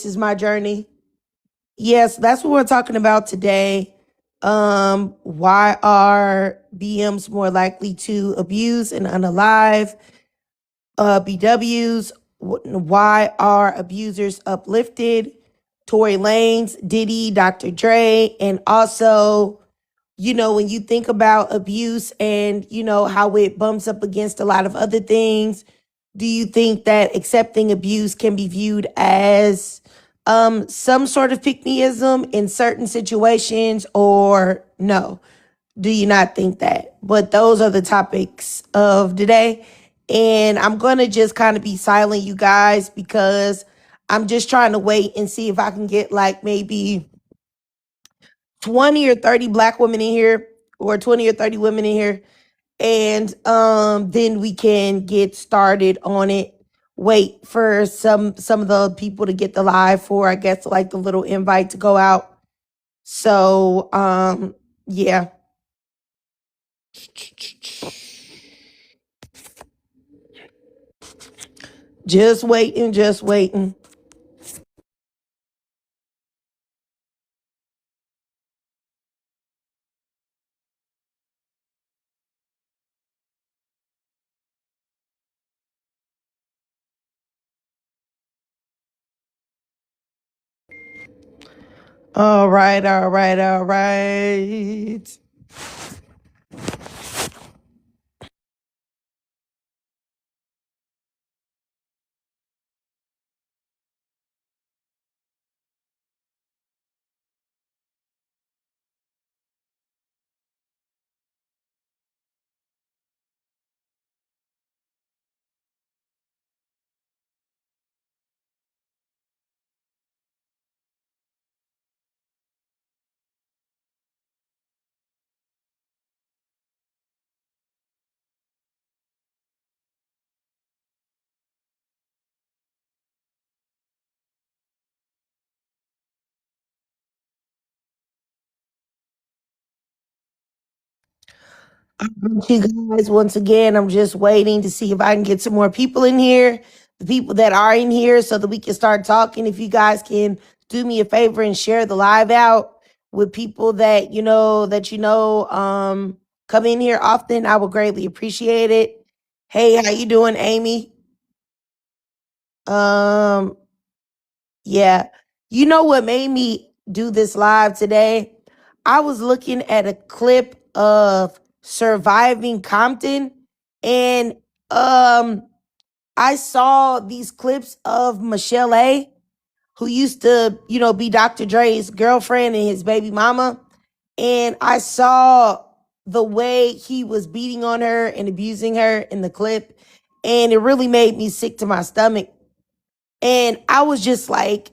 is my journey. Yes, that's what we're talking about today. Why are BMs more likely to abuse and unalive? BWs, why are abusers uplifted? Tory Lanez, Diddy, Dr. Dre, and also, when you think about abuse and, how it bumps up against a lot of other things, do you think that accepting abuse can be viewed as some sort of pick-me-ism in certain situations, or no? Do you not think that? But those are the topics of today. And I'm going to just kind of be silent, you guys, because I'm just trying to wait and see if I can get like maybe 20 or 30 black women in here, or 20 or 30 women in here. And then we can get started on it. Wait for some of the people to get the live, for I guess like the little invite to go out. So yeah. Just waiting, just waiting. All right, all right, all right. You guys, once again, I'm just waiting to see if I can get some more people in here, the people that are in here, so that we can start talking. If you guys can do me a favor and share the live out with people that come in here often, I would greatly appreciate it. Hey, how you doing, Amy? Um, yeah. You know what made me do this live today? I was looking at a clip of Surviving Compton, and um I saw these clips of Michelle A, who used to, be Dr. Dre's girlfriend and his baby mama, and I saw the way he was beating on her and abusing her in the clip, and it really made me sick to my stomach. And I was just like,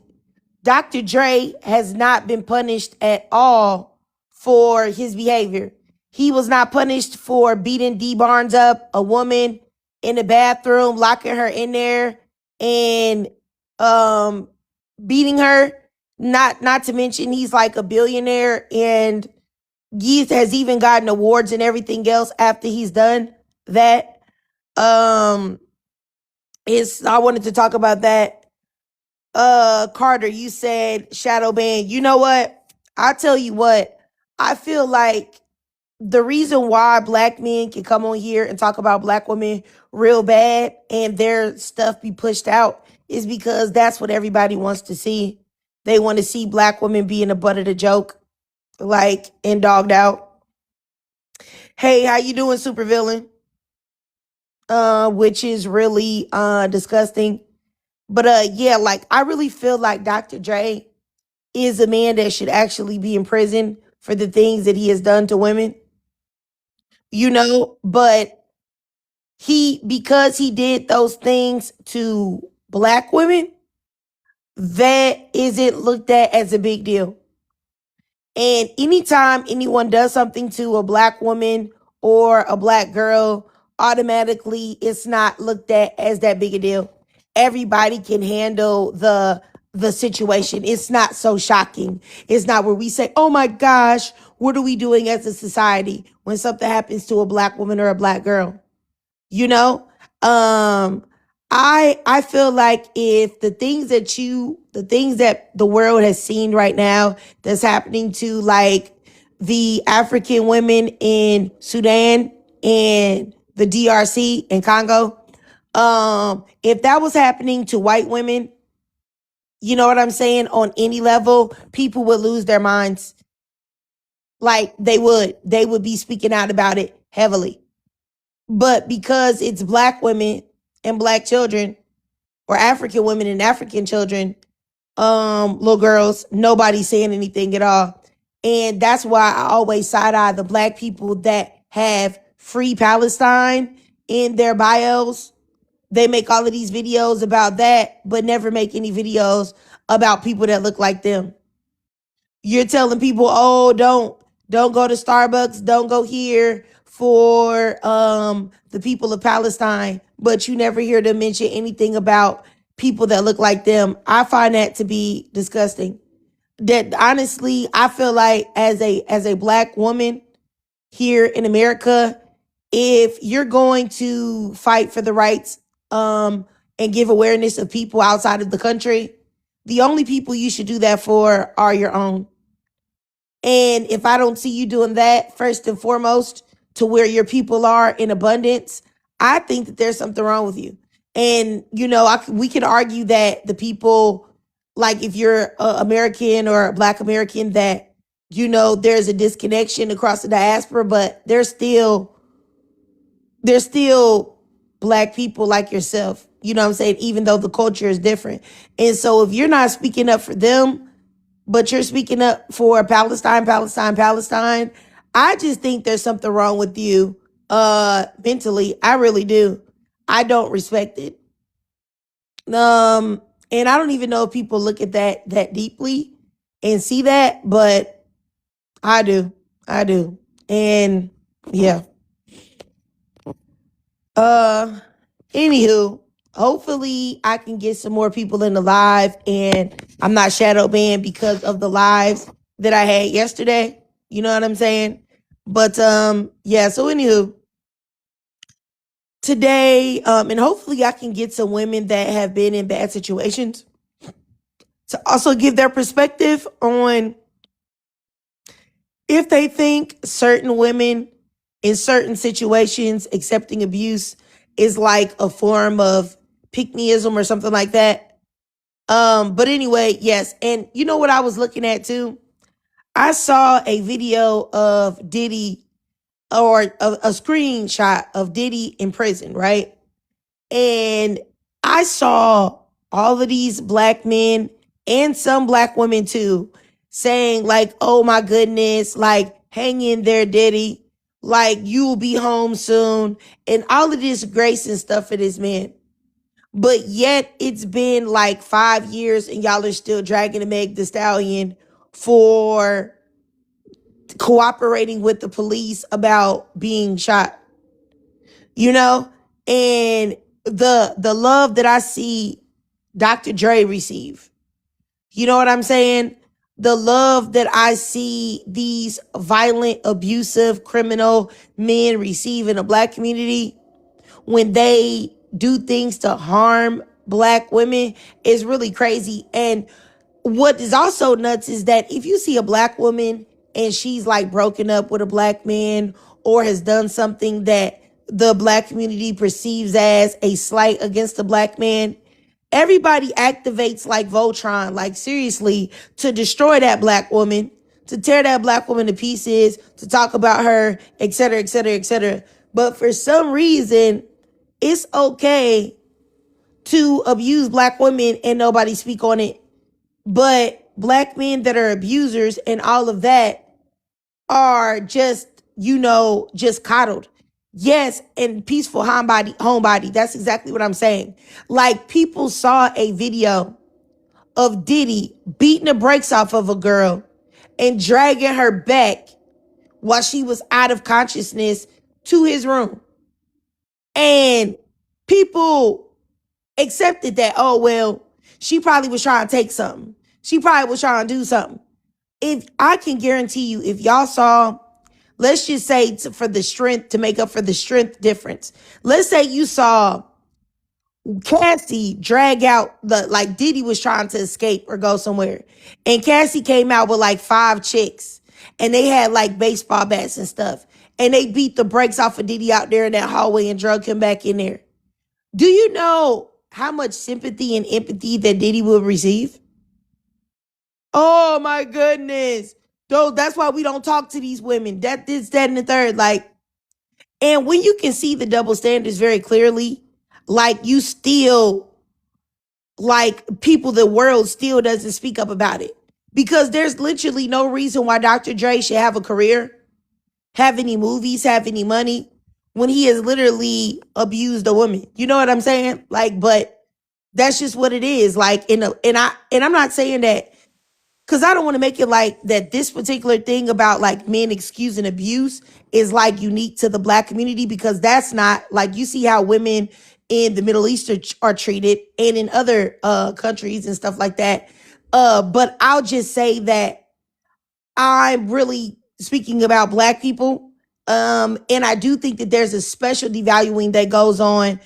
Dr. Dre has not been punished at all for his behavior. He was not punished for beating D Barnes up, a woman in the bathroom, locking her in there and um beating her. Not to mention he's like a billionaire, and he has even gotten awards and everything else after he's done that. Um it's I wanted to talk about that. Carter, you said shadow ban. You know what? I'll tell you what. I feel like the reason why black men can come on here and talk about black women real bad and their stuff be pushed out is because that's what everybody wants to see. They want to see black women being a butt of the joke, like, and dogged out. Hey, how you doing, supervillain? Which is really disgusting. But yeah, like I really feel like Dr. Dre is a man that should actually be in prison for the things that he has done to women, but because he did those things to black women, that isn't looked at as a big deal. And anytime anyone does something to a black woman or a black girl, automatically it's not looked at as that big a deal. Everybody can handle the situation. It's not so shocking. It's not where we say, "Oh my gosh, what are we doing as a society when something happens to a black woman or a black girl?" You know? Um I feel like if the things that the world has seen right now that's happening to like the African women in Sudan and the DRC and Congo, if that was happening to white women, you know what I'm saying, on any level, people would lose their minds. Like they would be speaking out about it heavily. But because it's black women and black children, or African women and African children, little girls, nobody's saying anything at all. And that's why I always side eye the black people that have free Palestine in their bios. They make all of these videos about that, but never make any videos about people that look like them. You're telling people, oh, don't go to Starbucks, don't go here for the people of Palestine, but you never hear them mention anything about people that look like them. I find that to be disgusting. That honestly, I feel like as a black woman here in America, if you're going to fight for the rights and give awareness of people outside of the country, the only people you should do that for are your own. And if I don't see you doing that first and foremost to where your people are in abundance, I think that there's something wrong with you. And, you know, we could argue that the people, like if you're American or a Black American, that, you know, there's a disconnection across the diaspora, but there's still Black people like yourself, you know what I'm saying, even though the culture is different. And so if you're not speaking up for them, but you're speaking up for Palestine, Palestine, Palestine, I just think there's something wrong with you mentally. I really do. I don't respect it. And I don't even know if people look at that deeply and see that, but I do. I do. And yeah. Uh Anywho, hopefully I can get some more people in the live and I'm not shadow banned because of the lives that I had yesterday. You know what I'm saying? But yeah, so anywho, today, and hopefully I can get some women that have been in bad situations to also give their perspective on if they think certain women in certain situations accepting abuse is like a form of pick-me-ism or something like that. But anyway, yes. And you know what I was looking at too? I saw a video of Diddy, or a screenshot of Diddy in prison, right? And I saw all of these black men and some black women too saying like, oh my goodness, like hang in there, Diddy. Like you will be home soon. And all of this grace and stuff for this man. But yet it's been like 5 years and y'all are still dragging the Meg the Stallion for cooperating with the police about being shot. You know? And the love that I see Dr. Dre receive. You know what I'm saying? The love that I see these violent, abusive, criminal men receive in the black community when they do things to harm black women is really crazy. And what is also nuts is that if you see a black woman and she's like broken up with a black man or has done something that the black community perceives as a slight against a black man, everybody activates like Voltron, like seriously, to destroy that black woman, to tear that black woman to pieces, to talk about her, et cetera, et cetera, et cetera. But for some reason, it's okay to abuse black women and nobody speak on it. But black men that are abusers and all of that are just, you know, just coddled. Yes, and peaceful homebody. That's exactly what I'm saying. Like people saw a video of Diddy beating the brakes off of a girl and dragging her back while she was out of consciousness to his room. And people accepted that, oh, well, she probably was trying to take something. She probably was trying to do something. If I can guarantee you, if y'all saw, let's just say for the strength, to make up for the strength difference. Let's say you saw Cassie drag out the like Diddy was trying to escape or go somewhere. And Cassie came out with like 5 chicks. And they had like baseball bats and stuff. And they beat the brakes off of Diddy out there in that hallway and drug him back in there. Do you know how much sympathy and empathy that Diddy will receive? Oh my goodness. Though that's why we don't talk to these women. That, this, that, and the third. Like, and when you can see the double standards very clearly, like you still like people, the world still doesn't speak up about it. Because there's literally no reason why Dr. Dre should have a career, have any movies, have any money, when he has literally abused a woman. You know what I'm saying? Like, but that's just what it is. Like, and I'm not saying that because I don't want to make it like that this particular thing about like men excusing abuse is like unique to the black community, because that's not like, you see how women in the Middle East are treated and in other countries and stuff like that. But I'll just say that I'm really speaking about black people. And I do think that there's a special devaluing that goes on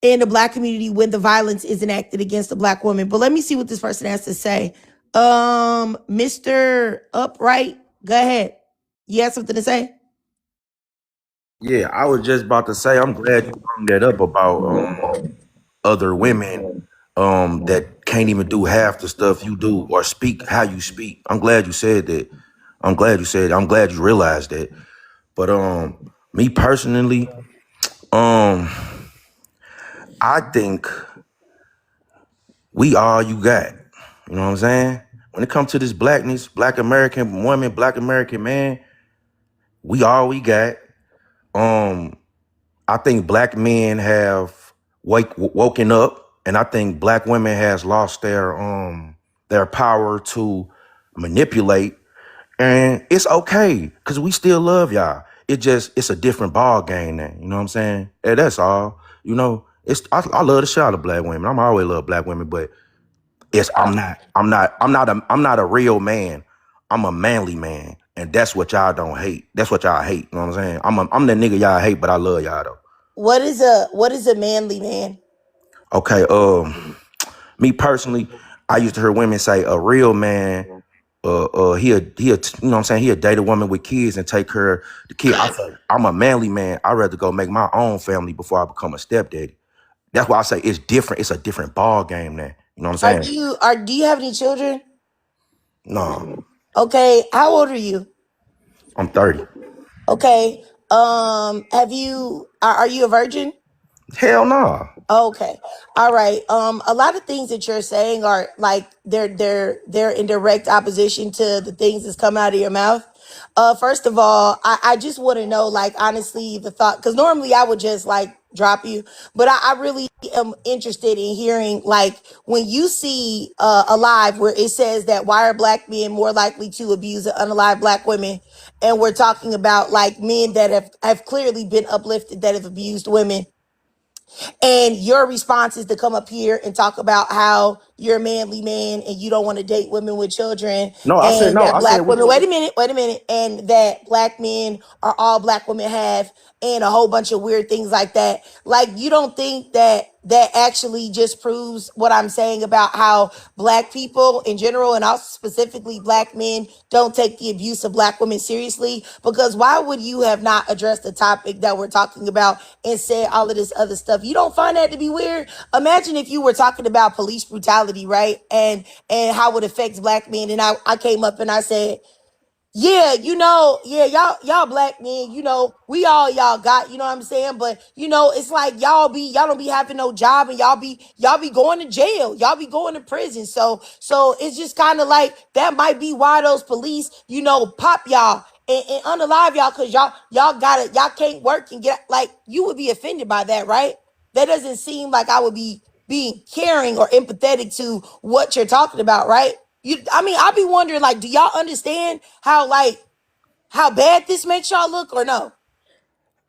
in the black community when the violence is enacted against a black woman. But let me see what this person has to say. Mr. Upright, go ahead. You have something to say? Yeah, I was just about to say, I'm glad you brought that up about other women that can't even do half the stuff you do or speak how you speak. I'm glad you said that. I'm glad you realized that. But me personally, um, I think we all you got. You know what I'm saying? When it comes to this blackness, black American woman, black American man, we all we got. Um, I think black men have woken up, and I think black women has lost their power to manipulate. And it's okay, cause we still love y'all. It's a different ball game now. You know what I'm saying? And that's all. You know, I love the shit out of black women. I'm always love black women, but I'm not a real man. I'm a manly man. And that's what y'all don't hate. That's what y'all hate. You know what I'm saying? I'm the nigga y'all hate, but I love y'all though. What is a manly man? Okay, me personally, I used to hear women say a real man, he'll, you know what I'm saying, he'll date a woman with kids and take care of the kid. I say, I'm a manly man. I'd rather go make my own family before I become a stepdaddy. That's why I say it's different. It's a different ball game now. You know what I'm saying? Do you have any children? No, Okay, how old are you? I'm 30. Okay. Have you are you a virgin? Hell no. Okay. All right. A lot of things that you're saying are like they're in direct opposition to the things that's come out of your mouth. First of all, I just want to know, like, honestly, the thought, because normally I would just like drop you, but I really am interested in hearing, like, when you see a live where it says that why are black men more likely to abuse unalive black women, and we're talking about like men that have clearly been uplifted that have abused women, and your response is to come up here and talk about how you're a manly man and you don't want to date women with children, No, I said and no. that I said black we. women, wait a minute, and that black men are all black women have, and a whole bunch of weird things like that. Like, you don't think that that actually just proves what I'm saying about how black people in general, and also specifically black men, don't take the abuse of black women seriously? Because why would you have not addressed the topic that we're talking about and said all of this other stuff? You don't find that to be weird? Imagine if you were talking about police brutality, right? And how it affects black men. And I came up and I said, yeah, yeah, y'all black men, we all y'all got, you know what I'm saying? But it's like y'all don't be having no job, and y'all be going to jail. Y'all be going to prison. So it's just kind of like that might be why those police, pop y'all and unalive y'all, because y'all can't work and get, like, you would be offended by that, right? That doesn't seem like I would be being caring or empathetic to what you're talking about, right? I mean, I'll be wondering, like, do y'all understand how bad this makes y'all look, or no?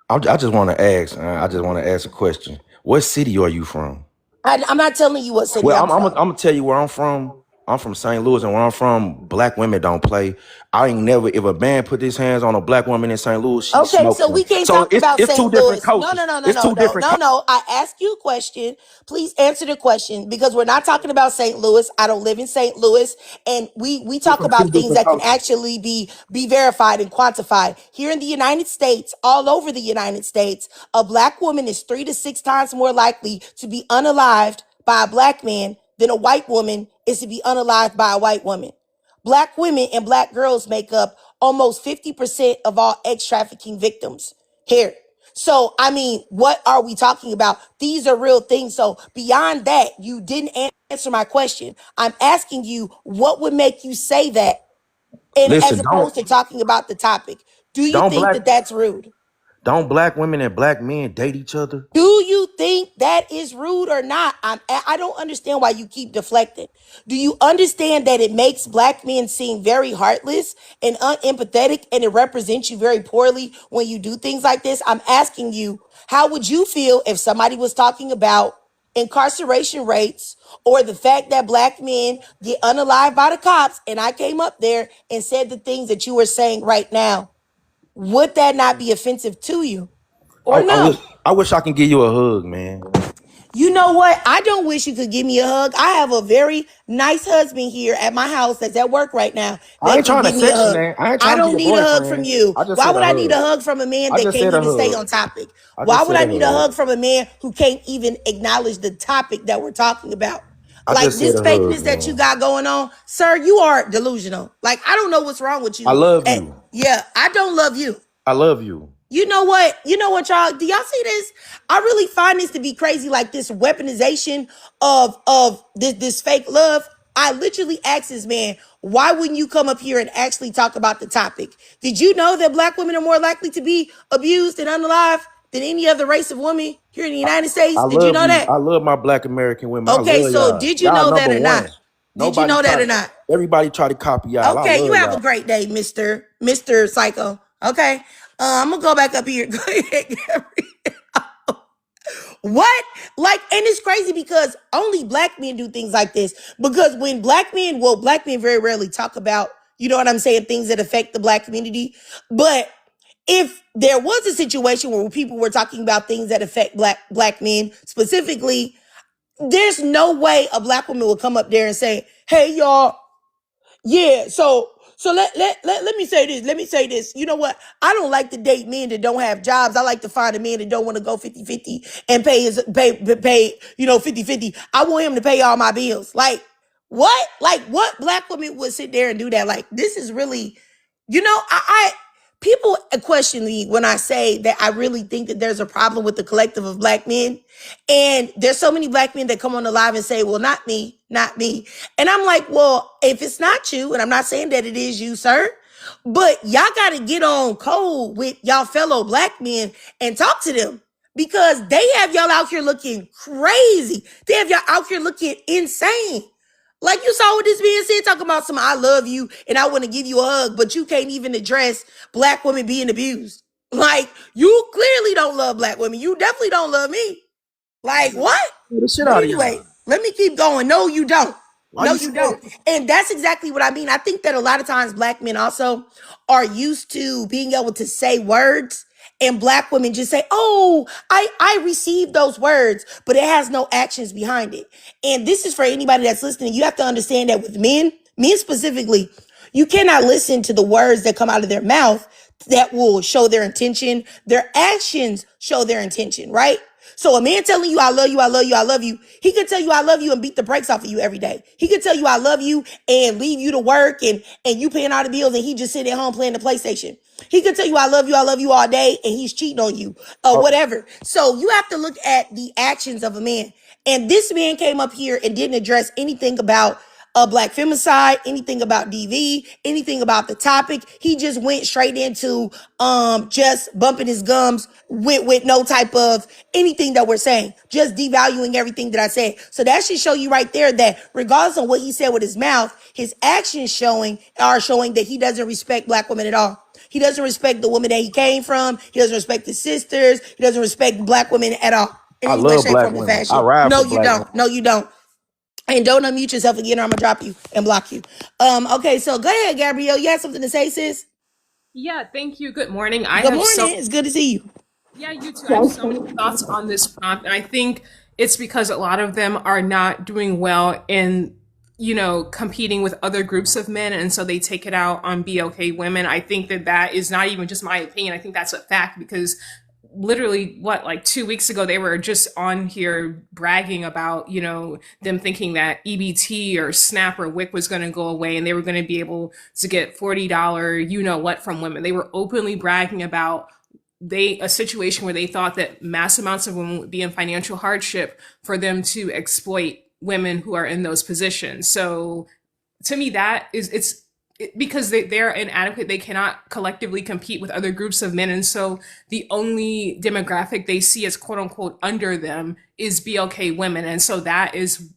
I just want to ask. I just want to ask a question. What city are you from? I'm not telling you what city Well, I'm I'm from. gonna tell you where I'm from. I'm from St. Louis, and where I'm from, black women don't play. I ain't never, if a man put his hands on a black woman in St. Louis, she Okay, smoked so him. we can't So talk about it's two St. different Louis. No, cultures. no, no, no, It's no, two no, different no, no. I asked you a question. Please answer the question because we're not talking about St. Louis. I don't live in St. Louis, and we we talk from two about things different that can cultures. actually be verified and quantified. Here in the United States, all over the United States, a black woman is 3 to 6 times more likely to be unalived by a black man than a white woman is to be unalived by a white woman. Black women and black girls make up almost 50% of all ex trafficking victims here. So, I mean, what are we talking about? These are real things. So, beyond that, you didn't answer my question. I'm asking you, what would make you say that? And as Listen, opposed to talking about the topic, do you don't think black that that's rude? don't black women and black men date each other? Do you think that is rude or not? I don't understand why you keep deflecting. Do you understand that it makes black men seem very heartless and unempathetic and it represents you very poorly when you do things like this? I'm asking you, how would you feel if somebody was talking about incarceration rates or the fact that black men get unalived by the cops and I came up there and said the things that you were saying right now? Would that not be offensive to you I, or I wish no? I wish I can give you a hug, man. You know what? I don't wish you could give me a hug. I have a very nice husband here at my house that's at work right now I that ain't can trying to give me a sex you, hug. man. I ain't I trying to be don't your need a hug from boyfriend. you. I just Why said would a I need a hug. hug from a man I that just can't said a even stay hug. on topic? I Why just would said I a need a hug. hug from a man who can't even acknowledge the topic that we're talking about? I Like just said this a hug, fakeness that you man. got going on, sir, you are delusional. Like, I don't know what's wrong with I you. love And you. yeah, I don't love you. I love you. You know what? You know what, y'all? Do y'all see this? I really find this to be crazy, like this weaponization of this fake love. I literally asked this man, why wouldn't you come up here and actually talk about the topic? Did you know that black women are more likely to be abused and unalive than any other race of women here in the United I States? Did you love know you. that? I love my black American women. I Okay, love so y'all. did you Y'all know that number or not? one. Did you Nobody know that try or to not? everybody try to copy y'all. I Okay, you love have a y'all. great day, Mr. Psycho. Okay. I'm gonna go back up here. Go ahead. What? Like, and it's crazy because only black men do things like this. Because when black men very rarely talk about, you know what I'm saying, things that affect the black community. But if there was a situation where people were talking about things that affect black men specifically, there's no way a black woman will come up there and say, "Hey, y'all, yeah, so let me say this. Let me say this. You know what? I don't like to date men that don't have jobs. I like to find a man that don't want to go 50-50 and pay, 50-50. I want him to pay all my bills. Like, what? Like, what black woman would sit there and do that? Like, this is really, I people question me when I say that I really think that there's a problem with the collective of black men. And there's so many black men that come on the live and say, well, not me, not me. And I'm like, well, if it's not you, and I'm not saying that it is you, sir, but y'all got to get on code with y'all fellow black men and talk to them because they have y'all out here looking crazy. They have y'all out here looking insane. Like you saw what this being said, talking about some I love you and I want to give you a hug, but you can't even address black women being abused. Like, you clearly don't love black women. You definitely don't love me. Like, what? The shit But out of anyway, y'all. let me keep going. No, you don't. Why No, you you say that? don't. And that's exactly what I mean. I think that a lot of times black men also are used to being able to say words and black women just say, oh, I received those words, but it has no actions behind it. And this is for anybody that's listening. You have to understand that with men specifically, you cannot listen to the words that come out of their mouth that will show their intention. Their actions show their intention, right? So a man telling you, I love you, I love you, I love you, he could tell you, I love you and beat the brakes off of you every day. He could tell you, I love you and leave you to work and you paying all the bills and he just sitting at home playing the PlayStation. He could tell you, I love you all day and he's cheating on you or Oh, whatever. So you have to look at the actions of a man. And this man came up here and didn't address anything about a black femicide, anything about DV, anything about the topic. He just went straight into just bumping his gums with no type of anything that we're saying, just devaluing everything that I said. So that should show you right there that regardless of what he said with his mouth, his actions are showing that he doesn't respect black women at all. He doesn't respect the woman that he came from. He doesn't respect his sisters. He doesn't respect black women at all in I any way, love shape, black form, or women. I fashion. ride No, for you black don't. women. No, you don't. And don't unmute yourself again, or I'm gonna drop you and block you. Okay, so go ahead, Gabrielle. You have something to say, sis? Yeah, thank you. Good morning. I Good have so morning. It's good to see you. yeah, you too. I have so many thoughts on this prompt, and I think it's because a lot of them are not doing well in, competing with other groups of men, and so they take it out on BLK women. I think that that is not even just my opinion. I think that's a fact because literally what, like 2 weeks ago they were just on here bragging about them thinking that EBT or SNAP or WIC was going to go away and they were going to be able to get $40 what from women. They were openly bragging about a situation where they thought that mass amounts of women would be in financial hardship for them to exploit women who are in those positions. So to me, that is because they're inadequate. They cannot collectively compete with other groups of men, and so the only demographic they see as quote unquote under them is BLK women, and so that is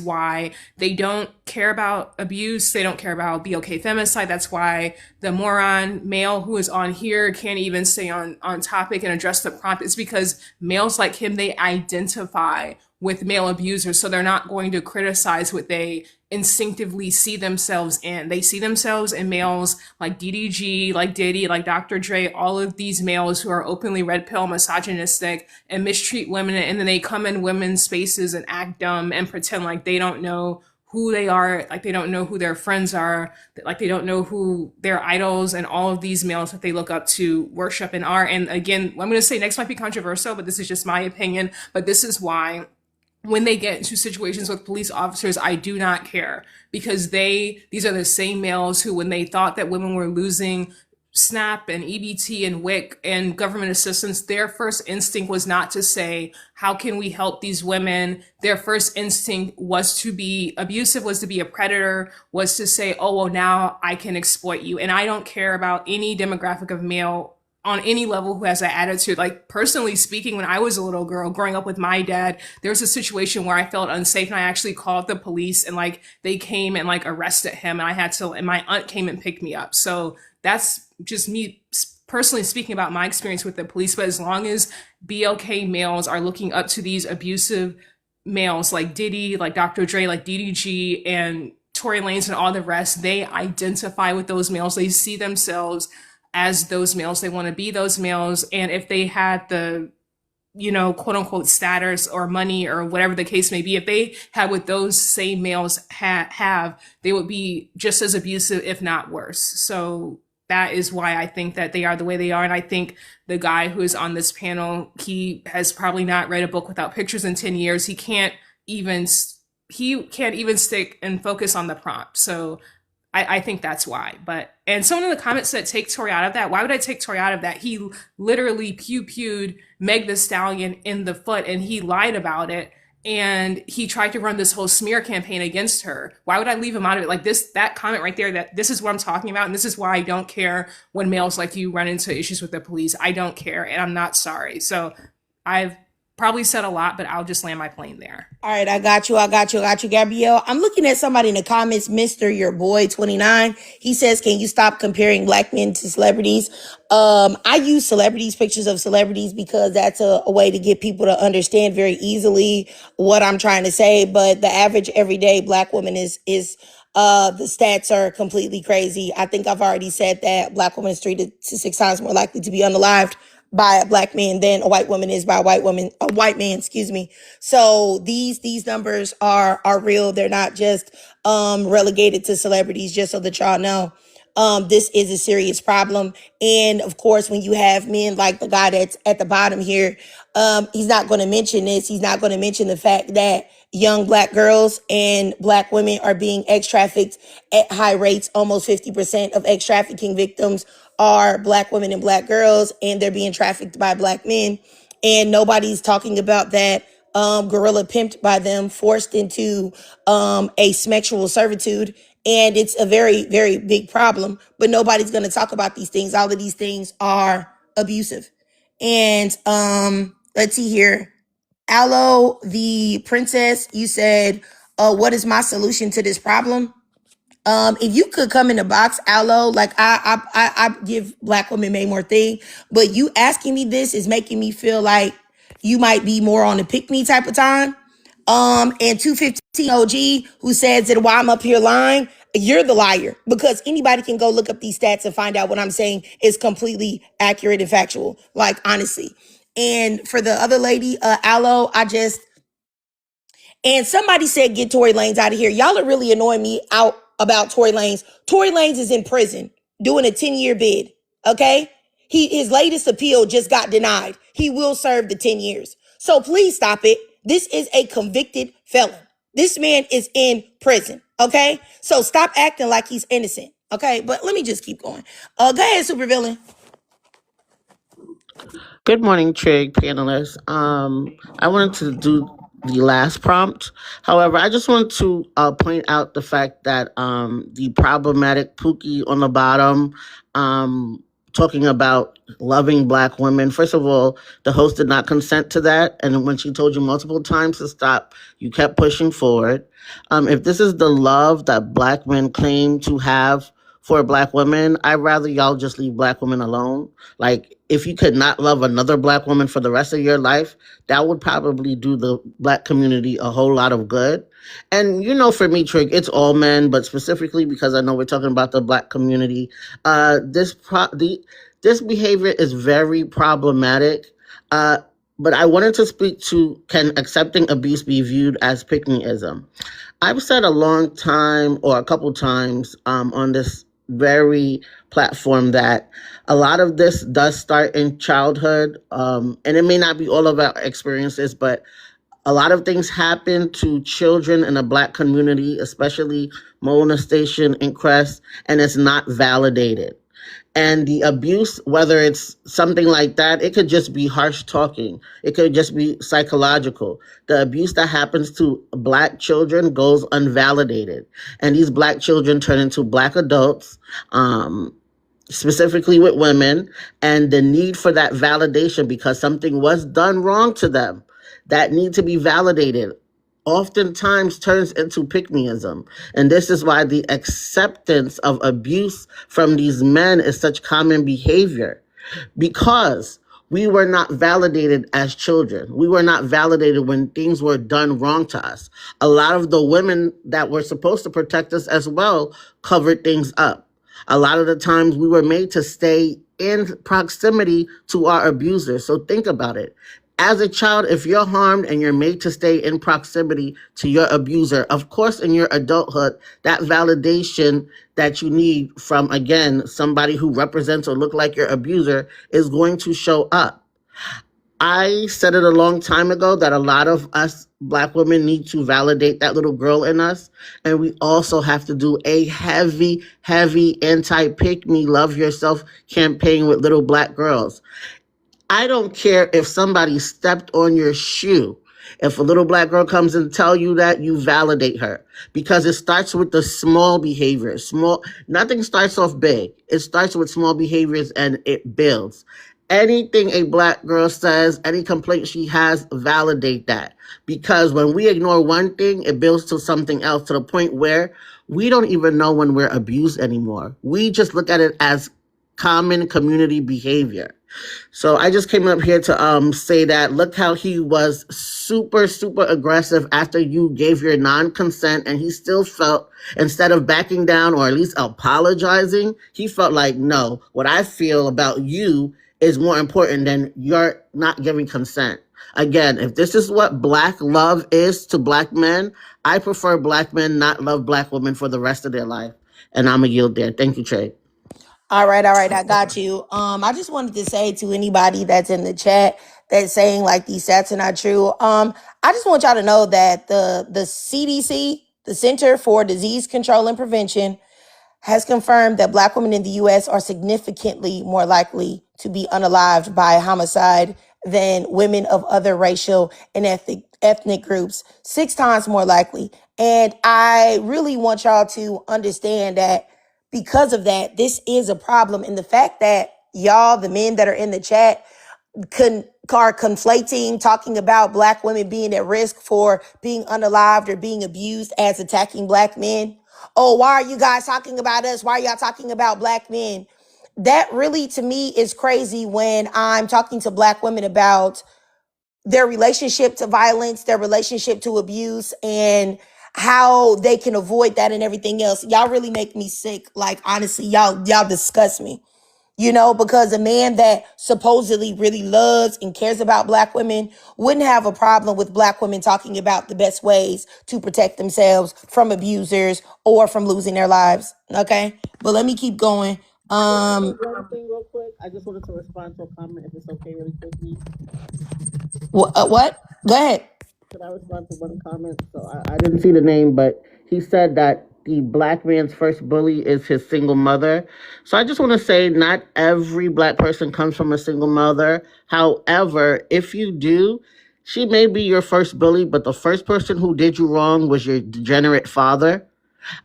why they don't care about abuse. They don't care about BLK femicide. That's why the moron male who is on here can't even stay on topic and address the prompt. It's because males like him, they identify with male abusers. So they're not going to criticize what they instinctively see themselves in. They see themselves in males like DDG, like Diddy, like Dr. Dre, all of these males who are openly red pill misogynistic and mistreat women. And then they come in women's spaces and act dumb and pretend like they don't know who they are, like they don't know who their friends are, like they don't know who their idols and all of these males that they look up to worship and are. And again, I'm going to say next might be controversial, but this is just my opinion. But this is why when they get into situations with police officers, I do not care because these are the same males who, when they thought that women were losing SNAP and EBT and WIC and government assistance, their first instinct was not to say, how can we help these women? Their first instinct was to be abusive, was to be a predator, was to say, oh, well, now I can exploit you. And I don't care about any demographic of male on any level who has that attitude. Like personally speaking, when I was a little girl growing up with my dad, there was a situation where I felt unsafe and I actually called the police and like they came and like arrested him and my aunt came and picked me up. So that's just me personally speaking about my experience with the police. But as long as BLK males are looking up to these abusive males like Diddy, like Dr. Dre, like DDG and Tory Lanez and all the rest, they identify with those males. They see themselves as those males. They want to be those males. And if they had the, quote unquote status or money or whatever the case may be, if they had what those same males have, they would be just as abusive, if not worse. So that is why I think that they are the way they are. And I think the guy who is on this panel, he has probably not read a book without pictures in 10 years. Even he can't even stick and focus on the prompt. So I think that's why. And someone in the comments said, take Tory out of that. Why would I take Tory out of that? He literally pew-pewed Meg the Stallion in the foot and he lied about it. And he tried to run this whole smear campaign against her. Why would I leave him out of it? Like that comment right there, that this is what I'm talking about. And this is why I don't care when males like you run into issues with the police. I don't care. And I'm not sorry. So I've probably said a lot, but I'll just land my plane there. All right, I got you, Gabrielle. I'm looking at somebody in the comments, Mr. Your Boy 29. He says, can you stop comparing black men to celebrities? I use pictures of celebrities, because that's a way to get people to understand very easily what I'm trying to say. But the average everyday black woman is the stats are completely crazy. I think I've already said that black woman is 3 to 6 times more likely to be unalived by a black man than a white woman is by a white man, excuse me. So these numbers are real. They're not just relegated to celebrities, just so that y'all know. This is a serious problem. And of course, when you have men like the guy that's at the bottom here, he's not going to mention this. He's not going to mention the fact that young black girls and black women are being ex-trafficked at high rates. Almost 50% of ex-trafficking victims are black women and black girls, and they're being trafficked by black men. And nobody's talking about that. Gorilla pimped by them, forced into a sexual servitude. And it's a very, very big problem, but nobody's going to talk about these things. All of these things are abusive. And let's see here. Aloe, the princess, you said, what is my solution to this problem? If you could come in the box, Aloe, like I give black women May more thing, but you asking me this is making me feel like you might be more on the pick me type of time. And 215 OG, who says that while I'm up here lying, you're the liar, because anybody can go look up these stats and find out what I'm saying is completely accurate and factual, like honestly. And for the other lady, Aloe, and somebody said, get Tory Lanez out of here. Y'all are really annoying me out about Tory Lanez. Tory Lanez is in prison doing a 10-year bid. Okay? His latest appeal just got denied. He will serve the 10 years. So please stop it. This is a convicted felon. This man is in prison. Okay? So stop acting like he's innocent. Okay? But let me just keep going. Go ahead, supervillain. Good morning, Trig panelists. I wanted to do the last prompt. However, I just want to point out the fact that the problematic Pookie on the bottom, talking about loving Black women. First of all, the host did not consent to that. And when she told you multiple times to stop, you kept pushing forward. If this is the love that Black men claim to have for Black women, I'd rather y'all just leave Black women alone. Like, if you could not love another Black woman for the rest of your life, that would probably do the Black community a whole lot of good. And, for me, Trig, it's all men, but specifically because I know we're talking about the Black community, this behavior is very problematic. But I wanted to speak to, can accepting abuse be viewed as pick-me-ism? I've said a long time, or a couple times, on this very platform, that a lot of this does start in childhood, and it may not be all of our experiences, but a lot of things happen to children in the Black community, especially molestation and incest, and it's not validated. And the abuse, whether it's something like that, it could just be harsh talking. It could just be psychological. The abuse that happens to Black children goes unvalidated. And these Black children turn into Black adults, specifically with women, and the need for that validation because something was done wrong to them, that need to be validated, oftentimes turns into pick-me-ism. And this is why the acceptance of abuse from these men is such common behavior, because we were not validated as children. We were not validated when things were done wrong to us. A lot of the women that were supposed to protect us as well covered things up. A lot of the times we were made to stay in proximity to our abusers. So think about it. As a child, if you're harmed and you're made to stay in proximity to your abuser, of course, in your adulthood, that validation that you need from, again, somebody who represents or look like your abuser is going to show up. I said it a long time ago that a lot of us Black women need to validate that little girl in us. And we also have to do a heavy, heavy anti-pick-me, love yourself campaign with little Black girls. I don't care if somebody stepped on your shoe. If a little Black girl comes and tell you that, you validate her, because it starts with the small behaviors. Nothing starts off big. It starts with small behaviors and it builds. Anything a Black girl says, any complaint she has, validate that. Because when we ignore one thing, it builds to something else, to the point where we don't even know when we're abused anymore. We just look at it as common community behavior. So I just came up here to say that look how he was super, super aggressive after you gave your non-consent, and he still felt, instead of backing down or at least apologizing, he felt like, no, what I feel about you is more important than you're not giving consent. Again, if this is what Black love is to Black men, I prefer Black men not love Black women for the rest of their life. And I'm a yield there. Thank you, Trey. All right, I got you. I just wanted to say to anybody that's in the chat that's saying like these stats are not true. I just want y'all to know that the CDC, the Center for Disease Control and Prevention, has confirmed that Black women in the U.S. are significantly more likely to be unalived by homicide than women of other racial and ethnic groups, 6 times more likely. And I really want y'all to understand that because of that, this is a problem. And the fact that y'all, the men that are in the chat, are conflating talking about Black women being at risk for being unalived or being abused as attacking Black men. Oh, why are you guys talking about us? Why are y'all talking about Black men? That really, to me, is crazy when I'm talking to Black women about their relationship to violence, their relationship to abuse, and how they can avoid that and everything else. Y'all really make me sick. Like, honestly, y'all disgust me. You know, because a man that supposedly really loves and cares about black women wouldn't have a problem with black women talking about the best ways to protect themselves from abusers or from losing their lives. Okay. But let me keep going. One thing real quick. I just wanted to respond to a comment, if it's okay, really quickly. What? Go ahead. Could I respond to one comment? So I didn't see the name, but he said that the black man's first bully is his single mother. So I just want to say not every black person comes from a single mother. However, if you do, she may be your first bully, but the first person who did you wrong was your degenerate father.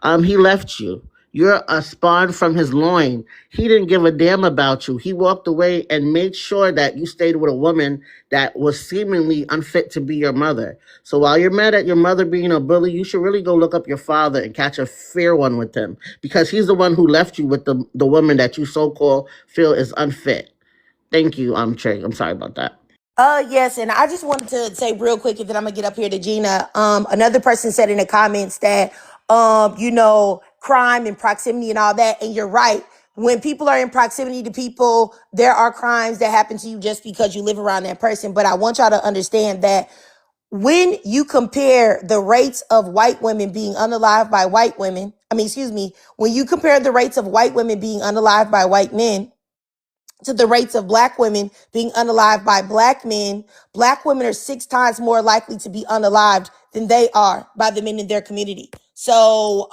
He left you. You're a spawn from his loin. He didn't give a damn about you. He walked away and made sure that you stayed with a woman that was seemingly unfit to be your mother. So while you're mad at your mother being a bully, you should really go look up your father and catch a fair one with him, because he's the one who left you with the woman that you so-called feel is unfit. Thank you, Trey. I'm sorry about that. Yes, and I just wanted to say real quick, and then I'm gonna get up here to Gina. Another person said in the comments that, crime and proximity and all that, and you're right. When people are in proximity to people, there are crimes that happen to you just because you live around that person. But I want y'all to understand that when you compare the rates of white women being unalived by white women, when you compare the rates of white women being unalived by white men to the rates of black women being unalived by black men, black women are 6 times more likely to be unalived than they are by the men in their community. So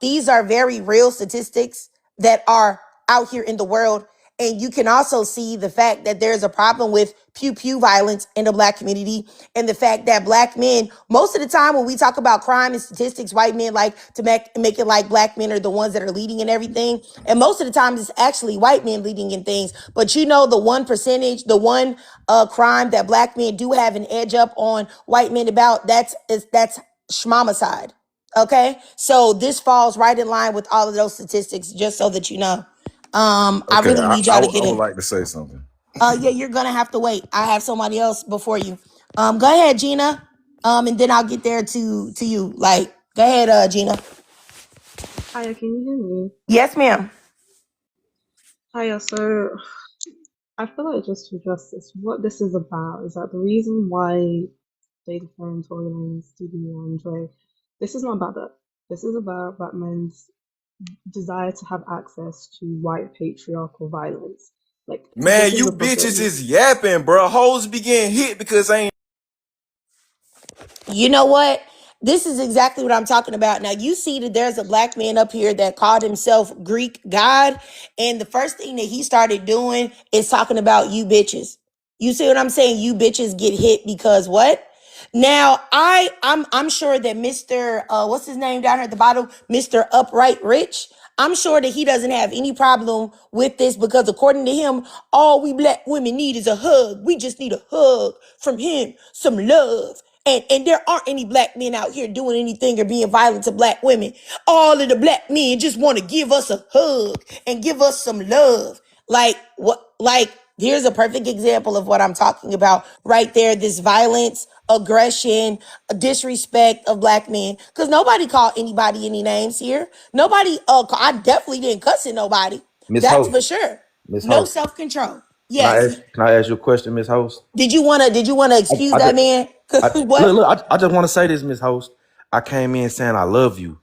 these are very real statistics that are out here in the world. And you can also see the fact that there's a problem with pew pew violence in the black community, and the fact that black men, most of the time when we talk about crime and statistics, white men like to make it like black men are the ones that are leading in everything. And most of the time it's actually white men leading in things. But the 1%, the one crime that black men do have an edge up on white men about, that's schmamicide. Okay. So this falls right in line with all of those statistics, just so that you know. I Okay, really need y'all to get would it. like to say something. Yeah, you're gonna have to wait. I have somebody else before you. Go ahead, Gina. And then I'll get there to you. Like, go ahead, Gina. Hiya, can you hear me? Yes, ma'am. Hiya, so I feel like just to address this, what this is about is that the reason why they defend Tory Lanez, Stevie and Dre, this is not about that. This is about black men's desire to have access to white patriarchal violence. Like, Man, this is you the bitches problem. is yapping, bro. Hoes be getting hit because ain't. You know what? This is exactly what I'm talking about. Now, you see that there's a black man up here that called himself Greek God. And the first thing that he started doing is talking about you bitches. You see what I'm saying? You bitches get hit because what? Now, I'm sure that Mr. What's his name down here at the bottom? Mr. Upright Rich. I'm sure that he doesn't have any problem with this, because according to him, all we black women need is a hug. We just need a hug from him, some love. And there aren't any black men out here doing anything or being violent to black women. All of the black men just want to give us a hug and give us some love. Like what? Like, here's a perfect example of what I'm talking about right there. This violence, aggression, disrespect of black men. Because nobody called anybody any names here. Nobody. I definitely didn't cuss at nobody. Miss That's Host. for sure. Miss No Host. self-control. Yes. Can I ask you a question, Miss Host? Did you wanna excuse I that just, man? What? I just want to say this, Miss Host. I came in saying I love you.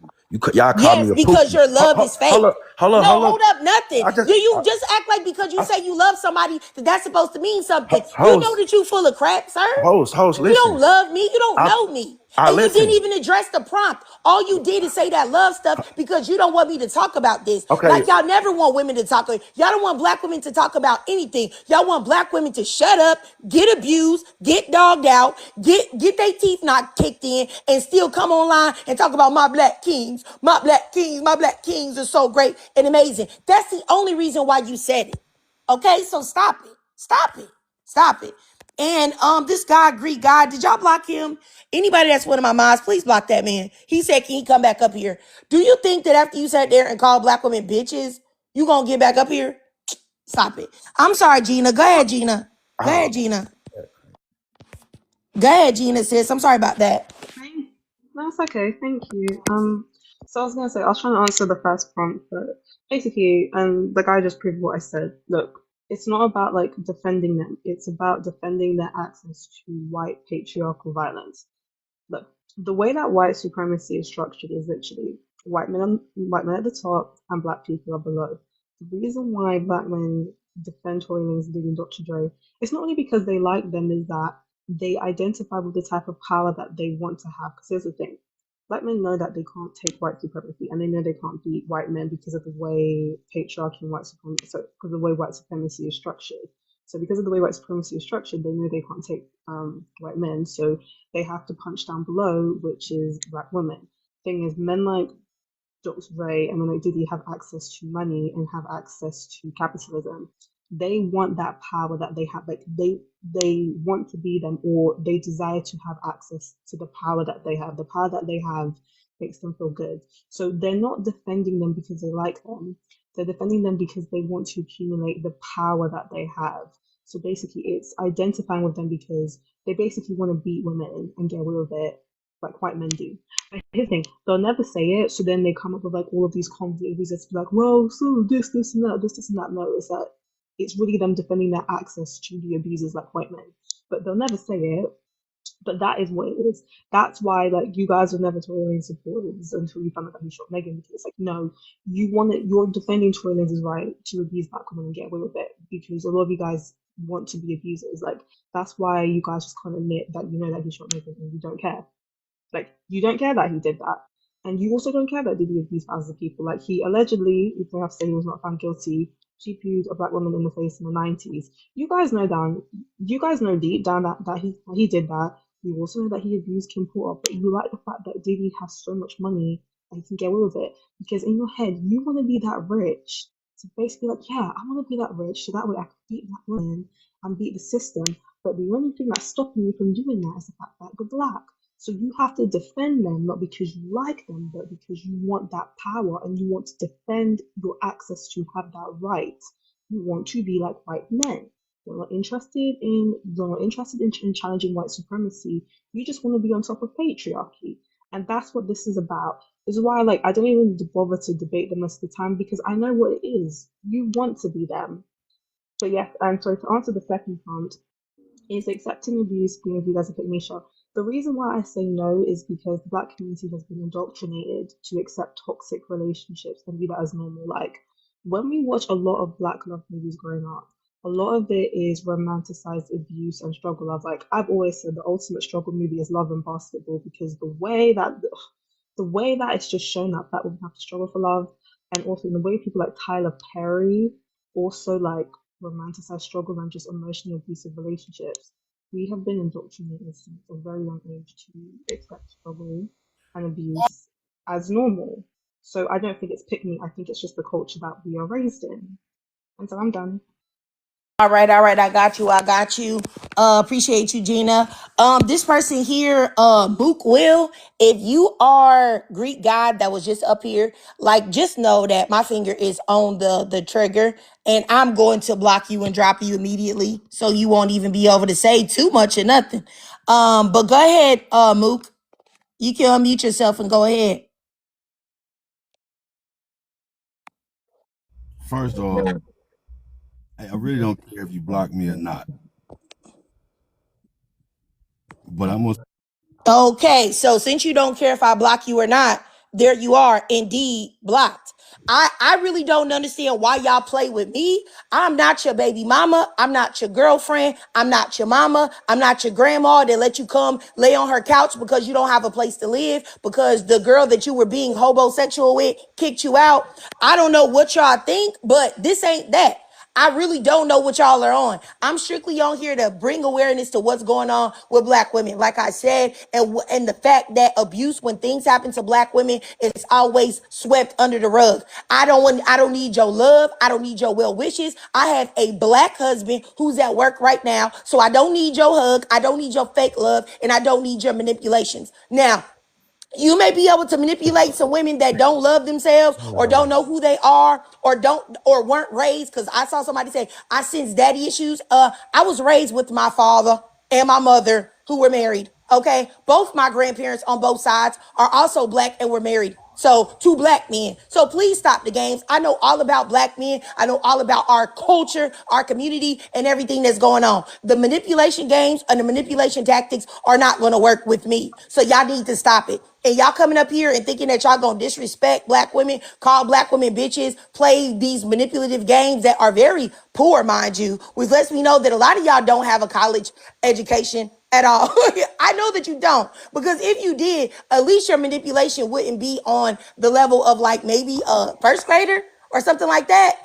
Y'all call me Yes, a because pookie. your love is Hold fake. up, hold up, No, hold up. hold up, nothing. I just, Do you just act like because you say you love somebody that's supposed to mean something? You know host, that you full of crap, sir. host. You don't Listen, love me. You don't I, know me. I And you didn't listen. even address the prompt. All you did is say that love stuff because you don't want me to talk about this. Okay, Like, y'all never want women to talk. Y'all don't want black women to talk about anything. Y'all want black women to shut up, get abused, get dogged out, get their teeth not kicked in, and still come online and talk about my black kings. My black kings, my black kings are so great and amazing. That's the only reason why you said it. Okay, so stop it. Stop it. Stop it. And this guy, Greek guy, did y'all block him? Anybody that's one of my mods, please block that man. He said, can he come back up here? Do you think that after you sat there and called black women bitches, you gonna get back up here? Stop it. I'm sorry, Gina. Go ahead, Gina. Go oh, ahead, Gina. Go ahead, Gina, sis. I'm sorry about that. Thank- No, it's okay. Thank you. So I was gonna say I was trying to answer the first prompt, but basically, the guy just proved what I said. Look, it's not about like defending them. It's about defending their access to white patriarchal violence. Look, the way that white supremacy is structured is literally white men at the top and black people are below. The reason why black men defend Tory Lanez leading Dr. Dre, it's not only because they like them, is that they identify with the type of power that they want to have. Because here's the thing. Black men know that they can't take white supremacy, and they know they can't beat white men because of the way patriarchy and white supremacy, so because of the way white supremacy is structured. So because of the way white supremacy is structured, they know they can't take white men. So they have to punch down below, which is black women. Thing is, men like Dr. Ray and men like Diddy have access to money and have access to capitalism. They want that power that they have. Like they want to be them, or they desire to have access to the power that they have. The power that they have makes them feel good. So they're not defending them because they like them. They're defending them because they want to accumulate the power that they have. So basically, it's identifying with them because they basically want to beat women and get away with it like white men do. But here's the thing, they'll never say it, so then they come up with like all of these convoluted reasons to be like, well, so this, and that, this, and that. No, it's that it's really them defending their access to the abusers like white men. But they'll never say it. But that is what it is. That's why, like, you guys were never Tory Lanez supporters until you found out that he shot Megan. Because it's like, no, you're defending Tory Lanez's right to abuse black women and get away with it. Because a lot of you guys want to be abusers. Like, that's why you guys just can't admit that you know that he shot Megan and you don't care. Like, you don't care that he did that. And you also don't care that Diddy abused thousands of people. Like, he allegedly, if they have to say he was not found guilty, GPU'd a black woman in the face in the 90s. You guys know deep down that he did that. You also know that he abused Kim Porter, but you like the fact that Diddy has so much money and he can get away with it. Because in your head, you want to be that rich. So basically, like, yeah, I want to be that rich so that way I can beat black women and beat the system. But the only thing that's stopping you from doing that is the fact that you're black. So you have to defend them, not because you like them, but because you want that power and you want to defend your access to have that right. You want to be like white men. You're not interested in challenging white supremacy. You just want to be on top of patriarchy. And that's what this is about. This is why like I don't even bother to debate them most of the time because I know what it is. You want to be them. So yes, and so to answer the second part, is accepting abuse being viewed as a pygmy. The reason why I say no is because the black community has been indoctrinated to accept toxic relationships and view that as normal. Like when we watch a lot of black love movies growing up, a lot of it is romanticized abuse and struggle love. Like I've always said, the ultimate struggle movie is Love and Basketball because the way that it's just shown that black women have to struggle for love, and also in the way people like Tyler Perry also like romanticize struggle and just emotionally abusive relationships. We have been indoctrinated since a very young age to accept struggle and abuse as normal. So I don't think it's pick me. I think it's just the culture that we are raised in. And so I'm done. All right, all right. I got you. I got you. Appreciate you, Gina. This person here, Mook Will, if you are Greek God that was just up here, like just know that my finger is on the trigger and I'm going to block you and drop you immediately. So you won't even be able to say too much or nothing. But go ahead, Mook. You can unmute yourself and go ahead. First off, I really don't care if you block me or not, but I'm gonna. Okay, so since you don't care if I block you or not, there you are, indeed blocked. I really don't understand why y'all play with me. I'm not your baby mama. I'm not your girlfriend. I'm not your mama. I'm not your grandma that let you come lay on her couch because you don't have a place to live, because the girl that you were being homosexual with kicked you out. I don't know what y'all think, but this ain't that. I really don't know what y'all are on. I'm strictly on here to bring awareness to what's going on with black women. Like I said, and the fact that abuse, when things happen to black women, is always swept under the rug. I don't need your love. I don't need your well wishes. I have a black husband who's at work right now. So I don't need your hug. I don't need your fake love. And I don't need your manipulations. Now, you may be able to manipulate some women that don't love themselves or don't know who they are or weren't raised. Because I saw somebody say, I sense daddy issues. I was raised with my father and my mother who were married. Okay. Both my grandparents on both sides are also black and were married. So, two black men. So please stop the games. I know all about black men. I know all about our culture, our community, and everything that's going on. The manipulation games and the manipulation tactics are not going to work with me. So y'all need to stop it. And y'all coming up here and thinking that y'all gonna disrespect black women, call black women bitches, play these manipulative games that are very poor, mind you, which lets me know that a lot of y'all don't have a college education at all. I know that you don't, because if you did, at least your manipulation wouldn't be on the level of like maybe a first grader or something like that.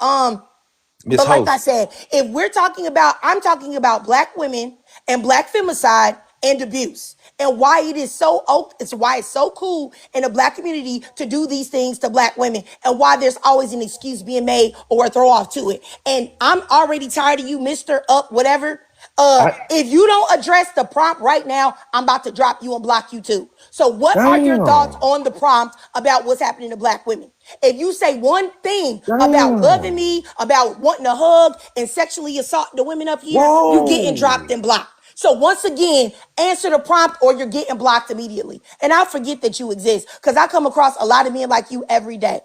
Miss But like I Host. said, if we're talking about, I'm talking about black women and black femicide and abuse, and why it is so, it's why it's so cool in the black community to do these things to black women, and why there's always an excuse being made or a throw off to it. And I'm already tired of you, Mr. Up, whatever. I If you don't address the prompt right now, I'm about to drop you and block you too. So what are your thoughts damn. on the prompt about what's happening to black women? If you say one thing about loving Damn. me, about wanting to hug and sexually assault the women up here, you getting dropped Whoa. and blocked. So once again, answer the prompt or you're getting blocked immediately. And I'll forget that you exist, because I come across a lot of men like you every day.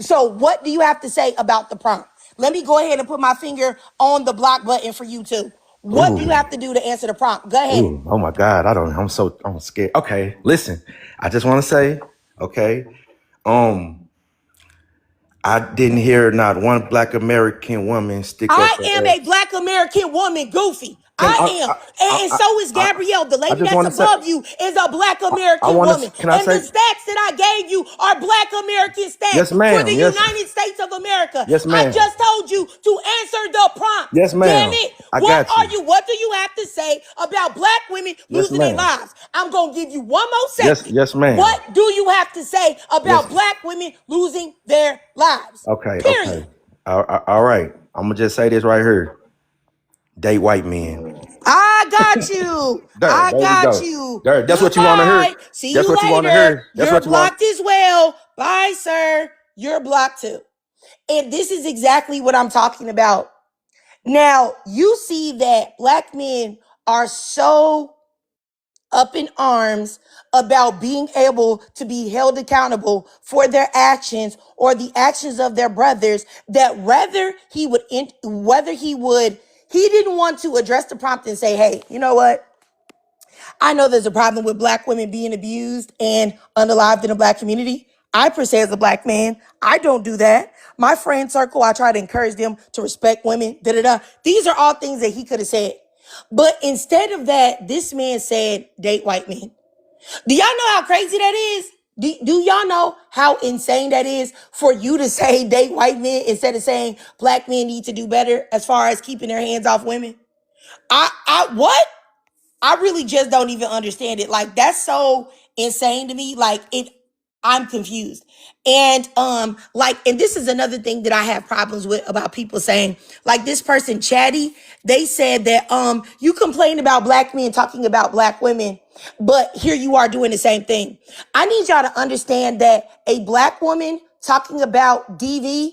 So what do you have to say about the prompt? Let me go ahead and put my finger on the block button for you too. What do you Ooh. have to do to answer the prompt? Go ahead. Ooh. Oh my God. I'm scared. Okay. Listen. I just want to say, okay. Um, I didn't hear not one black American woman stick up I for am us. a black American woman, Goofy. Can I am. And so is I, Gabrielle. The I lady just that's want to say, above you is a black I American want to, woman. can I And the say, stats that I gave you are black American yes, stats for the ma'am. Yes. United States of America. Yes, I ma'am. just told you to answer the prompt. Yes, Damn ma'am. it. I got you. What do you have to say about black women Yes, losing their ma'am. lives? I'm going to give you one more Yes, second. yes, ma'am. What do you have to say about Yes. black women losing their lives? Okay, okay. Period. All right. I'm gonna just say this right here. Date white men. I got you. I There we got go. you. There, that's what you want to hear. Goodbye. See That's you what you want to later. hear. That's You're what you want. blocked as well. Bye, sir. You're blocked too. And this is exactly what I'm talking about. Now, you see that black men are so up in arms about being able to be held accountable for their actions or the actions of their brothers, that he didn't want to address the prompt and say, hey, you know what? I know there's a problem with black women being abused and unalived in the black community. I, per se, as a black man, I don't do that. My friend circle, I try to encourage them to respect women, da-da-da. These are all things that he could have said. But instead of that, this man said, date white men. Do y'all know how crazy that is? Do y'all know how insane that is for you to say date white men instead of saying black men need to do better as far as keeping their hands off women? What? I really just don't even understand it. Like, that's so insane to me. Like, I'm confused. And and this is another thing that I have problems with about people saying, like, this person Chatty, they said that you complain about black men talking about black women, but here you are doing the same thing. I need y'all to understand that a black woman talking about DV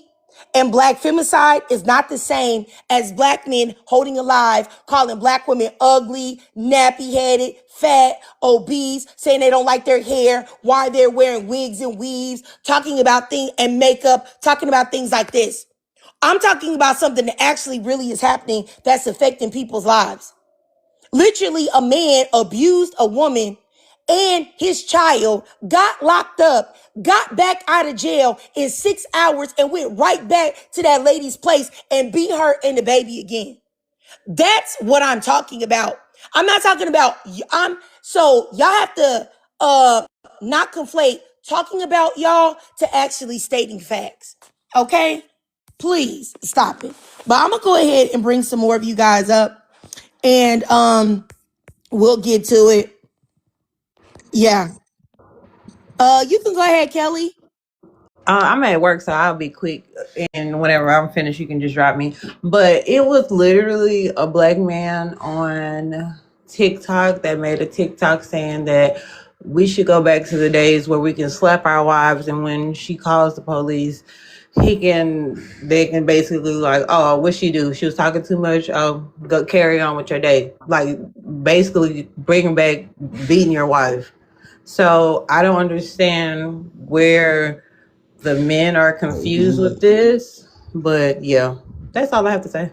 and black femicide is not the same as black men holding alive, calling black women ugly, nappy-headed, fat, obese, saying they don't like their hair, why they're wearing wigs and weaves, talking about things and makeup, talking about things like this. I'm talking about something that actually really is happening that's affecting people's lives. Literally, a man abused a woman and his child, got locked up, got back out of jail in 6 hours, and went right back to that lady's place and beat her and the baby again. That's what I'm talking about. I'm not talking about, so y'all have to not conflate talking about y'all to actually stating facts. Okay? Please stop it. But I'm gonna go ahead and bring some more of you guys up, and we'll get to it. Yeah. You can go ahead, Kelly. I'm at work, so I'll be quick. And whenever I'm finished, you can just drop me. But it was literally a black man on TikTok that made a TikTok saying that we should go back to the days where we can slap our wives, and when she calls the police, they can basically like, oh, what she do? She was talking too much. Oh, go carry on with your day. Like basically bringing back beating your wife. So I don't understand where the men are confused with this, but yeah, that's all I have to say.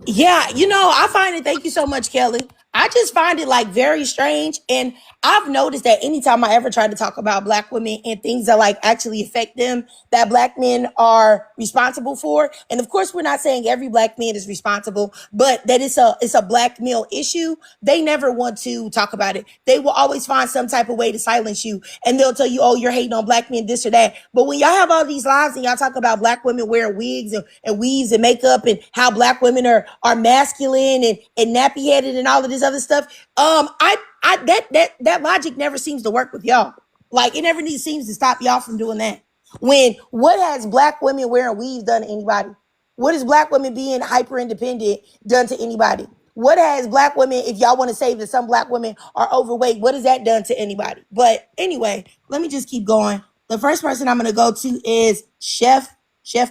Yeah, I find it, thank you so much, Kelly. I just find it like very strange. And I've noticed that anytime I ever try to talk about black women and things that like actually affect them, that black men are responsible for. And of course, we're not saying every black man is responsible, but that it's a black male issue. They never want to talk about it. They will always find some type of way to silence you. And they'll tell you, oh, you're hating on black men, this or that. But when y'all have all these lives and y'all talk about black women wearing wigs and weaves and makeup and how black women are masculine and nappy headed and all of this other stuff, that logic never seems to work with y'all. Like it never seems to stop y'all from doing that. When what has black women wearing weaves done to anybody? What has black women being hyper independent done to anybody? What has black women, if y'all want to say that some black women are overweight, what has that done to anybody? But anyway, let me just keep going. The first person I'm going to go to is Chef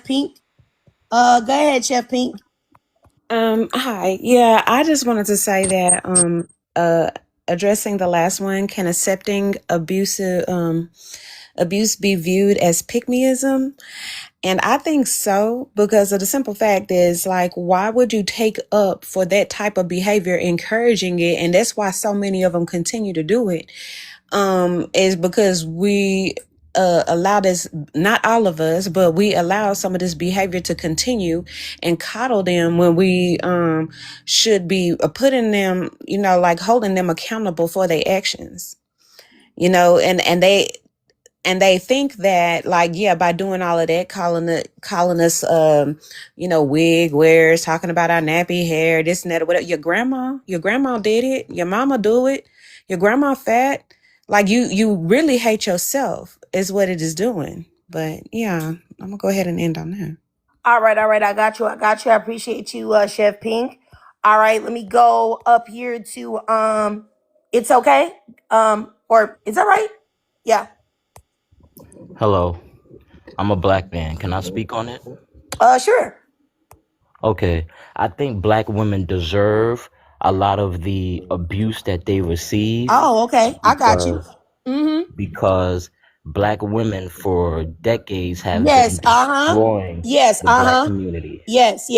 Pink. Go ahead, Chef Pink. Hi. Yeah, I just wanted to say that uh addressing the last one, can accepting abuse be viewed as pick-me-ism? And I think so, because of the simple fact is, like, why would you take up for that type of behavior, encouraging it? And that's why so many of them continue to do it. Is because we allow this, not all of us, but we allow some of this behavior to continue and coddle them when we should be putting them, like holding them accountable for their actions, and they think that, like, yeah, by doing all of that, calling us, wig wearers, talking about our nappy hair, this and that, or whatever. Your grandma did it. Your mama do it. Your grandma fat. Like you really hate yourself is what it is doing. But yeah, I'm gonna go ahead and end on that. All right. I got you. I appreciate you, Chef Pink. All right, let me go up here to it's okay. Or is that right? Yeah. Hello, I'm a black man. Can I speak on it? Sure. Okay. I think black women deserve a lot of the abuse that they receive Oh, okay. I got you. because Mm-hmm. because black women for decades have been Yes. Uh-huh. destroying Yes. the black Uh-huh. community. Yes.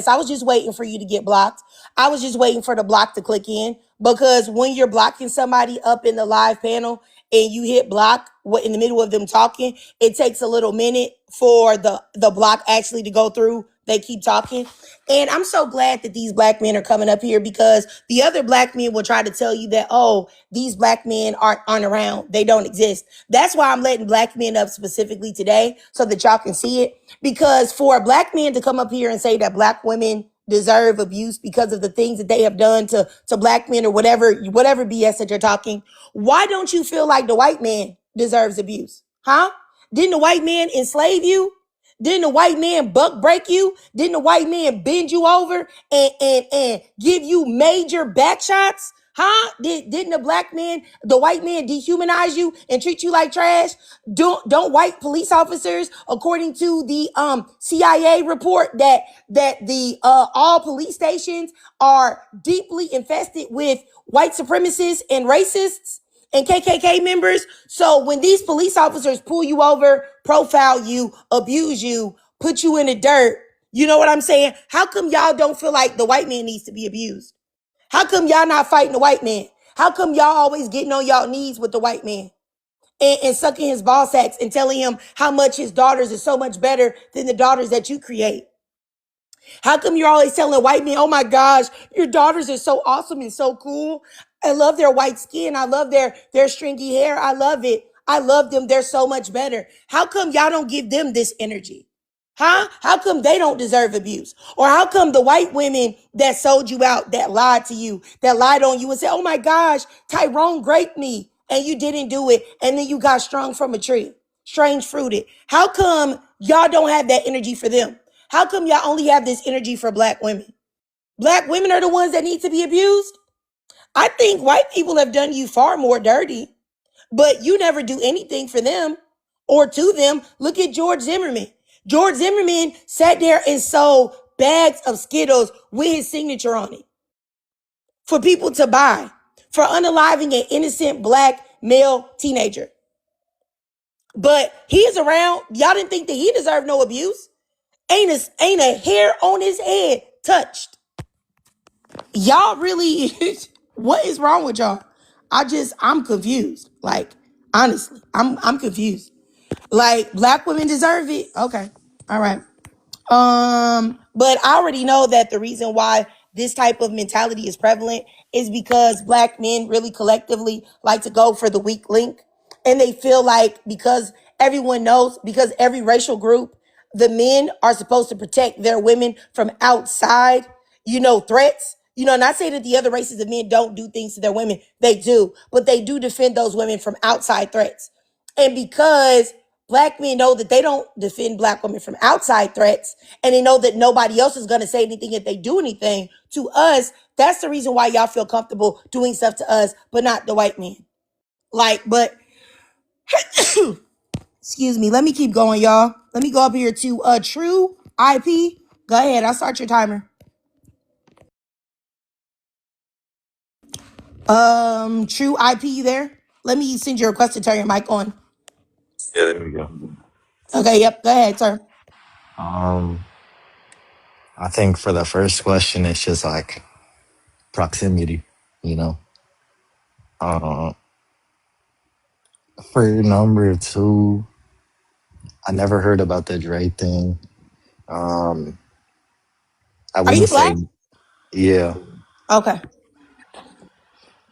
I was just waiting for you to get blocked. I was just waiting for the block to click in, because when you're blocking somebody up in the live panel and you hit block what in the middle of them talking, it takes a little minute for the block actually to go through. They keep talking. And I'm so glad that these black men are coming up here, because the other black men will try to tell you that, oh, these black men aren't around. They don't exist. That's why I'm letting black men up specifically today, so that y'all can see it. Because for a black man to come up here and say that black women deserve abuse because of the things that they have done to black men, or whatever BS that you're talking, why don't you feel like the white man deserves abuse? Huh? Didn't the white man enslave you? Didn't the white man buck break you? Didn't the white man bend you over and give you major back shots? Huh? Didn't the white man dehumanize you and treat you like trash? Don't white police officers, according to the CIA report, that the all police stations are deeply infested with white supremacists and racists and KKK members? So when these police officers pull you over, profile you, abuse you, put you in the dirt, you know what I'm saying? How come y'all don't feel like the white man needs to be abused? How come y'all not fighting the white man? How come y'all always getting on y'all knees with the white man and sucking his ball sacks and telling him how much his daughters are so much better than the daughters that you create? How come you're always telling white men, oh my gosh, your daughters are so awesome and so cool. I love their white skin. I love their stringy hair. I love it. I love them. They're so much better. How come y'all don't give them this energy? Huh? How come they don't deserve abuse? Or how come the white women that sold you out, that lied to you, that lied on you and said, oh my gosh, Tyrone raped me, and you didn't do it, and then you got strung from a tree, strange fruited. How come y'all don't have that energy for them? How come y'all only have this energy for black women? Black women are the ones that need to be abused? I think white people have done you far more dirty, but you never do anything for them. or to them. Look at George Zimmerman. George Zimmerman sat there and sold bags of Skittles with his signature on it for people to buy for unaliving an innocent black male teenager. But he's around. Y'all didn't think that he deserved no abuse. Ain't a hair on his head touched. Y'all really, what is wrong with y'all? I'm confused. Like, honestly, I'm confused. Like, black women deserve it. Okay. All right. But I already know that the reason why this type of mentality is prevalent is because black men really collectively like to go for the weak link. And they feel like because everyone knows, because every racial group, the men are supposed to protect their women from outside, threats. Not saying that the other races of men don't do things to their women. They do, but they do defend those women from outside threats. And because black men know that they don't defend black women from outside threats, and they know that nobody else is going to say anything if they do anything to us, that's the reason why y'all feel comfortable doing stuff to us, but not the white man. Excuse me. Let me keep going, y'all. Let me go up here to True IP. Go ahead. I'll start your timer. True IP, you there? Let me send you a request to turn your mic on. Yeah, there we go. Okay, yep. Go ahead, sir. Um, I think for the first question, it's just like proximity, you know. Uh, for number two, I never heard about the Drake thing. Um, I Are you wouldn't say, black? yeah. Okay.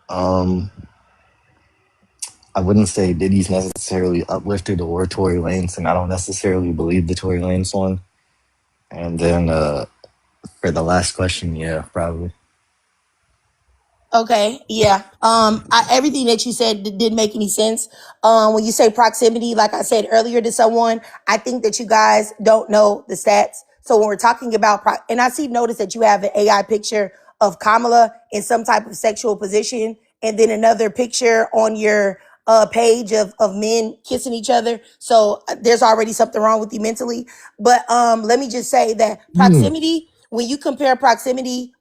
Um, I wouldn't say Diddy's necessarily uplifted or Tory Lanez, and I don't necessarily believe the Tory Lanez one. And then for the last question, yeah, probably. Okay, yeah. Everything that you said didn't make any sense. When you say proximity, like I said earlier to someone, I think that you guys don't know the stats. So when we're talking about, and I see, notice that you have an AI picture of Kamala in some type of sexual position, and then another picture on your page of men kissing each other. So there's already something wrong with you mentally. But let me just say that Hmm. proximity, when you compare proximity,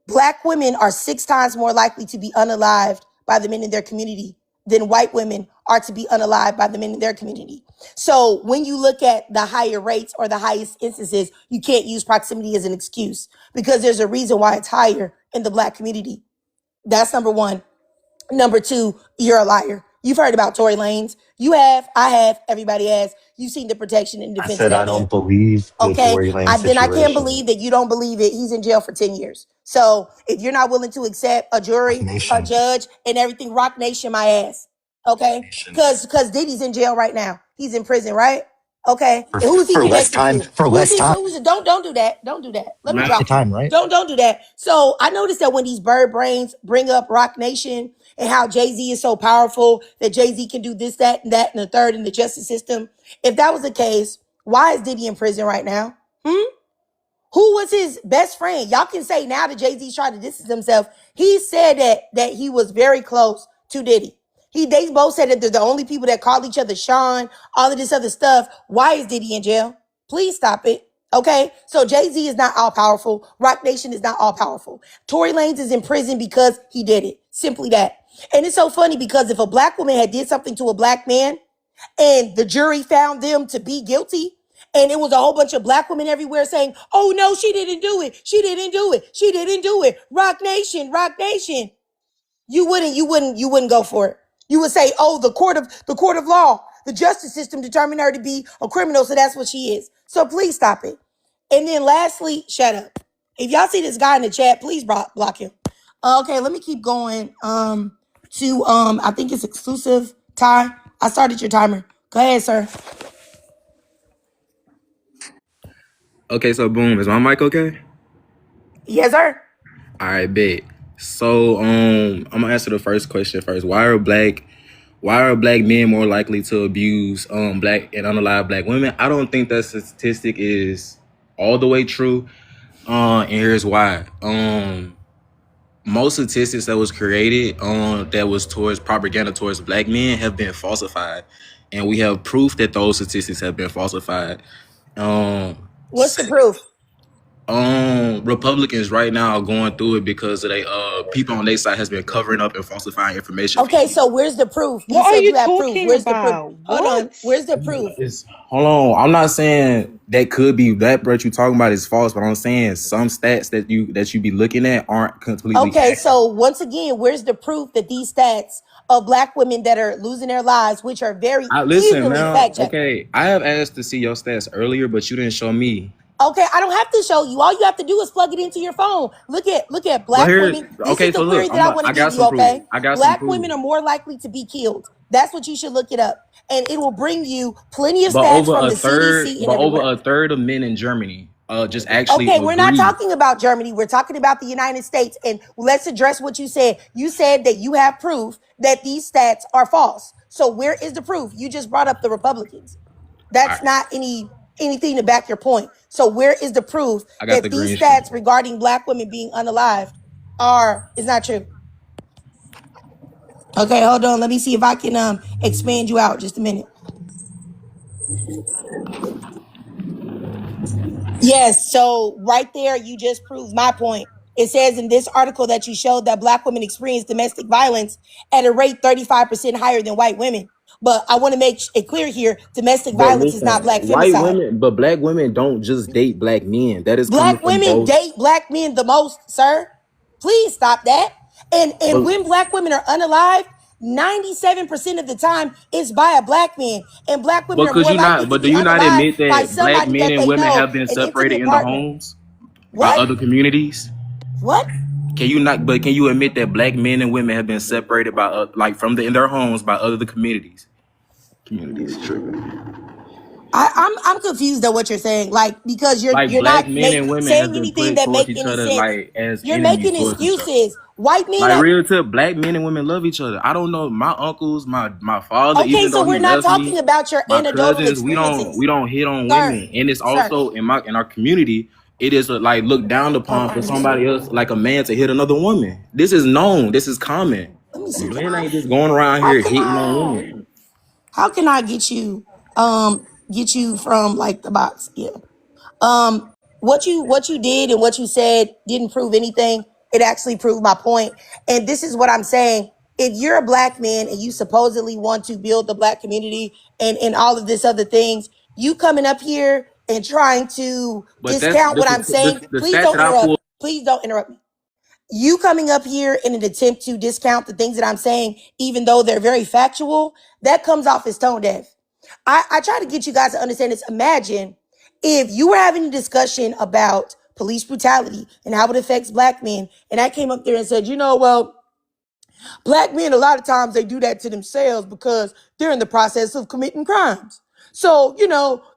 black women are 6 times more likely to be unalived by the men in their community than white women are to be unalived by the men in their community. So when you look at the higher rates or the highest instances, you can't use proximity as an excuse because there's a reason why it's higher in the black community. That's number one. Number two, you're a liar. You've heard about Tory Lanez. You have, I have, everybody has. You've seen the protection and I defense of said I that man. don't believe the Okay, Tory Lanez then I can't situation. believe that you don't believe it. He's in jail for 10 years. So if you're not willing to accept a Roc jury, a Nation. judge, and everything, Rock Nation my ass. Okay? Nation. Because Diddy's in jail right now. He's in prison, right? Okay. And who's he For less connected time. to? For less time. Don't do that. Don't do that. Let me Half the block you. time, right? Don't do that. So I noticed that when these bird brains bring up Rock Nation and how Jay-Z is so powerful that Jay-Z can do this, that, and the third in the justice system. If that was the case, why is Diddy in prison right now? Who was his best friend? Y'all can say now that Jay-Z tried to distance himself. He said that he was very close to Diddy. They both said that they're the only people that call each other Sean, all of this other stuff. Why is Diddy in jail? Please stop it. Okay? So Jay-Z is not all powerful. Rock Nation is not all powerful. Tory Lanez is in prison because he did it. Simply that. And it's so funny because if a black woman had did something to a black man, and the jury found them to be guilty, and it was a whole bunch of black women everywhere saying, oh no, she didn't do it, she didn't do it, she didn't do it, Rock Nation, Rock Nation, you wouldn't go for it. You would say, oh, the court of law, the justice system determined her to be a criminal, so that's what she is. So please stop it. And then lastly, shut up. If y'all see this guy in the chat, please block him. Okay, let me keep going. To I think it's exclusive. Ty, I started your timer. Go ahead, sir. Okay, so boom, is my mic okay? Yes, sir. All right, bet. So I'm gonna answer the first question first. Why are black men more likely to abuse black and unalive black women? I don't think that statistic is all the way true. And here's why. Most statistics that was created that was towards propaganda towards black men have been falsified. and we have proof that those statistics have been falsified. Um, What's the proof? Republicans right now are going through it because of they people on their side has been covering up and falsifying information for Okay, so years. where's the proof? You What are said you you have proof. talking Where's the proof? about? Hold on. What? Where's the proof? Hold on. I'm not saying that could be that what you're talking about is false, but I'm saying some stats that you be looking at aren't completely Okay, accurate. so once again, where's the proof that these stats of black women that are losing their lives, which are very I listen, easily man. fact checked? Okay, I have asked to see your stats earlier, but you didn't show me. Okay, I don't have to show you. All you have to do is plug it into your phone. Look at But black here, women. This is okay. the So look, query that I want to I give got you, some proof. okay? I got some Black proof. women are more likely to be killed. That's what you should look it up. And it will bring you plenty of But stats over from a the third, CDC and everywhere. of men in Germany, just actually Okay, we're not agree. talking about Germany. We're talking about the United States. And let's address what you said. You said that you have proof that these stats are false. So where is the proof? You just brought up the Republicans. All That's right, not anything to back your point. So where is the proof I got the that these green screen. stats regarding black women being unalived is not true? Okay, hold on. Let me see if I can expand you out just a minute. Yes, so right there, you just proved my point. It says in this article that you showed that black women experience domestic violence at a rate 35% higher than white women. But I want to make it clear here, domestic But violence is not listen, black white femicide. women, but black women don't just date black men. That is coming Black from women both. date black men the most, sir. Please stop that. And But when black women are unalived, 97% of the time it's by a black man. And black women are because more you likely not, to but do be you not unalived admit by that black somebody men that and they women know, have been an separated intimate in the partner. homes by What? other communities? What? Can you not? But can you admit that black men and women have been separated by like from in their homes by other communities? Communities, tripping. I'm confused at what you're saying. Like, because Like you're black not men and women have saying been anything put that towards make each any other sense. like as You're enemies making towards each other. excuses. White men Like have. real tip, black men and women love each other. I don't know my uncles, my father, Okay, even so though he we're not left me, talking about your my anecdotal cousins, we experiences, don't hit on sir. women, and it's Sir. also in our community. It is like looked down upon for somebody else, like a man, to hit another woman. This is known. This is common. Let me see. Men ain't just going around How here can hitting on I? women. How can I get you from like the box? Yeah. What you did and what you said didn't prove anything. It actually proved my point. And this is what I'm saying. If you're a black man and you supposedly want to build the black community and all of this other things, you coming up here and trying to But that's discount what I'm saying. the Please stat don't that I interrupt. pulled. Please don't interrupt me. You coming up here in an attempt to discount the things that I'm saying, even though they're very factual, that comes off as tone deaf. I try to get you guys to understand this. Imagine if you were having a discussion about police brutality and how it affects black men, and I came up there and said, well, black men, a lot of times they do that to themselves because they're in the process of committing crimes. So,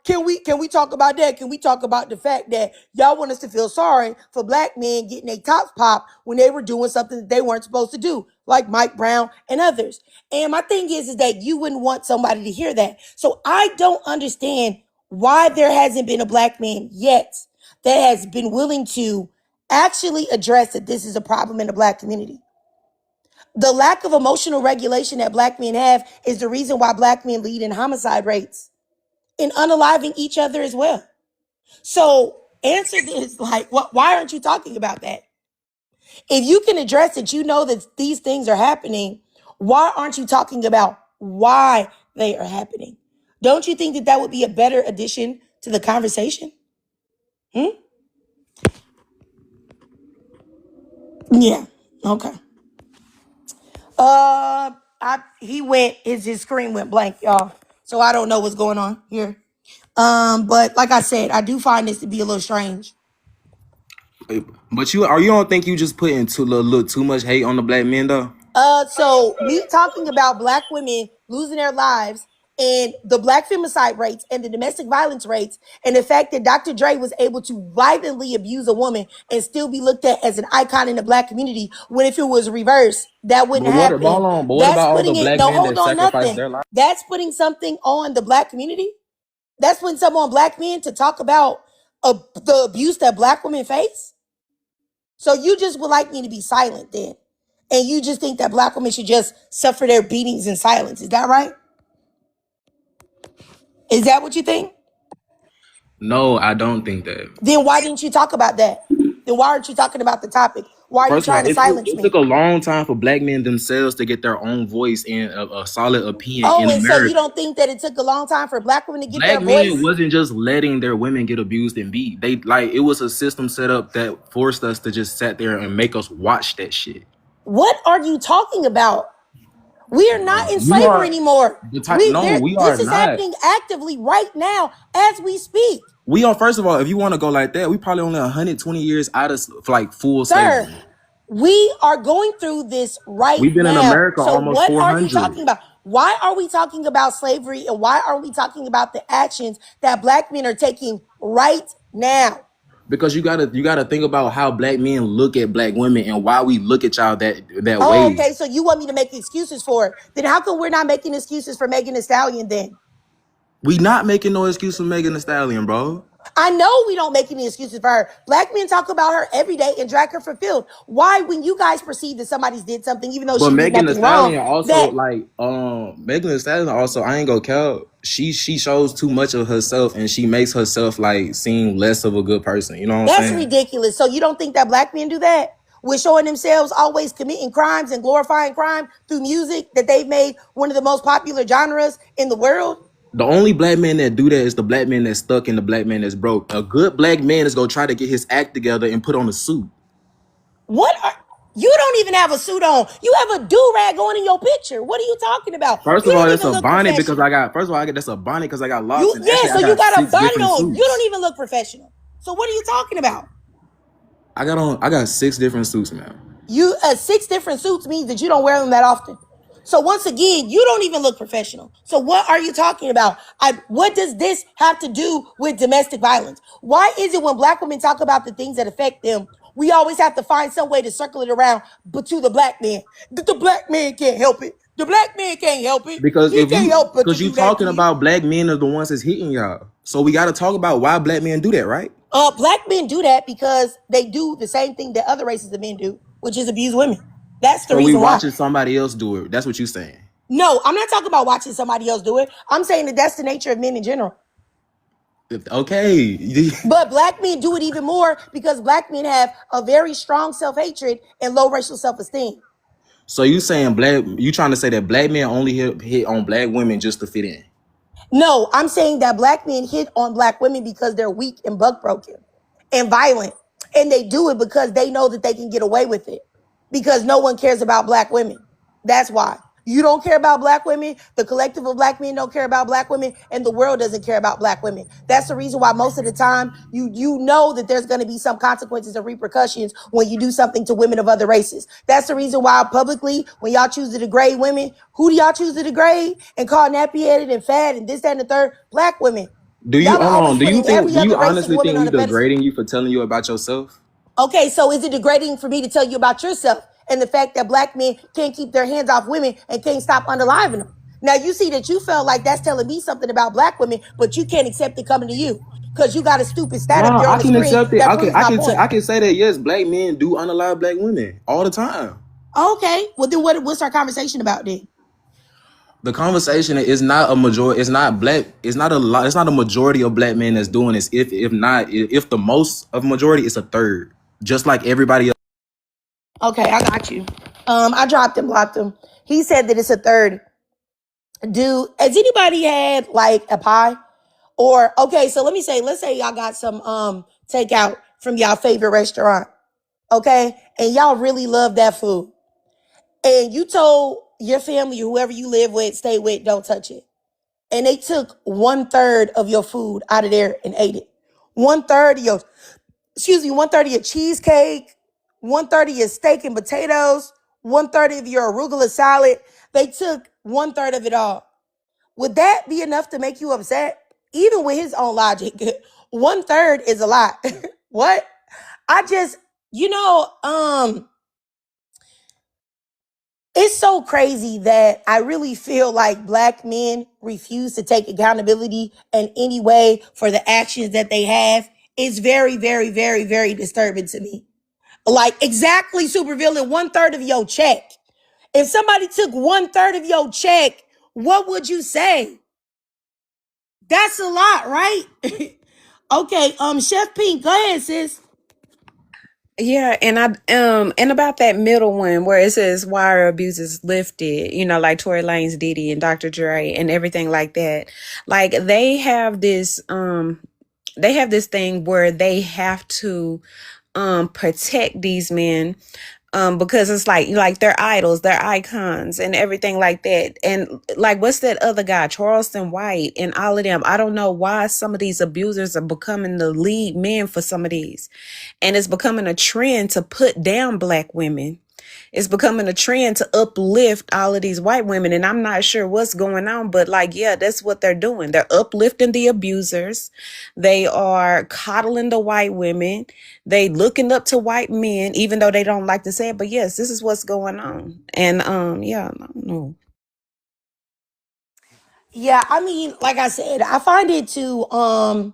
can we talk about that? Can we talk about the fact that y'all want us to feel sorry for black men getting their tops popped when they were doing something that they weren't supposed to do, like Mike Brown and others? And my thing is that you wouldn't want somebody to hear that. So I don't understand why there hasn't been a black man yet that has been willing to actually address that this is a problem in the black community. The lack of emotional regulation that black men have is the reason why black men lead in homicide rates and unaliving each other as well. So answer this, like, why aren't you talking about that? If you can address it, you know that these things are happening. Why aren't you talking about why they are happening? Don't you think that that would be a better addition to the conversation? Yeah. Okay. His screen went blank, y'all. So I don't know what's going on here. But like I said, I do find this to be a little strange. But you don't think you just putting little too much hate on the black men though? So me talking about black women losing their lives and the black femicide rates and the domestic violence rates and the fact that Dr. Dre was able to violently abuse a woman and still be looked at as an icon in the black community, when if it was reversed, that wouldn't happen. Hold on. But what That's about all the putting it, black no, men hold that on, sacrificed nothing. their lives? That's putting something on the black community. That's putting something on black men to talk about the abuse that black women face. So you just would like me to be silent then. And you just think that black women should just suffer their beatings in silence. Is that right? Is that what you think? No, I don't think that. Then why didn't you talk about that? Then why aren't you talking about the topic? Why are you First of all, trying to silence it took me? a long time for black men themselves to get their own voice and a solid opinion Oh, in and so you America. don't think that it took a long time for black women to get Black their men voice? wasn't just letting their women get abused and beat. They like it was a system set up that forced us to just sit there and make us watch that shit. What are you talking about? We are not in You slavery are anymore. the type. No, we This are is not. happening actively right now as we speak. We are, first of all, if you want to go like that, we probably only 120 years out of like full Sir, slavery. we are going through this right We've been in now. America So almost what are you talking 400. about? Why are we talking about slavery and why are we talking about the actions that black men are taking right now? Because you gotta think about how black men look at black women and why we look at y'all that Oh, way. okay. So you want me to make excuses for it. Then how come we're not making excuses for Megan Thee Stallion then? We not making no excuse for Megan Thee Stallion, bro. I know we don't make any excuses for her. Black men talk about her every day and drag her for filth. Why, when you guys perceive that somebody's did something, even though But she did Megan Thee nothing wrong, Stallion also that like Megan Thee Stallion also, I ain't gonna count. She shows too much of herself and she makes herself like seem less of a good person. You know what I'm that's saying? ridiculous. So you don't think that black men do that? With showing themselves always committing crimes and glorifying crime through music that they've made one of the most popular genres in the world? The only black man that do that is the black man that's stuck and the black man that's broke. A good black man is gonna try to get his act together and put on a suit. What are you don't even have a suit on. You have a do-rag on in your picture. What are you talking about? First You of all, don't that's even a look bonnet because professional. I got. First of all, that's a bonnet because I got locks, You and yeah, actually so I you got got a six bonnet different on. You don't suits. even look professional. So what are you talking about? I got six different suits, man. You 6 different suits means that you don't wear them that often. So once again, you don't even look professional. So what are you talking about? What does this have to do with domestic violence? Why is it when black women talk about the things that affect them, we always have to find some way to circle it around, but to the black man? The black man can't help it. The black man can't help it. Because He can't help but to you do that to talking you. about black men are the ones that's hitting y'all, so we got to talk about why black men do that, right? Black men do that because they do the same thing that other races of men do, which is abuse women. That's the So we reason why. watching somebody else do it. That's what you saying. No, I'm not talking about watching somebody else do it. I'm saying that that's the nature of men in general. Okay. But black men do it even more because black men have a very strong self-hatred and low racial self-esteem. So you saying black? You trying to say that black men only hit on black women just to fit in? No, I'm saying that black men hit on black women because they're weak and buck broken and violent. And they do it because they know that they can get away with it because no one cares about black women. That's why. You don't care about black women. The collective of black men don't care about black women, and the world doesn't care about black women. That's the reason why most of the time you know that there's going to be some consequences and repercussions when you do something to women of other races. That's the reason why publicly, when y'all choose to degrade women, who do y'all choose to degrade and call nappy-headed and fat and this, that, and the third? Black women. Do you Y'all are hold always on? putting every Do you other race of honestly woman think on we a pedestal. degrading you for telling you about yourself? Okay, so is it degrading for me to tell you about yourself and the fact that black men can't keep their hands off women and can't stop unaliving them? Now you see that you felt like that's telling me something about black women, but you can't accept it coming to you because you got a stupid stat No, up there on I the can screen accept it. that proves my point. I can say that yes, black men do unalive black women all the time. Okay, well then what's our conversation about then? The conversation is not a majority. It's not black. It's not a lot. It's not a majority of black men that's doing this. If not, if the most of majority, it's a third. Just like everybody else. Okay, I got you. I dropped and blocked him. He said that it's a third. Has anybody had like a pie? Or okay, so let's say y'all got some takeout from y'all favorite restaurant. Okay, and y'all really love that food. And you told your family or whoever you live with, stay with, don't touch it. And they took 1/3 of your food out of there and ate it. 1/3 of your, 1/3 of your cheesecake, 1/3 of your steak and potatoes, 1/3 of your arugula salad. They took 1/3 of it all. Would that be enough to make you upset? Even with his own logic, 1/3 is a lot. What? I just, you know, it's so crazy that I really feel like black men refuse to take accountability in any way for the actions that they have. It's very, very, very, very disturbing to me. Like exactly, supervillain, 1/3 of your check. If somebody took 1/3 of your check, what would you say? That's a lot, right? Okay, Chef Pink, go ahead, sis. Yeah, and about that middle one where it says why are abuses lifted, like Tory Lanez, Diddy, and Dr. Dre and everything like that. Like they have this thing where they have to protect these men because it's like they're idols, they're icons and everything like that. And like what's that other guy, Charleston White, and all of them. I don't know why some of these abusers are becoming the lead men for some of these. And it's becoming a trend to put down Black women. It's becoming a trend to uplift all of these white women. And I'm not sure what's going on, but like, yeah, that's what they're doing. They're uplifting the abusers. They are coddling the white women. They looking up to white men, even though they don't like to say it. But yes, this is what's going on. And yeah, I don't know. Yeah, I mean, like I said, I find it to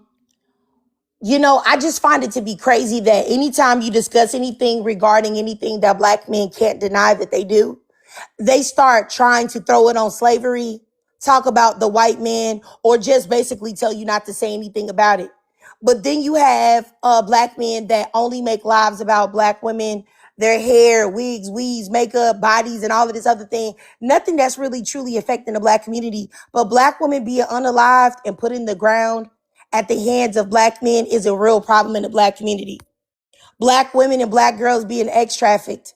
I just find it to be crazy that anytime you discuss anything regarding anything that Black men can't deny that they do, they start trying to throw it on slavery, talk about the white man, or just basically tell you not to say anything about it. But then you have Black men that only make lives about Black women, their hair, wigs, weaves, makeup, bodies, and all of this other thing. Nothing that's really truly affecting the Black community. But Black women being unalived and put in the ground at the hands of Black men is a real problem in the Black community. Black women and Black girls being ex-trafficked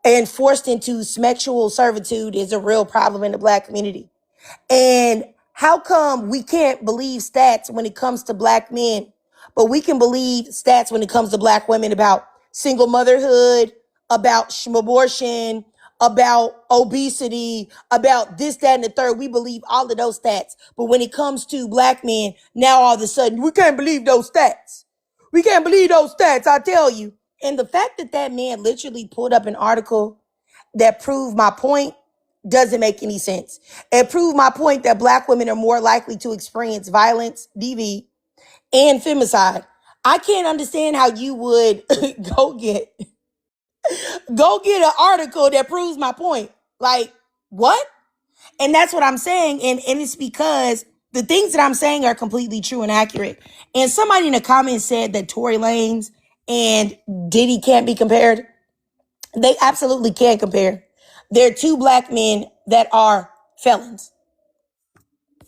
and forced into sexual servitude is a real problem in the Black community. And how come we can't believe stats when it comes to Black men, but we can believe stats when it comes to Black women about single motherhood, about abortion, about obesity, about this, that, and the third? We believe all of those stats. But when it comes to Black men, now all of a sudden, we can't believe those stats. We can't believe those stats, I tell you. And the fact that that man literally pulled up an article that proved my point doesn't make any sense. It proved my point that Black women are more likely to experience violence, DV, and femicide. I can't understand how you would go get an article that proves my point. Like, what? And that's what I'm saying. And it's because the things that I'm saying are completely true and accurate. And somebody in the comments said that Tory Lanez and Diddy can't be compared. They absolutely can compare. There are two Black men that are felons.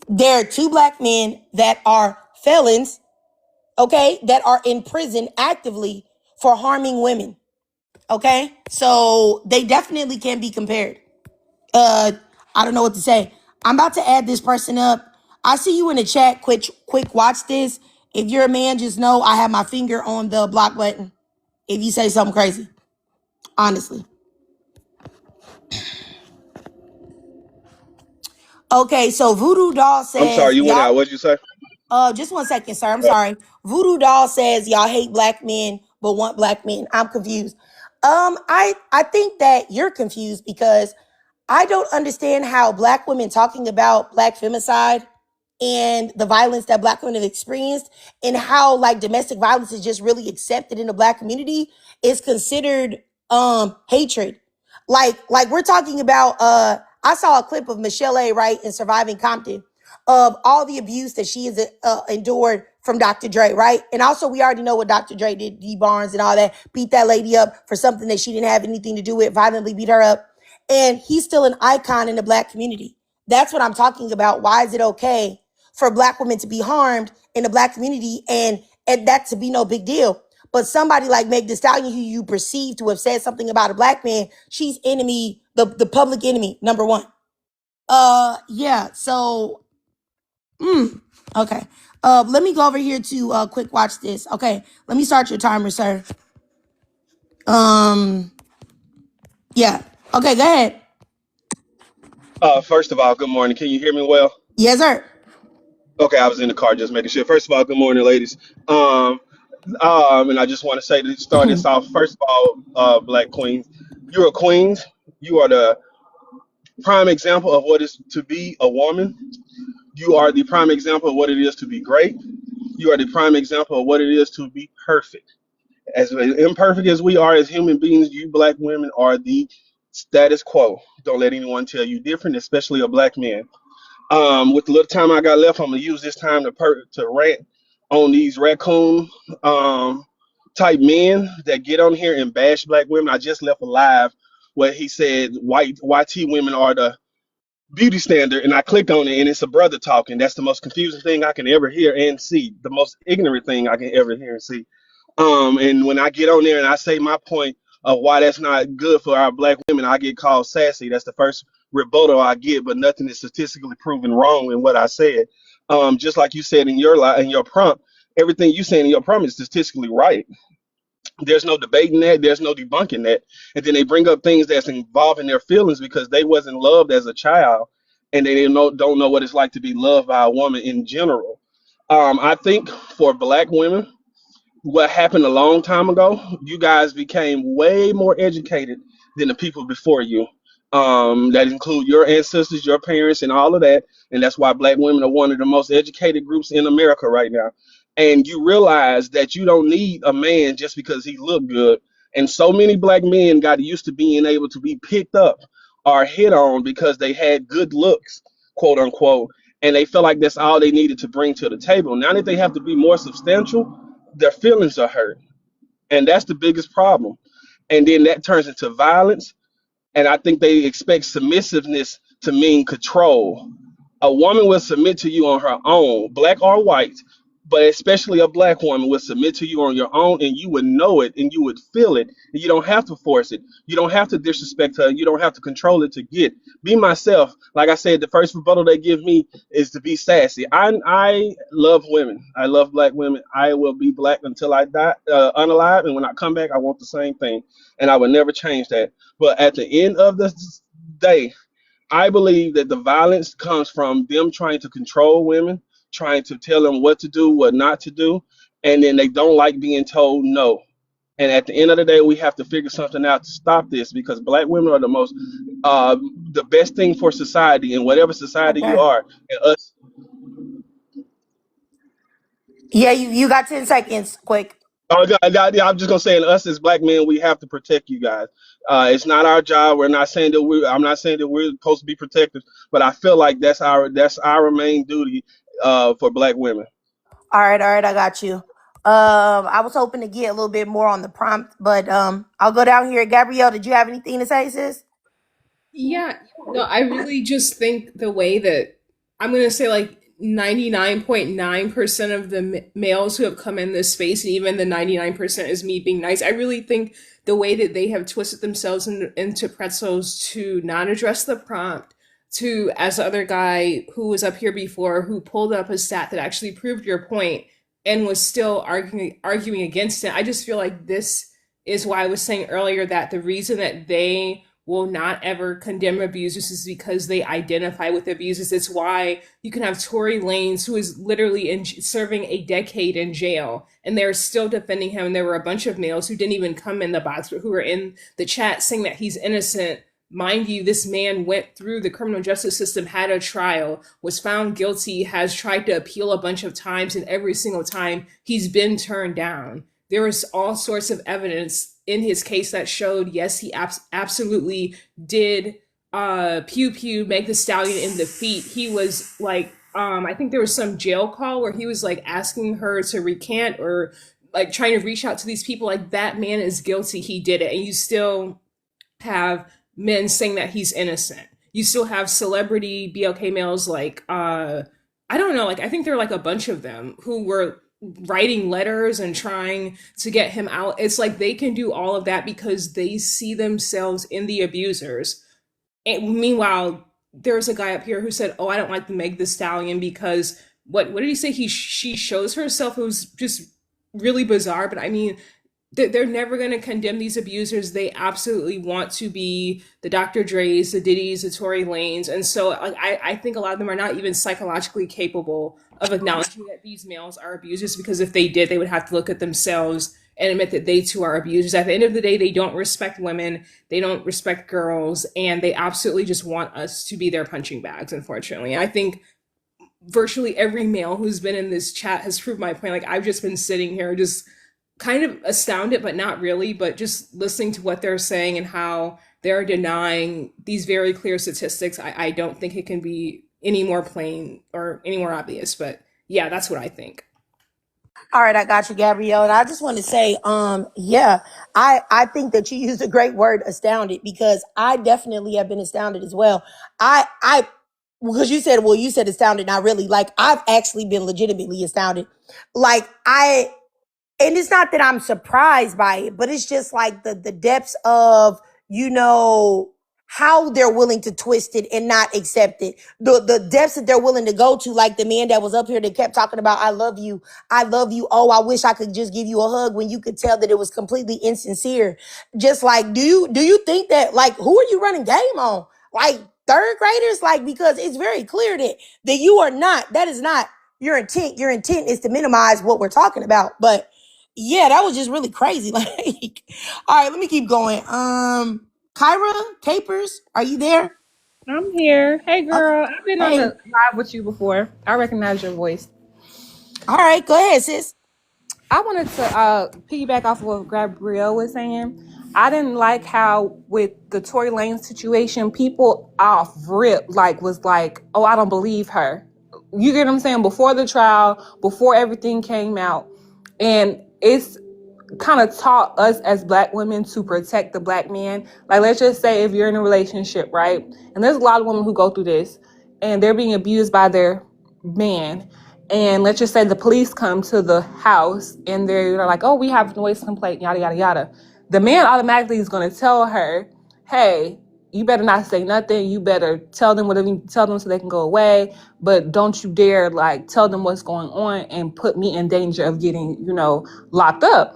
There are two Black men that are felons, okay, that are in prison actively for harming women. Okay? So they definitely can be compared. I don't know what to say. I'm about to add this person up. I see you in the chat. Quick, watch this. If you're a man, just know I have my finger on the block button. If you say something crazy, honestly. Okay, so Voodoo Doll I'm says sorry, you went y'all. out. What'd you say? Just 1 second, sir. I'm sorry. Voodoo Doll says y'all hate Black men but want Black men. I'm confused. I think that you're confused because I don't understand how Black women talking about Black femicide and the violence that Black women have experienced and how like domestic violence is just really accepted in the Black community is considered hatred. Like we're talking about I saw a clip of Michelle A. Wright in Surviving Compton of all the abuse that she has endured from Dr. Dre, right? And also we already know what Dr. Dre did, D Barnes and all that, beat that lady up for something that she didn't have anything to do with, violently beat her up. And he's still an icon in the Black community. That's what I'm talking about. Why is it okay for Black women to be harmed in the Black community and that to be no big deal? But somebody like Meg Thee Stallion, who you perceive to have said something about a Black man, she's enemy, the public enemy, number one. Yeah, so, okay. Let me go over here to, quick watch this. Okay, let me start your timer, sir. Yeah. Okay, go ahead. First of all, good morning. Can you hear me well? Yes, sir. Okay, I was in the car just making sure. First of all, good morning, ladies. Um, and I just want to say to start this off. First of all, Black Queens, you're a queen. You are the prime example of what is to be a woman. You are the prime example of what it is to be great. You are the prime example of what it is to be perfect. As imperfect as we are as human beings, you Black women are the status quo. Don't let anyone tell you different, especially a Black man. With the little time I got left, I'm gonna use this time to rant on these raccoon um, type men that get on here and bash black women. I just left a live where he said white YT women are the beauty standard, and I clicked on it, and it's a brother talking. That's the most confusing thing I can ever hear and see. The most ignorant thing I can ever hear and see. And when I get on there and I say my point of why that's not good for our black women, I get called sassy. That's the first rebuttal I get, but nothing is statistically proven wrong in what I said. Just like you said in in your prompt, everything you said in your prompt is statistically right. There's no debating that. There's no debunking that. And then they bring up things that's involving their feelings because they wasn't loved as a child, and they don't know what it's like to be loved by a woman in general. I think for black women, what happened a long time ago, you guys became way more educated than the people before you. That include your ancestors, your parents, and all of that. And that's why black women are one of the most educated groups in America right now. And you realize that you don't need a man just because he look good. And so many black men got used to being able to be picked up or hit on because they had good looks, quote unquote, and they felt like that's all they needed to bring to the table. Now that they have to be more substantial, their feelings are hurt, and that's the biggest problem. And then that turns into violence, and I think they expect submissiveness to mean control. A woman will submit to you on her own, black or white, but especially a black woman will submit to you on your own, and you would know it and you would feel it. And you don't have to force it. You don't have to disrespect her. You don't have to control it to get. Be myself. Like I said, the first rebuttal they give me is to be sassy. I love women. I love black women. I will be black until I die, unalive. And when I come back, I want the same thing. And I will never change that. But at the end of the day, I believe that the violence comes from them trying to control women, trying to tell them what to do, what not to do, and then they don't like being told no. And at the end of the day, we have to figure something out to stop this because black women are the best thing for society in whatever society you Okay. are. And us, Yeah, you got 10 seconds. Quick. oh, yeah, I'm just gonna say, and us as black men, we have to protect you guys. It's not our job. We're not saying that I'm not saying that we're supposed to be protectors, but I feel like that's our main duty for black women. All right, I got you. I was hoping to get a little bit more on the prompt, but I'll go down here. Gabrielle, did you have anything to say, sis? Yeah, no, I really just think the way that I'm going to say like 99.9% of the males who have come in this space, and even the 99% is me being nice. I really think the way that they have twisted themselves into pretzels to not address the prompt, to, as the other guy who was up here before, who pulled up a stat that actually proved your point and was still arguing against it. I just feel like this is why I was saying earlier that the reason that they will not ever condemn abusers is because they identify with abusers. It's why you can have Tory Lanez, who is literally serving a decade in jail, and they're still defending him. And there were a bunch of males who didn't even come in the box, but who were in the chat saying that he's innocent. Mind you, this man went through the criminal justice system, had a trial, was found guilty, has tried to appeal a bunch of times, and every single time he's been turned down. There was all sorts of evidence in his case that showed, yes, he absolutely did pew pew make the stallion in the feet. He was like, I think there was some jail call where he was like asking her to recant or like trying to reach out to these people. Like, that man is guilty. He did it. And you still have men saying that he's innocent. You still have celebrity BLK males like I don't know, like I think there are like a bunch of them who were writing letters and trying to get him out. It's like they can do all of that because they see themselves in the abusers. And meanwhile, there's a guy up here who said, "Oh, I don't like the Meg the Stallion because what did he say? She shows herself." It was just really bizarre. But I mean, they're never going to condemn these abusers. They absolutely want to be the Dr. Dre's, the Diddy's, the Tory Lanes. And so like, I think a lot of them are not even psychologically capable of acknowledging that these males are abusers, because if they did, they would have to look at themselves and admit that they too are abusers. At the end of the day, they don't respect women, they don't respect girls, and they absolutely just want us to be their punching bags, unfortunately. I think virtually every male who's been in this chat has proved my point. Like, I've just been sitting here just kind of astounded, but not really, but just listening to what they're saying and how they're denying these very clear statistics. I don't think it can be any more plain or any more obvious. But yeah, that's what I think. All right, I got you, Gabrielle. And I just want to say, yeah, I think that you used a great word, astounded, because I definitely have been astounded as well. I, because you said astounded, not really. Like, I've actually been legitimately astounded. Like, and it's not that I'm surprised by it, but it's just like the depths of, you know, how they're willing to twist it and not accept it. The depths that they're willing to go to, like the man that was up here that kept talking about, I love you. I love you. Oh, I wish I could just give you a hug, when you could tell that it was completely insincere. Just like, do you think that, like, who are you running game on? Like, third graders? Like, because it's very clear that you are not, that is not your intent. Your intent is to minimize what we're talking about. But yeah, that was just really crazy. Like, all right, let me keep going. Kyra Capers, are you there? I'm here. Hey, Uh, girl. I've been on hey, the live with you before. I recognize your voice. all right, go ahead, sis. I wanted to piggyback off of what Gabrielle was saying. I didn't like how with the Tory Lane situation, people off rip was like, oh, I don't believe her. You get what I'm saying? Before the trial, before everything came out, and it's kind of taught us as black women to protect the black man. Like, let's just say if you're in a relationship, right? And there's a lot of women who go through this and they're being abused by their man. And let's just say the police come to the house and they're like, oh, we have a noise complaint, yada, yada, yada. The man automatically is going to tell her, hey, you better not say nothing. You better tell them whatever you tell them so they can go away. But don't you dare tell them what's going on and put me in danger of getting, locked up.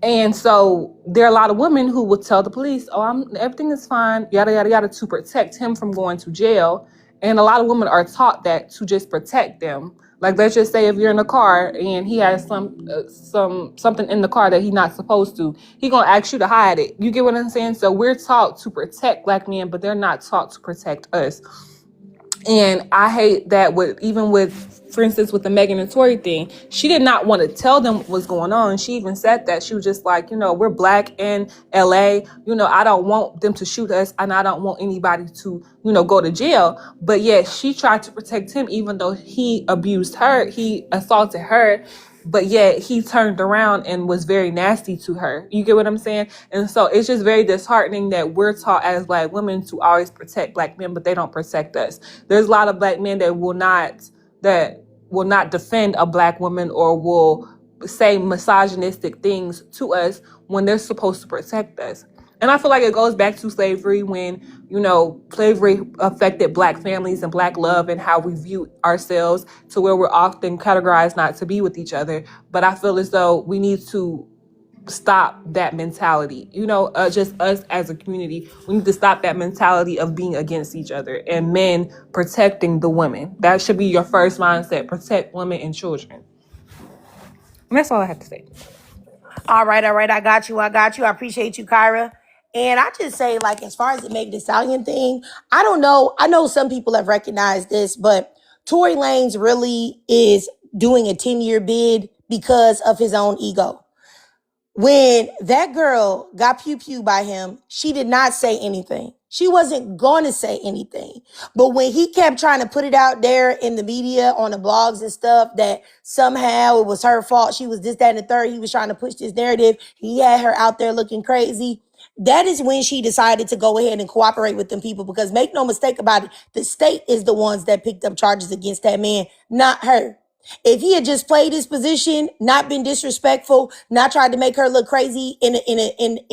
And so there are a lot of women who will tell the police, oh, everything is fine, yada, yada, yada, to protect him from going to jail. And a lot of women are taught that to just protect them. Like, let's just say if you're in a car and he has something in the car that he's not supposed to, he gonna ask you to hide it. You get what I'm saying? So we're taught to protect black men, but they're not taught to protect us. And I hate that for instance, with the Megan and Tory thing, she did not want to tell them what was going on. She even said that. She was just like, we're black in LA. I don't want them to shoot us and I don't want anybody to, go to jail. But yet she tried to protect him, even though he abused her, he assaulted her. But yet he turned around and was very nasty to her. You get what I'm saying? And so it's just very disheartening that we're taught as black women to always protect black men, but they don't protect us. There's a lot of black men that will not defend a black woman or will say misogynistic things to us when they're supposed to protect us. And I feel like it goes back to slavery when, slavery affected black families and black love and how we view ourselves, to where we're often categorized not to be with each other. But I feel as though we need to stop that mentality. Just us as a community, we need to stop that mentality of being against each other and men protecting the women. That should be your first mindset: protect women and children. And that's all I have to say. All right, all right, I got you. I appreciate you, Kyra. And I just say, like, as far as the Meg Thee Stallion thing, I don't know. I know some people have recognized this, but Tory Lanez really is doing a 10-year bid because of his own ego. When that girl got pew-pew by him, she did not say anything. She wasn't going to say anything. But when he kept trying to put it out there in the media, on the blogs and stuff, that somehow it was her fault, she was this, that, and the third, he was trying to push this narrative, he had her out there looking crazy. That is when she decided to go ahead and cooperate with them people, because make no mistake about it, the state is the ones that picked up charges against that man, not her. If he had just played his position, not been disrespectful, not tried to make her look crazy in the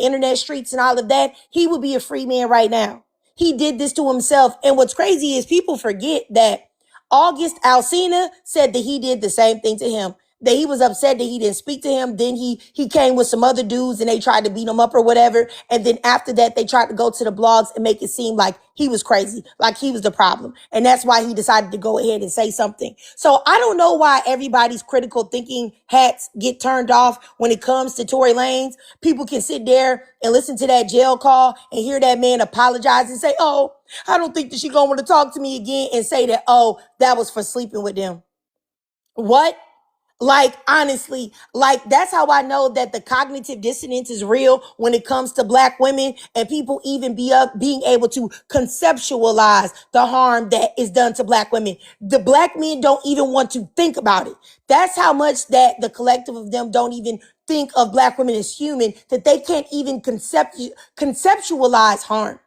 internet streets and all of that, he would be a free man right now. He did this to himself. And what's crazy is people forget that August Alsina said that he did the same thing to him. That he was upset that he didn't speak to him. Then he came with some other dudes and they tried to beat him up or whatever. And then after that, they tried to go to the blogs and make it seem like he was crazy, like he was the problem. And that's why he decided to go ahead and say something. So I don't know why everybody's critical thinking hats get turned off when it comes to Tory Lanez. People can sit there and listen to that jail call and hear that man apologize and say, oh, I don't think that she's going to want to talk to me again, and say that, oh, that was for sleeping with them. What? Like, honestly, like, that's how I know that the cognitive dissonance is real when it comes to black women, and people even being able to conceptualize the harm that is done to black women. The black men don't even want to think about it. That's how much that the collective of them don't even think of black women as human, that they can't even conceptualize harm.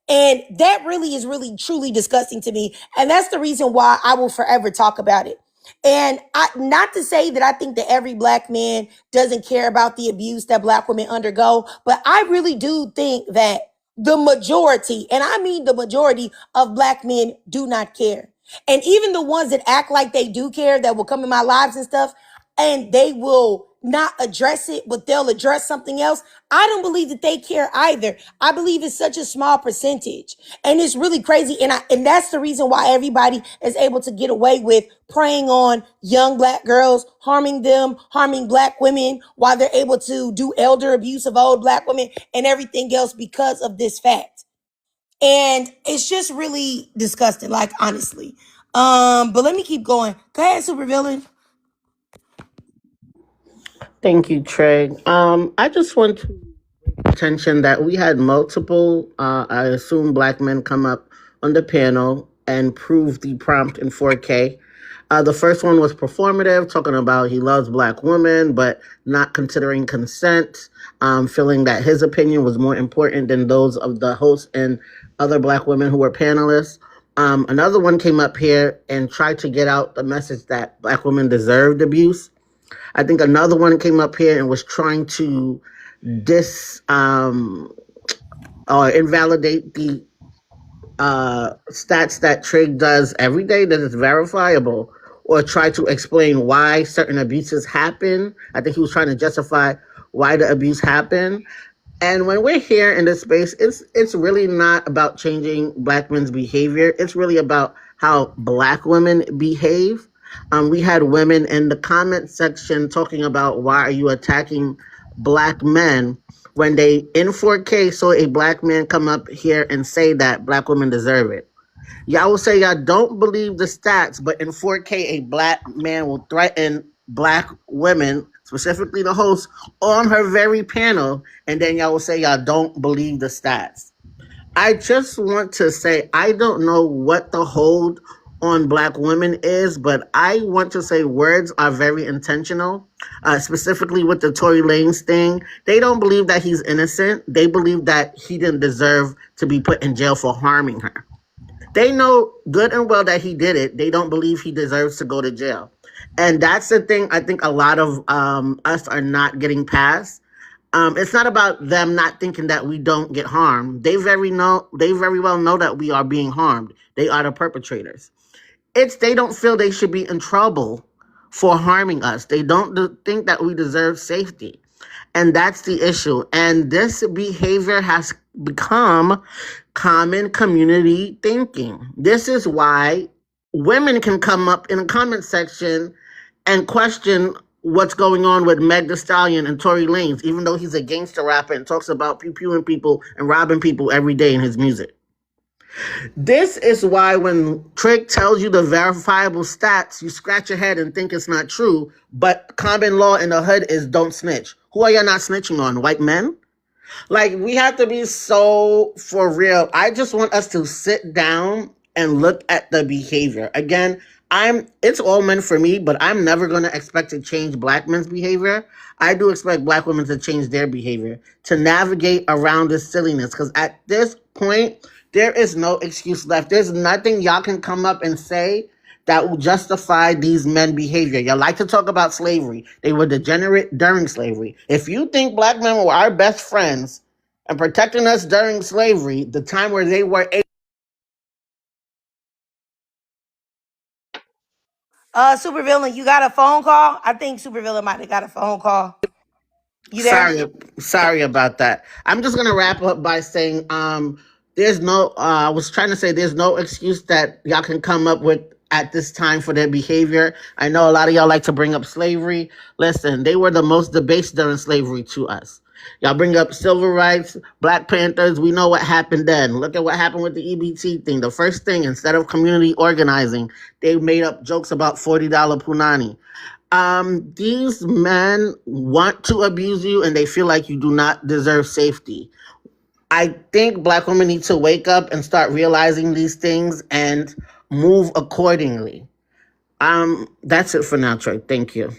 And that really is really truly disgusting to me. And that's the reason why I will forever talk about it. And not to say that I think that every black man doesn't care about the abuse that black women undergo, but I really do think that the majority, and I mean the majority of black men, do not care. And even the ones that act like they do care, that will come in my lives and stuff, and they will not address it, but they'll address something else. I don't believe that they care either. I believe it's such a small percentage, and it's really crazy. And that's the reason why everybody is able to get away with preying on young black girls, harming them, harming black women, while they're able to do elder abuse of old black women and everything else because of this fact. And it's just really disgusting, like, honestly. But let me keep going. Go ahead, supervillain. Thank you, Trey. I just want to attention that we had multiple, I assume, black men come up on the panel and prove the prompt in 4K. The first one was performative, talking about he loves black women, but not considering consent, feeling that his opinion was more important than those of the host and other black women who were panelists. Another one came up here and tried to get out the message that black women deserved abuse. I think another one came up here and was trying to or invalidate the stats that Trig does every day that is verifiable, or try to explain why certain abuses happen. I think he was trying to justify why the abuse happened. And when we're here in this space, it's really not about changing black men's behavior. It's really about how black women behave. We had women in the comment section talking about, why are you attacking black men, when they in 4K saw a black man come up here and say that black women deserve it. Y'all will say y'all don't believe the stats, but in 4K, a black man will threaten black women, specifically the host, on her very panel, and then y'all will say y'all don't believe the stats. I just want to say, I don't know what the hold on black women is, but I want to say words are very intentional, specifically with the Tory Lanez thing. They don't believe that he's innocent. They believe that he didn't deserve to be put in jail for harming her. They know good and well that he did it. They don't believe he deserves to go to jail. And that's the thing I think a lot of us are not getting past. It's not about them not thinking that we don't get harmed. They very well know that we are being harmed. They are the perpetrators. They don't feel they should be in trouble for harming us. They don't think that we deserve safety. And that's the issue. And this behavior has become common community thinking. This is why women can come up in the comment section and question what's going on with Meg Thee Stallion and Tory Lanez, even though he's a gangster rapper and talks about pew-pewing people and robbing people every day in his music. This is why when Trick tells you the verifiable stats, you scratch your head and think it's not true, but common law in the hood is don't snitch. Who are you not snitching on? White men? Like, we have to be so for real. I just want us to sit down and look at the behavior. Again, it's all men for me, but I'm never going to expect to change black men's behavior. I do expect black women to change their behavior, to navigate around this silliness. Because at this point, there is no excuse left. There's nothing y'all can come up and say that will justify these men's behavior. You like to talk about slavery. They were degenerate during slavery. If you think black men were our best friends and protecting us during slavery, the time where they were Supervillain, you got a phone call? I think Supervillain might have got a phone call. You there? Sorry about that. I'm just gonna wrap up by saying, there's no. I was trying to say there's no excuse that y'all can come up with at this time for their behavior. I know a lot of y'all like to bring up slavery. Listen, they were the most debased during slavery to us. Y'all bring up civil rights, Black Panthers. We know what happened then. Look at what happened with the EBT thing. The first thing, instead of community organizing, they made up jokes about $40 punani. These men want to abuse you and they feel like you do not deserve safety. I think black women need to wake up and start realizing these things and move accordingly. That's it for now, Troy. Thank you.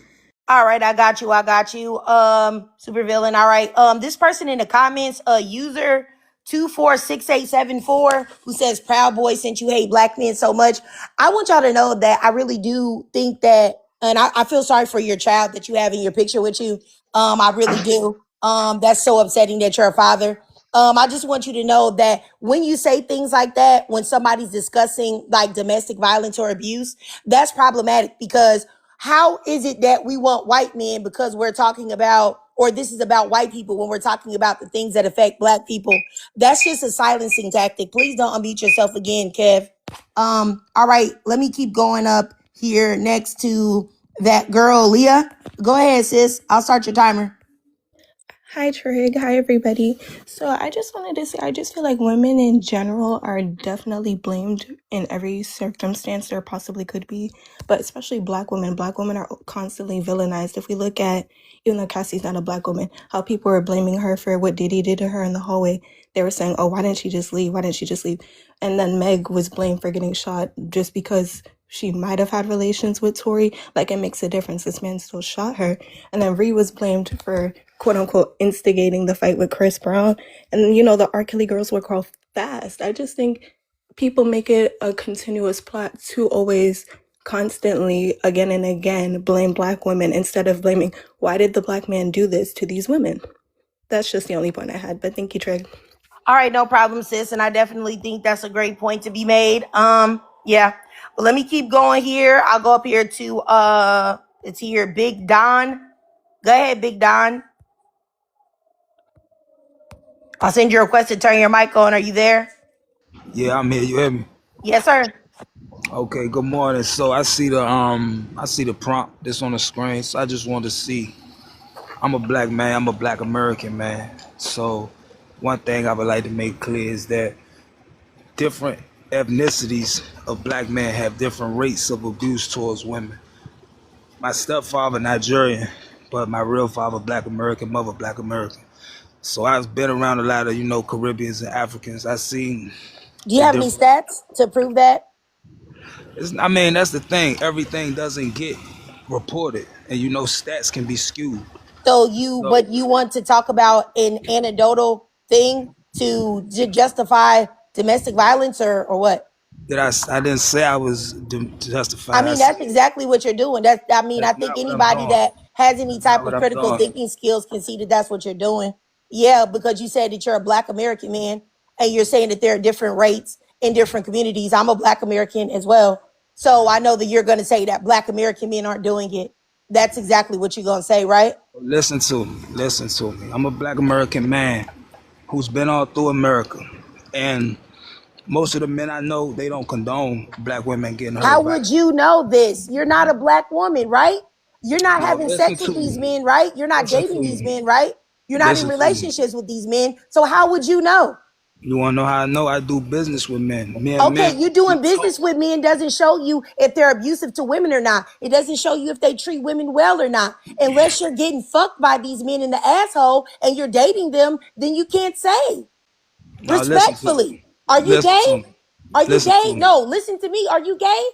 All right, I got you. I got you. Super villain. All right. This person in the comments, user 246874, who says Proud Boy, since you hate black men so much. I want y'all to know that I really do think that, and I feel sorry for your child that you have in your picture with you. I really do. That's so upsetting that you're a father. I just want you to know that when you say things like that, when somebody's discussing like domestic violence or abuse, that's problematic because how is it that we want white men because we're talking about, or this is about white people when we're talking about the things that affect black people? That's just a silencing tactic. Please don't unmute yourself again, Kev. All right, let me keep going up here next to that girl, Leah. Go ahead, sis. I'll start your timer. Hi, Trig. Hi, everybody. So I just wanted to say, I just feel like women in general are definitely blamed in every circumstance there possibly could be, but especially black women. Black women are constantly villainized. If we look at, even though Cassie's not a black woman, how people were blaming her for what Diddy did to her in the hallway. They were saying, oh, why didn't she just leave? Why didn't she just leave? And then Meg was blamed for getting shot just because she might have had relations with Tory. Like, it makes a difference. This man still shot her. And then Ree was blamed for quote unquote instigating the fight with Chris Brown. And you know, the R. Kelly girls were called fast. I just think people make it a continuous plot to always constantly again and again blame black women instead of blaming why did the black man do this to these women. That's just the only point I had, but thank you, Trey. All right, no problem, sis. And I definitely think that's a great point to be made. Yeah. But let me keep going here. I'll go up here to it's here, Big Don. Go ahead, Big Don. I'll send you a request to turn your mic on. Are you there? Yeah, I'm here. You hear me? Yes, sir. Okay, good morning. So I see the prompt that's on the screen. So I just want to see. I'm a black man, I'm a black American man. So one thing I would like to make clear is that different ethnicities of black men have different rates of abuse towards women. My stepfather Nigerian, but my real father black American, mother black American. So I've been around a lot of, Caribbeans and Africans. I've seen Do you the have any different. stats to prove that? That's the thing. Everything doesn't get reported, and stats can be skewed. So But you want to talk about an anecdotal thing to justify domestic violence or what? I didn't say I was I justified. I mean, said that's exactly what you're doing. I that's think not what I'm anybody doing. that has any That's not type what of I'm critical doing. thinking skills can see that that's what you're doing. Yeah, because you said that you're a black American man and you're saying that there are different rates in different communities. I'm a black American as well. So I know that you're going to say that black American men aren't doing it. That's exactly what you're going to say, right? Listen to me. Listen to me. I'm a black American man who's been all through America, and most of the men I know, they don't condone black women getting hurt How by. would you know this? You're not a black woman, right? You're not Well, having listen sex to with these me. men, right? You're not Listen dating to these me. men, right? You're not in Listen to me. relationships with these men. So how would you know? You want to know how I know? I do business with men. Me and Okay, men, you we doing talk. business with men doesn't show you if they're abusive to women or not. It doesn't show you if they treat women well or not. Unless you're getting fucked by these men in the asshole and you're dating them, then you can't say. Now listen to me. Respectfully. Are you Listen gay? to me. Are you Listen gay? to me. No, listen to me. Are you gay?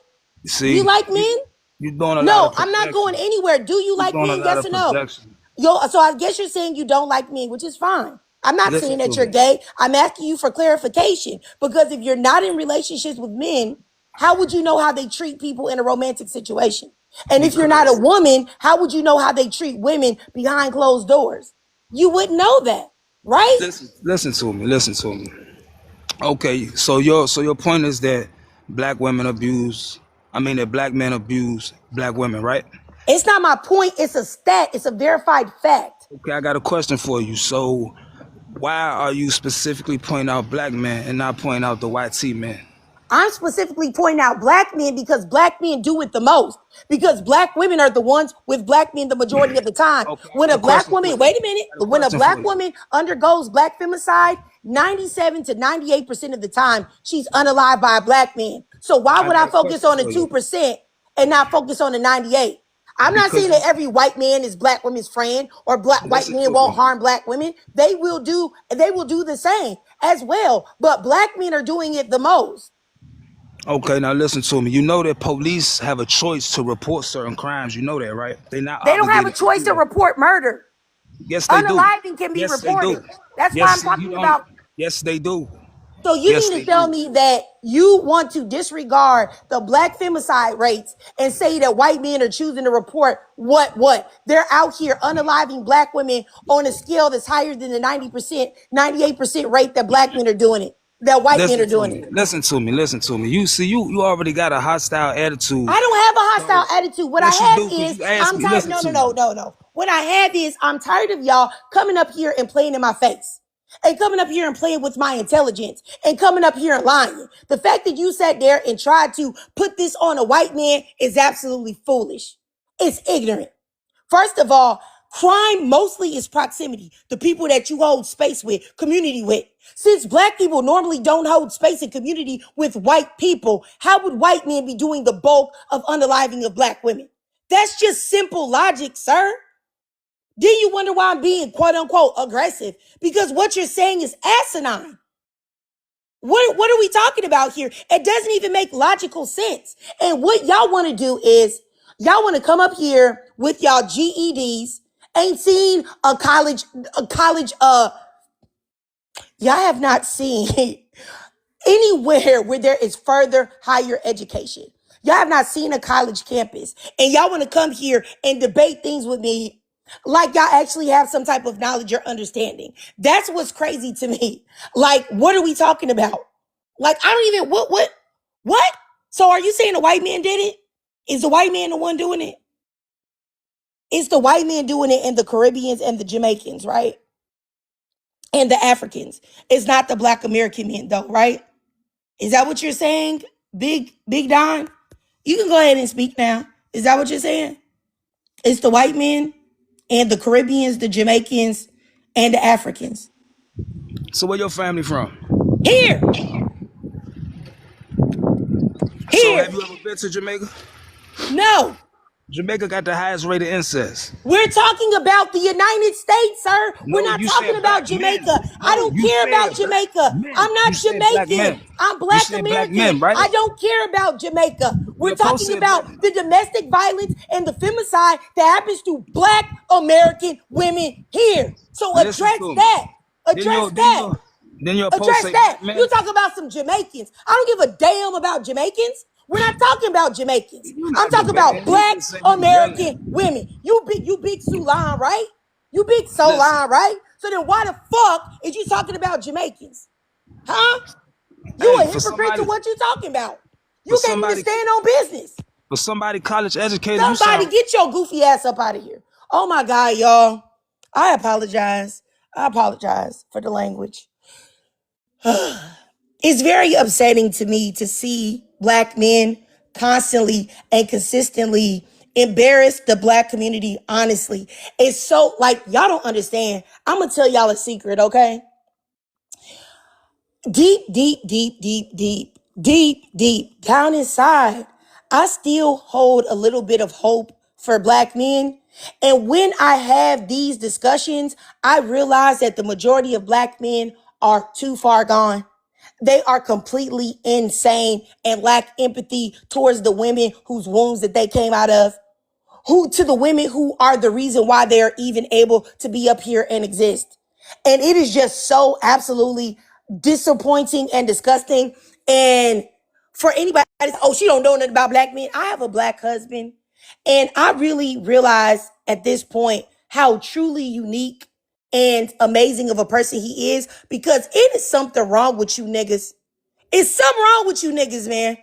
You Do you see, like you men? you doing a lot No, of I'm not going projection. anywhere. Do you You like doing a men? lot Yes of or no? projection. So I guess you're saying you don't like men, which is fine. I'm not Listen saying that to you're me. gay. I'm asking you for clarification because if you're not in relationships with men, how would you know how they treat people in a romantic situation? And if you're not a Because woman, how would you know how they treat women behind closed doors? You wouldn't know that, right? listen to me. Listen to me. Okay, so your point is that black women abuse. I mean that black men abuse black women, right? It's not my point. It's a stat. It's a verified fact. Okay, I got a question for you. So why are you specifically pointing out black men and not pointing out the white T men? I'm specifically pointing out black men because black men do it the most. Because black women are the ones with black men the majority of the time. Okay, I When got a a black question woman, for you. wait a minute, I got a when a question for black you. woman undergoes black femicide, 97 to 98% of the time, she's unalived by a black man. So why I would I got a focus question on the for you. 2% and not focus on the 98? I'm not saying because that every white man is black women's friend or black white listen men to won't me. harm black women. They will do the same as well. But black men are doing it the most. Okay, now listen to me. You know that police have a choice to report certain crimes. You know that, right? They're not They don't have a obligated to choice do to that. report murder. Yes, they do. Unaliving can be Yes, they do. reported. That's why Yes, I'm see, you talking don't. about. Yes, they do. So you Yes, mean they to tell do. me that you want to disregard the black femicide rates and say that white men are choosing to report what? They're out here unaliving black women on a scale that's higher than the 90%, 98% rate that black men are doing it, that white men Listen are to doing me. it. Listen to me. Listen to me. You see, you already got a hostile attitude. I don't have a So hostile attitude. What I yes, you have do, because is you asked I'm me. tired. Listen No, to no, me. no, no, no. What I have is I'm tired of y'all coming up here and playing in my face. And coming up here and playing with my intelligence and coming up here and lying. The fact that you sat there and tried to put this on a white man is absolutely foolish. It's ignorant. First of all, crime mostly is proximity. The people that you hold space with, community with. Since black people normally don't hold space and community with white people, how would white men be doing the bulk of unaliving of black women? That's just simple logic, sir. Then you wonder why I'm being quote unquote aggressive? Because what you're saying is asinine. What are we talking about here? It doesn't even make logical sense. And what y'all want to do is y'all want to come up here with y'all GEDs, ain't seen a college, y'all have not seen anywhere where there is further higher education. Y'all have not seen a college campus. And y'all want to come here and debate things with me like y'all actually have some type of knowledge or understanding. That's what's crazy to me. Like, what are we talking about? Like, I don't even, what? So are you saying the white man did it? Is the white man the one doing it? It's the white man doing it and the Caribbeans and the Jamaicans, right? And the Africans. It's not the black American men though, right? Is that what you're saying? Big Don? You can go ahead and speak now. Is that what you're saying? It's the white men and the Caribbeans, the Jamaicans, and the Africans. So where your family from? Here, So here. have you ever been to Jamaica? No. Jamaica got the highest rate of incest. We're talking about the United States, sir. We're No, not you talking said about black Jamaica. men. I No, don't you care said about black Jamaica. men. I'm You not said black Jamaican. men. I'm You black said black American. men, right? I don't care about Jamaica. We're Your post talking said black. about the domestic violence and the femicide that happens to black American women here. So Listen address to me. that. Then Address your then that. your then your post Address say that. black You men. talk about some Jamaicans. I don't give a damn about Jamaicans. We're not talking about Jamaicans. You I'm not talking about debating. You black just say you American yelling. women. You big Sulan, right? You big Listen. Solan, right? So then why the fuck is you talking about Jamaicans? Huh? You Hey, a hypocrite to what you talking about. for You can't even somebody stand on business. for somebody college educated, you Somebody sound get your goofy ass up out of here. Oh my God, y'all. I apologize. I apologize for the language. It's very upsetting to me to see black men constantly and consistently embarrass the black community. Honestly, it's so like y'all don't understand. I'm gonna tell y'all a secret, okay? Deep down inside, I still hold a little bit of hope for black men. And when I have these discussions, I realize that the majority of black men are too far gone. They are completely insane and lack empathy towards the women whose wombs that they came out of, who to the women who are the reason why they're even able to be up here and exist. And it is just so absolutely disappointing and disgusting. And for anybody, oh, she don't know nothing about black men. I have a black husband, and I really realize at this point how truly unique and amazing of a person he is, because it is something wrong with you niggas. It's something wrong with you niggas, man.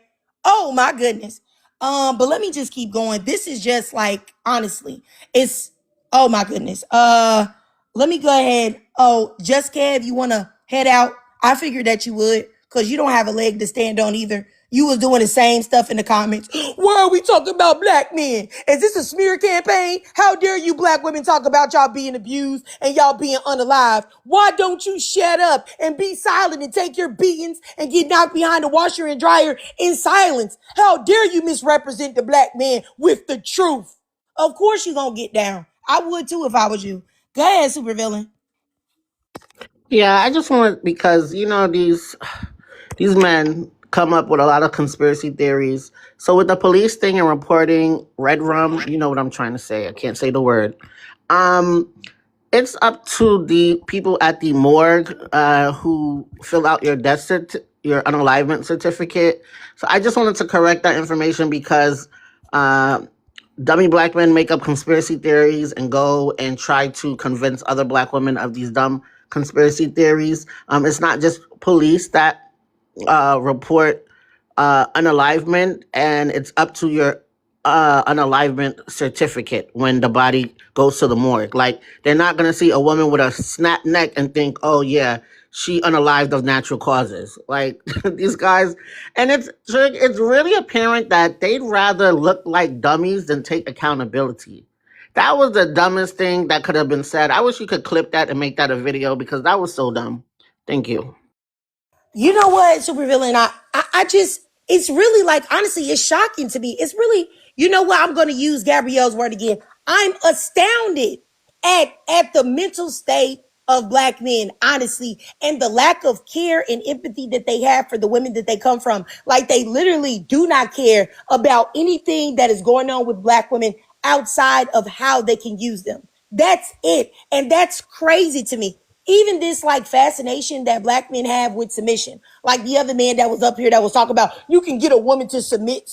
Oh my goodness. But let me just keep going. This is just like, honestly, it's, oh my goodness. Let me go ahead. Oh, just Kev, you wanna head out? I figured that you would, because you don't have a leg to stand on either. You was doing the same stuff in the comments. Why are we talking about black men? Is this a smear campaign? How dare you black women talk about y'all being abused and y'all being unalived? Why don't you shut up and be silent and take your beatings and get knocked behind the washer and dryer in silence? How dare you misrepresent the black man with the truth? Of course you gonna get down. I would too if I was you. Go ahead, supervillain. Yeah, I just want, because these men come up with a lot of conspiracy theories. So with the police thing and reporting red rum, you know what I'm trying to say. I can't say the word. Um, it's up to the people at the morgue who fill out your unalivement certificate. So I just wanted to correct that information because uh, dummy black men make up conspiracy theories and go and try to convince other black women of these dumb conspiracy theories. It's not just police that report unalivement, and it's up to your unalivement certificate when the body goes to the morgue. Like, they're not going to see a woman with a snap neck and think, oh, yeah, she unalived of natural causes. Like, these guys, and it's really apparent that they'd rather look like dummies than take accountability. That was the dumbest thing that could have been said. I wish you could clip that and make that a video because that was so dumb. Thank you. You know what, supervillain? I just, it's really like, honestly, it's shocking to me. It's really, you know what? I'm going to use Gabrielle's word again. I'm astounded at the mental state of black men, honestly, and the lack of care and empathy that they have for the women that they come from. Like, they literally do not care about anything that is going on with black women outside of how they can use them. That's it. And that's crazy to me. Even this like fascination that black men have with submission, like the other man that was up here that was talking about, you can get a woman to submit.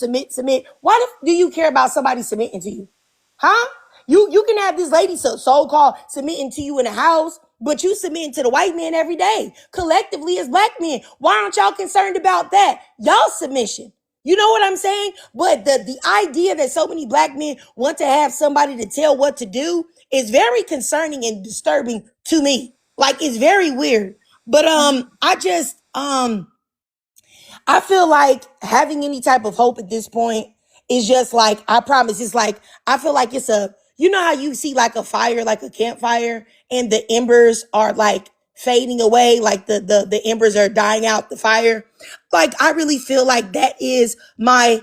Why do you care about somebody submitting to you? Huh? You can have this lady so-called submitting to you in the house, but you submitting to the white man every day. Collectively as black men, why aren't y'all concerned about that? Y'all submission. You know what I'm saying? But the idea that so many black men want to have somebody to tell what to do is very concerning and disturbing to me. Like, it's very weird. But I feel like having any type of hope at this point is just like, I promise, it's like, I feel like it's you know how you see like a fire, like a campfire, and the embers are like fading away, like the embers are dying out the fire. Like, I really feel like that is my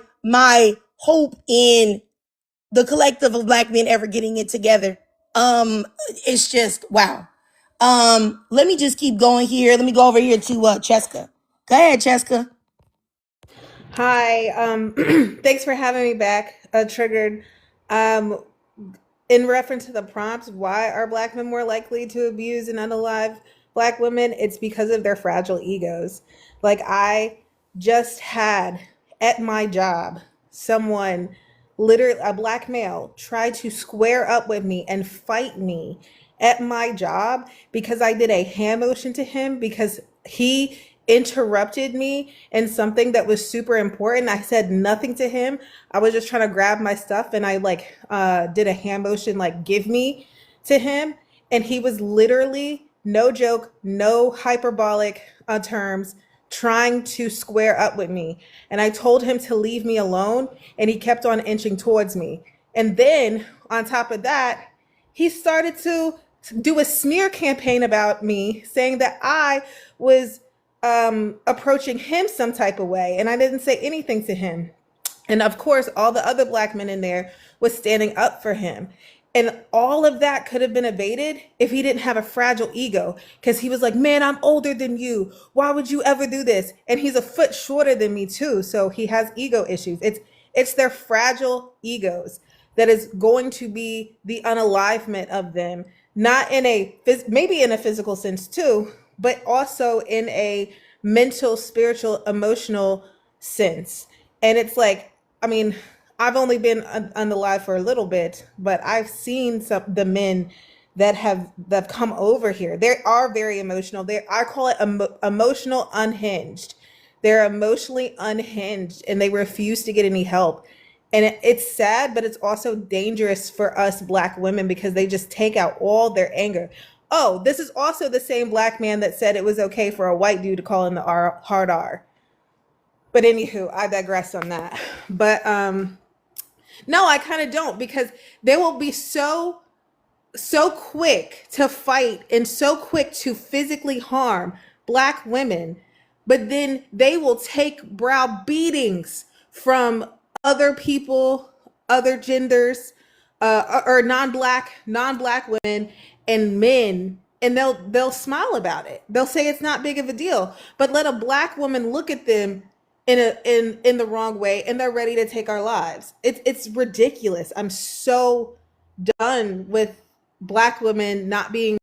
hope in the collective of black men ever getting it together. It's just, wow. Let me just keep going here. Let me go over here to Cheska. Go ahead, Cheska. Hi, thanks for having me back. Triggered. Um, in reference to the prompts, why are black men more likely to abuse and unalive black women? It's because of their fragile egos. Like, I just had at my job someone, literally a black male, try to square up with me and fight me at my job because I did a hand motion to him because he interrupted me in something that was super important. I said nothing to him. I was just trying to grab my stuff and I like did a hand motion like give me to him, and he was literally, no joke, no hyperbolic terms, trying to square up with me. And I told him to leave me alone, and he kept on inching towards me. And then on top of that, he started to do a smear campaign about me, saying that I was approaching him some type of way, and I didn't say anything to him. And of course, all the other black men in there was standing up for him. And all of that could have been evaded if he didn't have a fragile ego. Because he was like, man, I'm older than you. Why would you ever do this? And he's a foot shorter than me too. So he has ego issues. It's their fragile egos that is going to be the unalivement of them, not in a, maybe in a physical sense too, but also in a mental, spiritual, emotional sense. And it's like, I mean, I've only been unalive for a little bit, but I've seen the men that have come over here. They are very emotional. I call it emotional unhinged. They're emotionally unhinged and they refuse to get any help. And it's sad, but it's also dangerous for us black women because they just take out all their anger. Oh, this is also the same black man that said it was okay for a white dude to call in the hard R. But anywho, I digress on that. But no, I kind of don't, because they will be so quick to fight and so quick to physically harm black women, but then they will take brow beatings from other people, other genders, or non-black women and men, and they'll smile about it. They'll say it's not big of a deal. But let a black woman look at them in the wrong way, and they're ready to take our lives. It's ridiculous. I'm so done with black women not being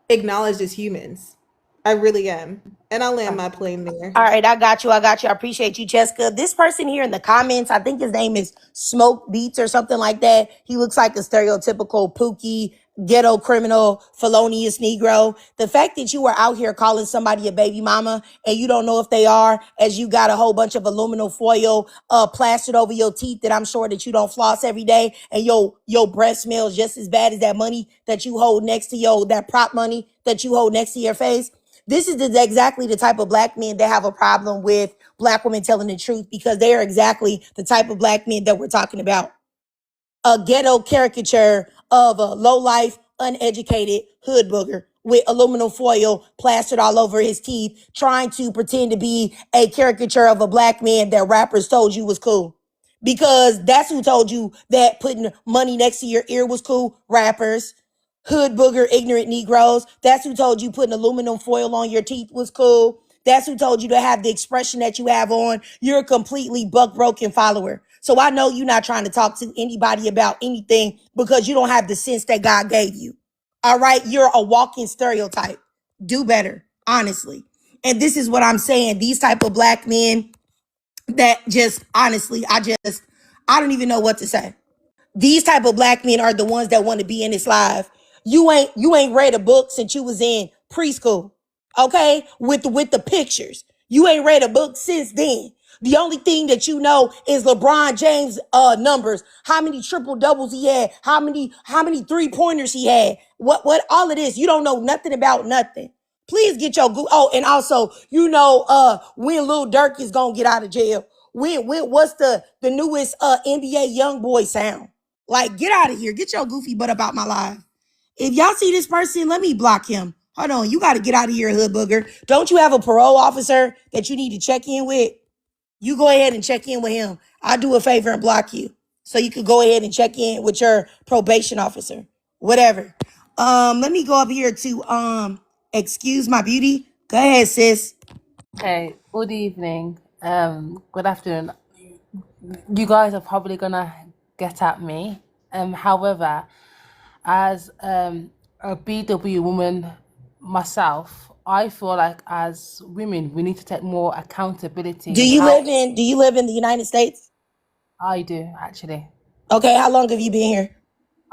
acknowledged as humans. I really am. And I'll land my plane there. All right, I got you. I got you. I appreciate you, Jessica. This person here in the comments, I think his name is Smoke Beats or something like that. He looks like a stereotypical Pookie, ghetto criminal, felonious Negro. The fact that you are out here calling somebody a baby mama and you don't know if they are, as you got a whole bunch of aluminum foil plastered over your teeth that I'm sure that you don't floss every day, and your breath smells just as bad as that money that you hold next to that prop money that you hold next to your face. This is exactly the type of black men that have a problem with black women telling the truth, because they are exactly the type of black men that we're talking about. A ghetto caricature of a low-life, uneducated hood booger with aluminum foil plastered all over his teeth, trying to pretend to be a caricature of a black man that rappers told you was cool. Because that's who told you that putting money next to your ear was cool. Rappers. Hood booger, ignorant Negroes. That's who told you putting aluminum foil on your teeth was cool. That's who told you to have the expression that you have on. You're a completely buck broken follower. So I know you're not trying to talk to anybody about anything because you don't have the sense that God gave you. All right. You're a walking stereotype. Do better, honestly. And this is what I'm saying. These type of black men that just honestly, I don't even know what to say. These type of black men are the ones that want to be in this live. You ain't read a book since you was in preschool, okay? With the pictures, you ain't read a book since then. The only thing that you know is LeBron James numbers, how many triple doubles he had, how many 3-pointers he had. What all of this? You don't know nothing about nothing. Please get your oh, and also when Lil Durk is gonna get out of jail. When what's the newest NBA young boy sound? Like, get out of here. Get your goofy butt up out my life. If y'all see this person, let me block him. Hold on. You got to get out of here, hood booger. Don't you have a parole officer that you need to check in with? You go ahead and check in with him. I'll do a favor and block you. So you could go ahead and check in with your probation officer. Whatever. Let me go up here to excuse my beauty. Go ahead, sis. Okay, good evening. Good afternoon. You guys are probably gonna get at me. However, as a BW woman myself, I feel like as women we need to take more accountability Do in you how live in the United States? I do actually. Okay, how long have you been here?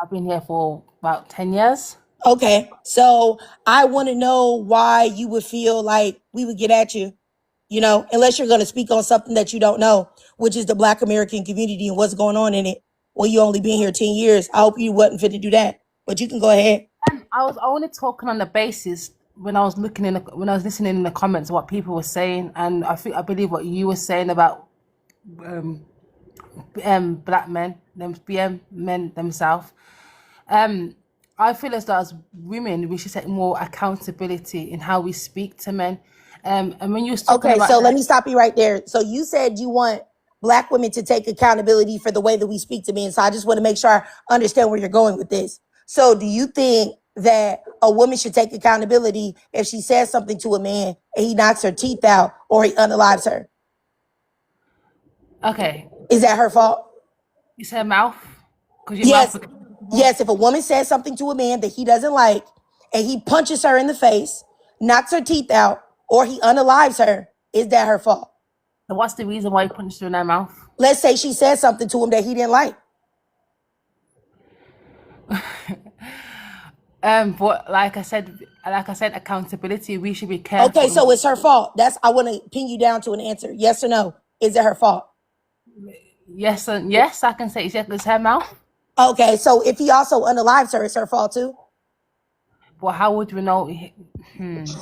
I've been here for about 10 years. Okay, so I want to know why you would feel like we would get at you, unless you're going to speak on something that you don't know, which is the Black American community and what's going on in it. Well, you only been here 10 years. I hope you wasn't fit to do that, but you can go ahead. I was only talking on the basis when I was when I was listening in the comments what people were saying, and I believe what you were saying about black men, them BM men themselves. I feel as though as women we should take more accountability in how we speak to men. And when you was talking Okay, about so let me stop you right there. So you said you want Black women to take accountability for the way that we speak to men. So I just want to make sure I understand where you're going with this. So do you think that a woman should take accountability if she says something to a man and he knocks her teeth out or he unalives her? okay, Is that her fault? you said mouth because your Yes. mouth. Yes, if a woman says something to a man that he doesn't like and he punches her in the face, knocks her teeth out, or he unalives her, is that her fault? So what's the reason why you punched her in her mouth? Let's say she said something to him that he didn't like. But like I said, accountability. We should be careful. Okay, so it's her fault. I want to pin you down to an answer. Yes or no? Is it her fault? Yes, and yes, I can say it's her mouth. Okay, so if he also unalives her, it's her fault too? But how would we know? It's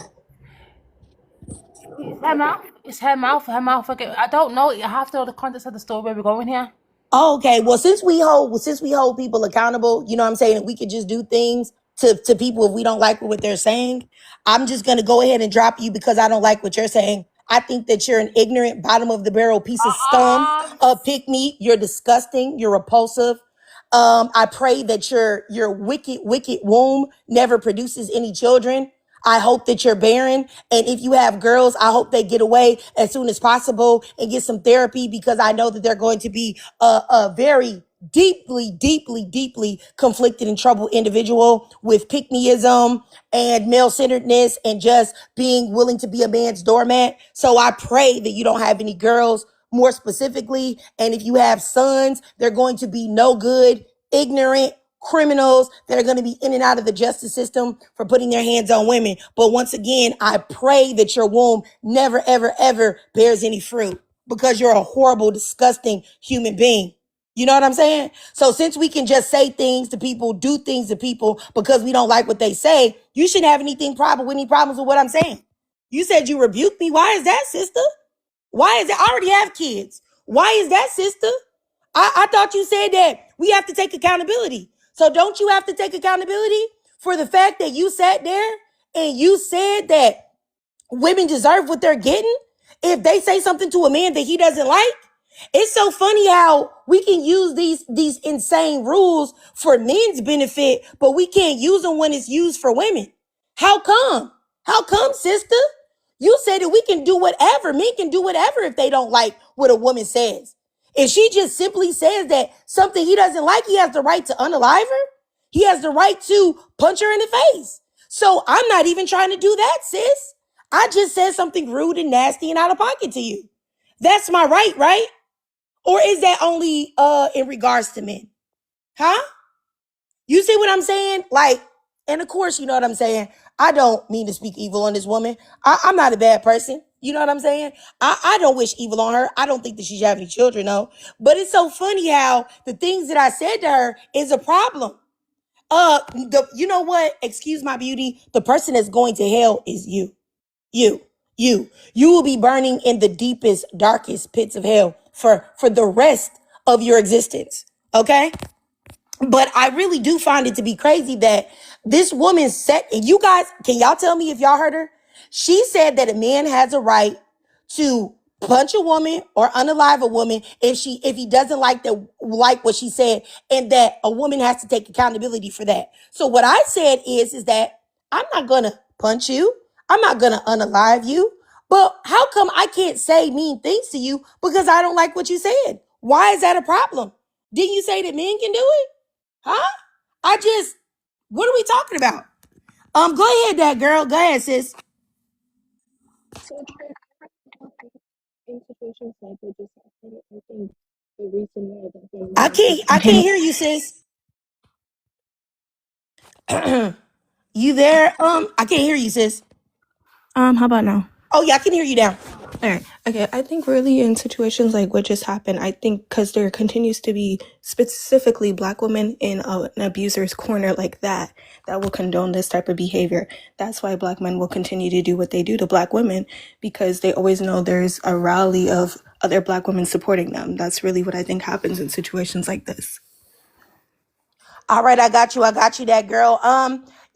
her mouth. It's her mouth. Her mouth. Okay, I don't know. I have to know the context of the story where we're going here. Okay, well, since we hold people accountable, you know what I'm saying, we could just do things to people if we don't like what they're saying. I'm just gonna go ahead and drop you because I don't like what you're saying. I think that you're an ignorant, bottom of the barrel piece of scum, a pick me. You're disgusting. You're repulsive. I pray that your wicked womb never produces any children. I hope that you're barren. And if you have girls, I hope they get away as soon as possible and get some therapy, because I know that they're going to be a very deeply conflicted and troubled individual with pick-meism and male-centeredness and just being willing to be a man's doormat. So I pray that you don't have any girls more specifically. And if you have sons, they're going to be no good, ignorant criminals that are going to be in and out of the justice system for putting their hands on women. But once again, I pray that your womb never, ever bears any fruit, because you're a horrible, disgusting human being. You know what I'm saying? So since we can just say things to people, do things to people because we don't like what they say, you shouldn't have any problems with what I'm saying. You said you rebuked me. Why is that, sister? Why is that? I already have kids. Why is that, sister? I thought you said that we have to take accountability. So don't you have to take accountability for the fact that you sat there and you said that women deserve what they're getting if they say something to a man that he doesn't like? It's so funny how we can use these insane rules for men's benefit, but we can't use them when it's used for women. How come? How come, sister? You said that we can do whatever. Men can do whatever if they don't like what a woman says. If she just simply says that something he doesn't like, he has the right to unalive her. He has the right to punch her in the face. So I'm not even trying to do that, sis. I just said something rude and nasty and out of pocket to you. That's my right, right? Or is that only in regards to men? Huh? You see what I'm saying? Like, and of course, you know what I'm saying? I don't mean to speak evil on this woman. I'm not a bad person. You know what I'm saying? I don't wish evil on her. I don't think that she should have any children, though. But it's so funny how the things that I said to her is a problem. You know what? Excuse my beauty. The person that's going to hell is you. You. You will be burning in the deepest, darkest pits of hell for the rest of your existence. Okay? But I really do find it to be crazy that this woman said, and you guys, can y'all tell me if y'all heard her? She said that a man has a right to punch a woman or unalive a woman if he doesn't like what she said, and that a woman has to take accountability for that. So what I said is that I'm not gonna punch you, I'm not gonna unalive you, but how come I can't say mean things to you because I don't like what you said? Why is that a problem? Didn't you say that men can do it? Huh? What are we talking about? Go ahead, that girl. Go ahead, sis. So in situations like what just happened, I think the reason why that I men can't, I can't hear you, sis. You there? I can't hear you, sis. How about now? Oh yeah, I can hear you now. All right. Okay. I think really in situations like what just happened, I think because there continues to be specifically Black women in an abuser's corner like that will condone this type of behavior. That's why Black men will continue to do what they do to Black women, because they always know there's a rally of other Black women supporting them. That's really what I think happens in situations like this. All right, I got you. That girl.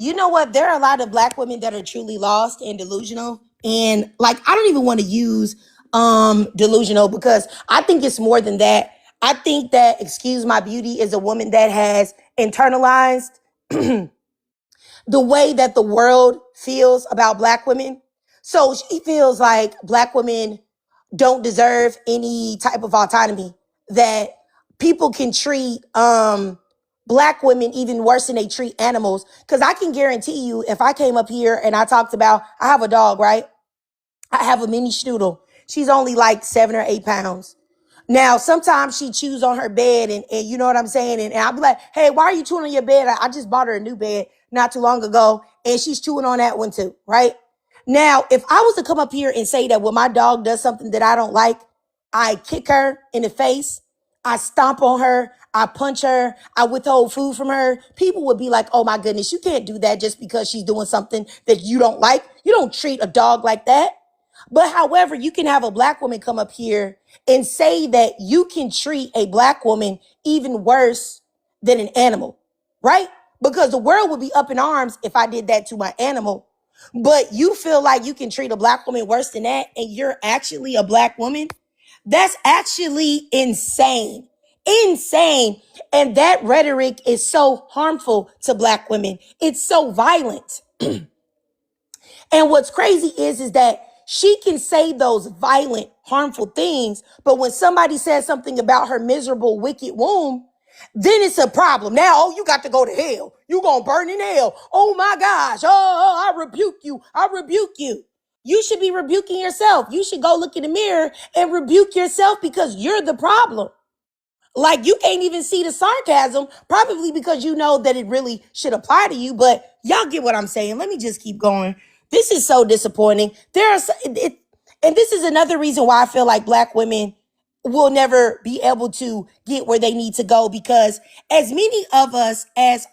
You know what? There are a lot of Black women that are truly lost and delusional. And like, I don't even want to use delusional, because I think it's more than that. I think that Excuse My Beauty is a woman that has internalized the way that the world feels about Black women. So she feels like Black women don't deserve any type of autonomy, that people can treat Black women even worse than they treat animals. Because I can guarantee you, if I came up here and I talked about, I have a dog, right? I have a mini Schnoodle. She's only like 7 or 8 pounds. Now, sometimes she chews on her bed, and you know what I'm saying? And I'll be like, hey, why are you chewing on your bed? I just bought her a new bed not too long ago, and she's chewing on that one too, right? Now, if I was to come up here and say that when my dog does something that I don't like, I kick her in the face, I stomp on her, I punch her, I withhold food from her, people would be like, oh my goodness, you can't do that just because she's doing something that you don't like. You don't treat a dog like that. But however, you can have a Black woman come up here and say that you can treat a Black woman even worse than an animal, right? Because the world would be up in arms if I did that to my animal. But you feel like you can treat a Black woman worse than that, and you're actually a Black woman? That's actually insane. insane. And that rhetoric is so harmful to Black women. It's so violent. And what's crazy is that she can say those violent, harmful things, but when somebody says something about her miserable, wicked womb, then it's a problem. Now, oh, you got to go to hell. You gonna burn in hell. Oh my gosh. Oh, I rebuke you. I rebuke you. You should be rebuking yourself. You should go look in the mirror and rebuke yourself because you're the problem. Like you can't even see the sarcasm, probably because you know that it really should apply to you. But y'all get what I'm saying. Let me just keep going. This is so disappointing. And this is another reason why I feel like Black women will never be able to get where they need to go, because as many of us as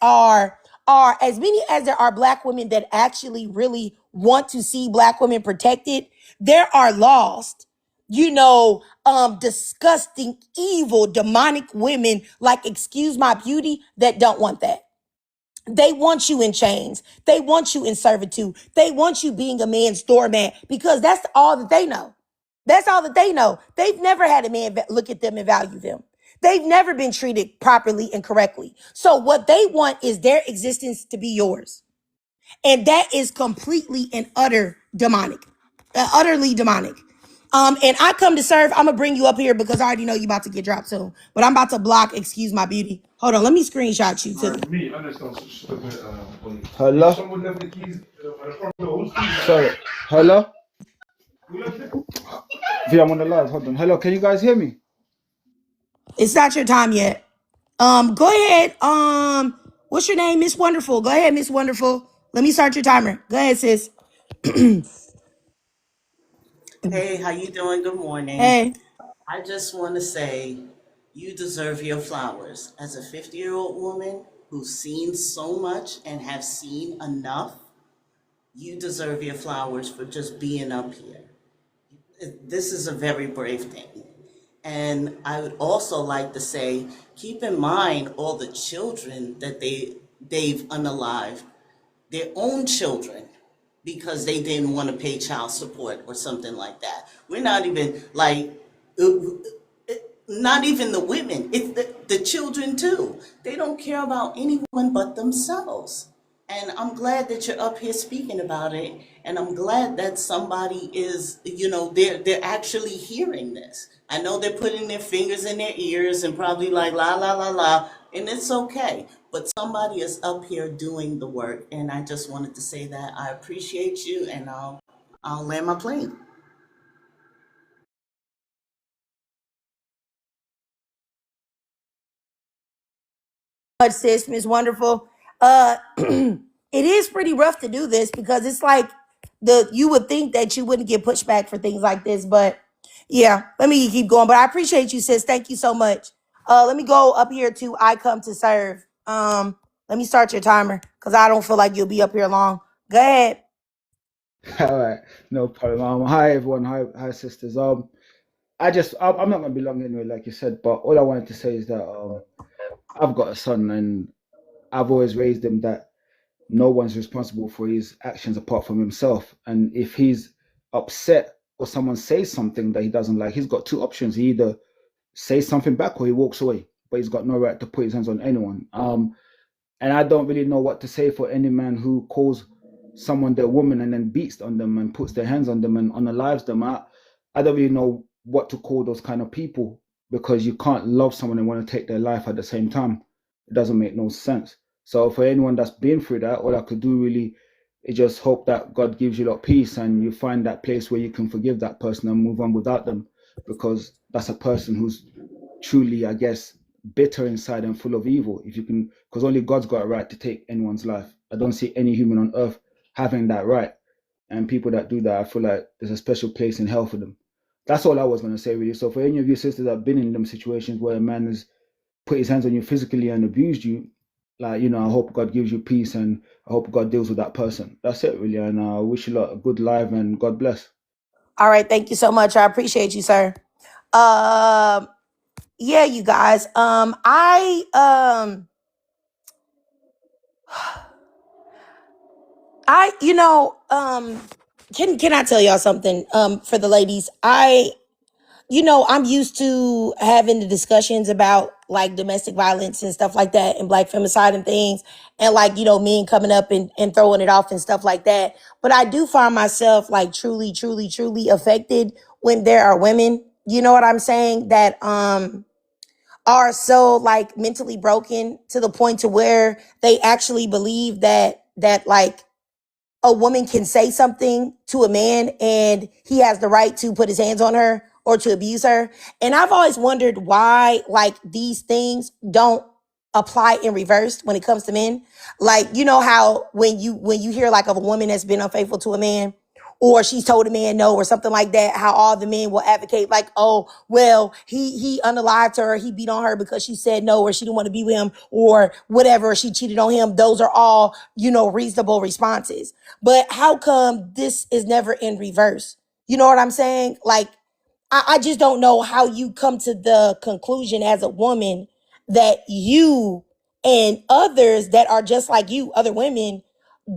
many as there are Black women that actually really want to see Black women protected, there are lost, disgusting, evil, demonic women, like, excuse my beauty, that don't want that. They want you in chains. They want you in servitude. They want you being a man's doormat because that's all that they know. That's all that they know. They've never had a man look at them and value them. They've never been treated properly and correctly. So what they want is their existence to be yours. And that is completely and utterly demonic. And I come to serve. I'm gonna bring you up here because I already know you about to get dropped soon. But I'm about to block. Excuse my beauty. Hold on, let me screenshot you too. Hello? Sorry. Hello? Yeah, I'm on the live. Hold on. Hello, can you guys hear me? It's not your time yet. Go ahead. What's your name, Miss Wonderful? Go ahead, Miss Wonderful. Let me start your timer. Go ahead, sis. Hey, how you doing? Good morning. Hey. I just want to say you deserve your flowers. As a 50-year-old woman who's seen so much and have seen enough, you deserve your flowers for just being up here. This is a very brave thing. And I would also like to say, keep in mind all the children that they've unalived, their own children, because they didn't want to pay child support or something like that. We're not even like, not even the women, it's the children too. They don't care about anyone but themselves. And I'm glad that you're up here speaking about it. And I'm glad that somebody is, they're actually hearing this. I know they're putting their fingers in their ears and probably like la la la la, and it's okay. But somebody is up here doing the work. And I just wanted to say that I appreciate you, and I'll land my plane. Much, sis, Miss Wonderful. It is pretty rough to do this because it's like you would think that you wouldn't get pushback for things like this, but yeah, let me keep going. But I appreciate you, sis. Thank you so much. Let me go up here to I come to serve. Let me start your timer because I don't feel like you'll be up here long. Go ahead. All right, no problem. Hi everyone. Hi sisters. I'm not gonna be long anyway, like you said. But all I wanted to say is that I've got a son, and I've always raised him that no one's responsible for his actions apart from himself. And if he's upset or someone says something that he doesn't like, he's got two options. He either says something back or he walks away. But he's got no right to put his hands on anyone. And I don't really know what to say for any man who calls someone their woman and then beats on them and puts their hands on them and unalives them. I don't really know what to call those kind of people, because you can't love someone and want to take their life at the same time. It doesn't make no sense. So for anyone that's been through that, all I could do really is just hope that God gives you a lot of peace and you find that place where you can forgive that person and move on without them, because that's a person who's truly, I guess, bitter inside and full of evil. If you can, because only God's got a right to take anyone's life. I don't see any human on earth having that right. And people that do that, I feel like there's a special place in hell for them. That's all I was going to say, really. So for any of you sisters that have been in them situations where a man has put his hands on you physically and abused you, I hope God gives you peace, and I hope God deals with that person. That's it, really. And I wish you a good life, and God bless. All right, thank you so much. I appreciate you, sir. Yeah, you guys. Can I tell y'all something? For the ladies, I'm used to having the discussions about like domestic violence and stuff like that and black femicide and things. And like, you know, men coming up and throwing it off and stuff like that. But I do find myself like truly, truly, truly affected when there are women, you know what I'm saying, that are so like mentally broken to the point to where they actually believe that like a woman can say something to a man and he has the right to put his hands on her or to abuse her. And I've always wondered why like these things don't apply in reverse when it comes to men. Like, you know how when you hear like of a woman that's been unfaithful to a man, or she's told a man no or something like that, how all the men will advocate like, oh, well, he unalived her, he beat on her because she said no, or she didn't want to be with him, or whatever, she cheated on him. Those are all, you know, reasonable responses. But how come this is never in reverse? You know what I'm saying? Like, I just don't know how you come to the conclusion as a woman that you and others that are just like you, other women,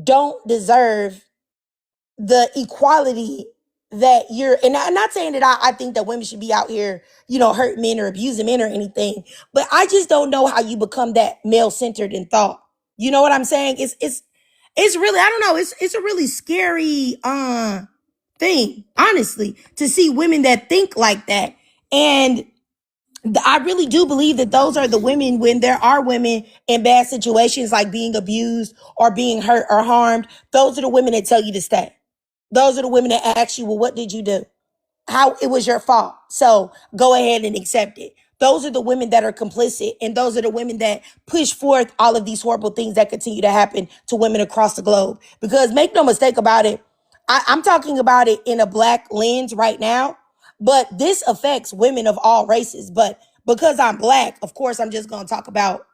don't deserve the equality that you're, and I'm not saying that I think that women should be out here, you know, hurting men or abusing men or anything, but I just don't know how you become that male centered in thought. You know what I'm saying? It's really, I don't know, it's a really scary thing, honestly, to see women that think like that. And I really do believe that those are the women, when there are women in bad situations like being abused or being hurt or harmed, those are the women that tell you to stay. Those are the women that ask you, well, what did you do? How it was your fault. So go ahead and accept it. Those are the women that are complicit. And those are the women that push forth all of these horrible things that continue to happen to women across the globe. Because make no mistake about it, I'm talking about it in a black lens right now, but this affects women of all races. But because I'm black, of course, I'm just going to talk about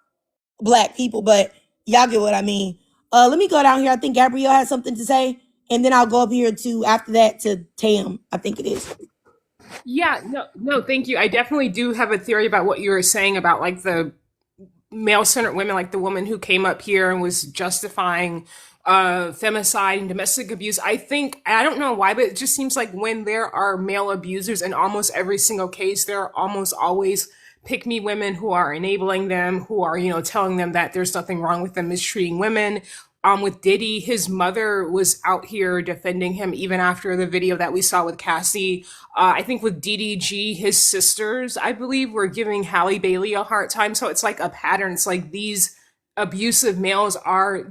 black people, but y'all get what I mean. Let me go down here. I think Gabrielle has something to say, and then I'll go up here to after that to Tam. I think it is. Yeah, no, thank you. I definitely do have a theory about what you were saying about like the male-centered women, like the woman who came up here and was justifying femicide and domestic abuse. I think, I don't know why, but it just seems like when there are male abusers in almost every single case, there are almost always pick me women who are enabling them, who are, you know, telling them that there's nothing wrong with them mistreating women. With Diddy, his mother was out here defending him even after the video that we saw with Cassie. I think with DDG, his sisters, I believe, were giving Halle Bailey a hard time. So it's like a pattern. It's like these abusive males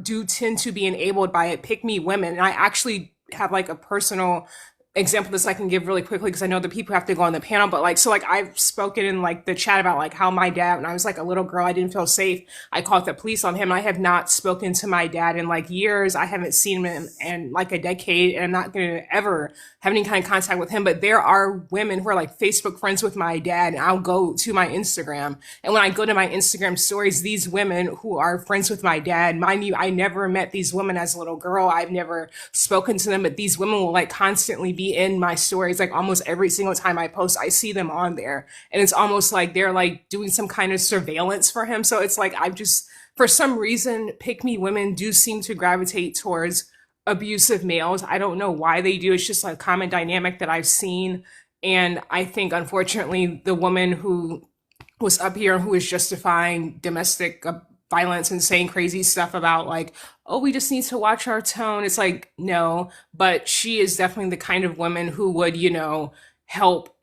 do tend to be enabled by pick me women. And I actually have like a personal example this I can give really quickly because I know the people have to go on the panel, but like, so like I've spoken in like the chat about like how my dad, when I was like a little girl, I didn't feel safe. I called the police on him. I have not spoken to my dad in like years. I haven't seen him in like a decade, and I'm not going to ever have any kind of contact with him. But there are women who are like Facebook friends with my dad, and I'll go to my Instagram. And when I go to my Instagram stories, these women who are friends with my dad, mind you, I never met these women as a little girl. I've never spoken to them, but these women will like constantly be in my stories. Like almost every single time I post, I see them on there, and it's almost like they're like doing some kind of surveillance for him. So it's like I've just, for some reason, pick me women do seem to gravitate towards abusive males. I don't know why they do. It's just a common dynamic that I've seen. And I think, unfortunately, the woman who was up here who was justifying domestic violence and saying crazy stuff about like, oh, we just need to watch our tone. It's like, no, but she is definitely the kind of woman who would, you know, help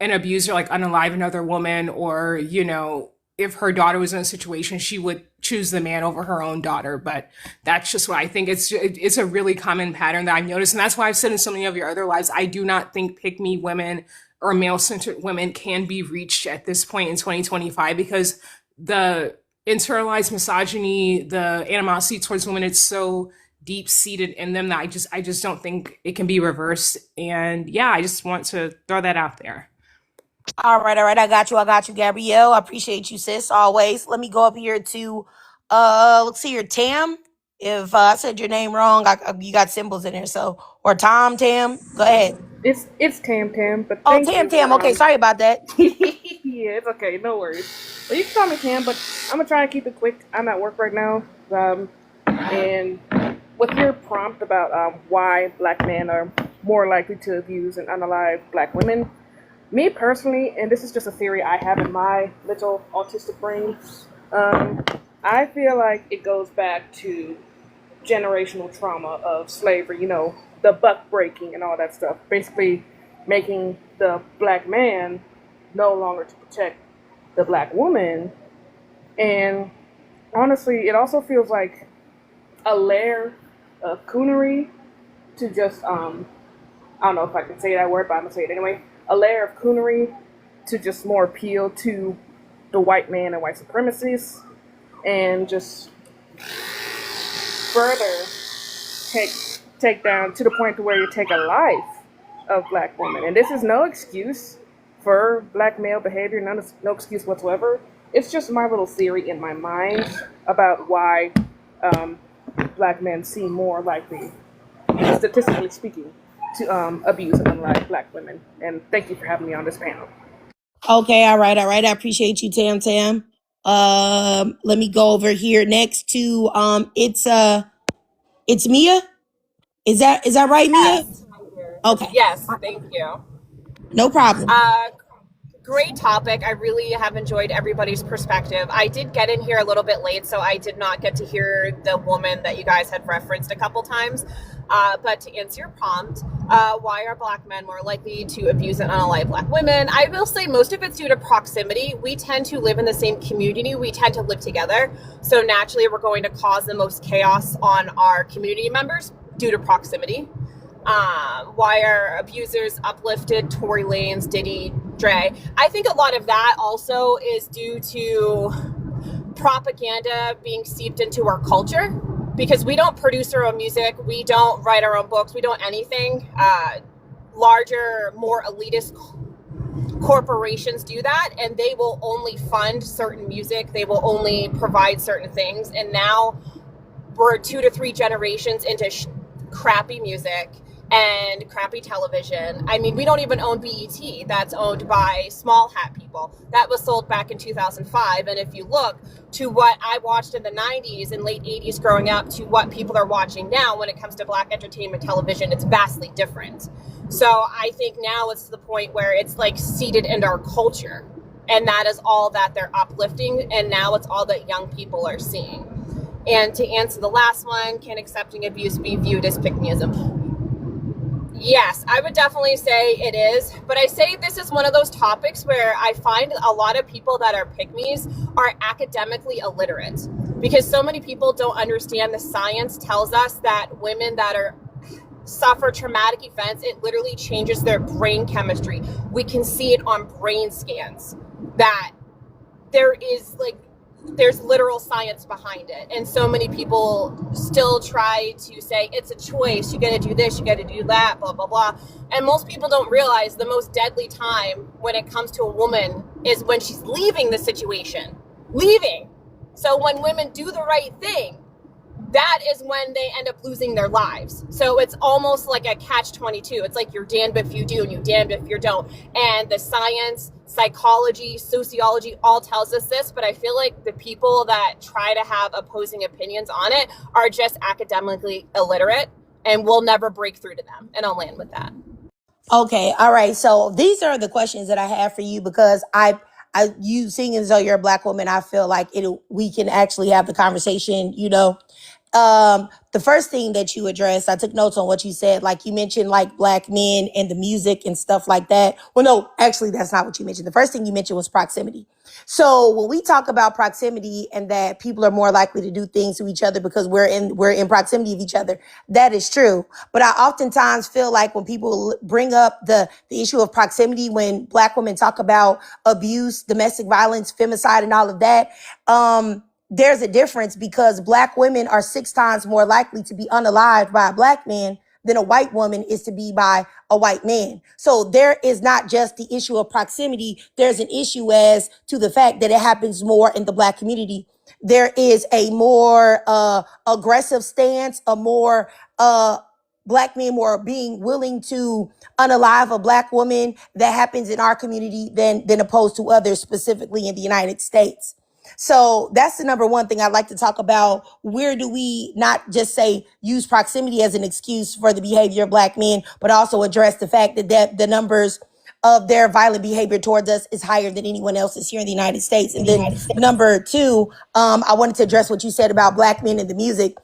an abuser like unalive another woman, or, you know, if her daughter was in a situation, she would choose the man over her own daughter. But that's just what I think. It's a really common pattern that I've noticed. And that's why I've said in so many of your other lives, I do not think pick me women or male-centered women can be reached at this point in 2025, because the internalized misogyny, the animosity towards women, it's so deep seated in them that I just don't think it can be reversed. And yeah, I just want to throw that out there. All right. I got you, Gabrielle. I appreciate you, sis, always. Let me go up here to let's see here, Tam. If I said your name wrong, you got symbols in there, so, or Tam. Go ahead. It's Tam, but Oh, thank you Tam. for Okay, sorry about that. yeah, it's okay, no worries. Well, you can call me Tam, but I'm gonna try and keep it quick. I'm at work right now, and with your prompt about why black men are more likely to abuse and unalive black women, Me personally, and this is just a theory I have in my little autistic brain, I feel like it goes back to generational trauma of slavery, the buck breaking and all that stuff. Basically, making the black man no longer to protect the black woman. And honestly, it also feels like a layer of coonery to just, I don't know if I can say that word, but I'm gonna say it anyway. A layer of coonery to just more appeal to the white man and white supremacists, and just further take down to the point to where you take a life of black women. And this is no excuse for black male behavior, no excuse whatsoever. It's just my little theory in my mind about why black men seem more likely, statistically speaking, to abuse and unlike black women. And thank you for having me on this panel. Okay, all right. I appreciate you, Tam Tam. Let me go over here next to it's Mia. Is that right, Mia? Yes. Okay, Yes, thank you. no problem. Great topic. I really have enjoyed everybody's perspective. I did get in here a little bit late, so I did not get to hear the woman that you guys had referenced a couple times. But to answer your prompt, why are black men more likely to abuse and unalive black women? I will say most of it's due to proximity. We tend to live in the same community. We tend to live together. So naturally, we're going to cause the most chaos on our community members due to proximity. Why are abusers uplifted? Tory Lanez, Diddy, Dre. I think a lot of that also is due to propaganda being seeped into our culture, because we don't produce our own music, we don't write our own books, we don't anything. Larger, more elitist corporations do that, and they will only fund certain music, they will only provide certain things, and now we're 2 to 3 generations into crappy music and crappy television. I mean, we don't even own BET. That's owned by small hat people. That was sold back in 2005. And if you look to what I watched in the 90s and late 80s growing up to what people are watching now when it comes to black entertainment television, it's vastly different. So I think now it's to the point where it's like seeded into our culture. And that is all that they're uplifting. And now it's all that young people are seeing. And to answer the last one, can accepting abuse be viewed as pick-me-ism? Yes, I would definitely say it is. But I say this is one of those topics where I find a lot of people that are pick-me's are academically illiterate. Because so many people don't understand the science tells us that women that suffer traumatic events, it literally changes their brain chemistry. We can see it on brain scans that there's literal science behind it. And so many people still try to say it's a choice, you gotta do this, you gotta do that, blah, blah, blah. And most people don't realize the most deadly time when it comes to a woman is when she's leaving the situation. Leaving. So when women do the right thing, that is when they end up losing their lives. So it's almost like a catch-22. It's like you're damned if you do and you're damned if you don't. And the science, psychology, sociology all tells us this, but I feel like the people that try to have opposing opinions on it are just academically illiterate, and we'll never break through to them. And I'll land with that. Okay, all right. So these are the questions that I have for you, because you seeing as though you're a black woman, I feel like we can actually have the conversation, the first thing that you addressed, I took notes on what you said. Like you mentioned like black men and the music and stuff like that. Well, no, actually that's not what you mentioned. The first thing you mentioned was proximity. So when we talk about proximity and that people are more likely to do things to each other because we're in proximity of each other, that is true. But I oftentimes feel like when people bring up the issue of proximity, when black women talk about abuse, domestic violence, femicide, and all of that, there's a difference, because black women are 6 times more likely to be unalived by a black man than a white woman is to be by a white man. So there is not just the issue of proximity. There's an issue as to the fact that it happens more in the black community. There is a more aggressive stance, a more black men more being willing to unalive a black woman that happens in our community than opposed to others, specifically in the United States. So that's the number one thing I'd like to talk about. Where do we not just say use proximity as an excuse for the behavior of black men, but also address the fact that the numbers of their violent behavior towards us is higher than anyone else's here in the United States. And then number two, I wanted to address what you said about black men in the music,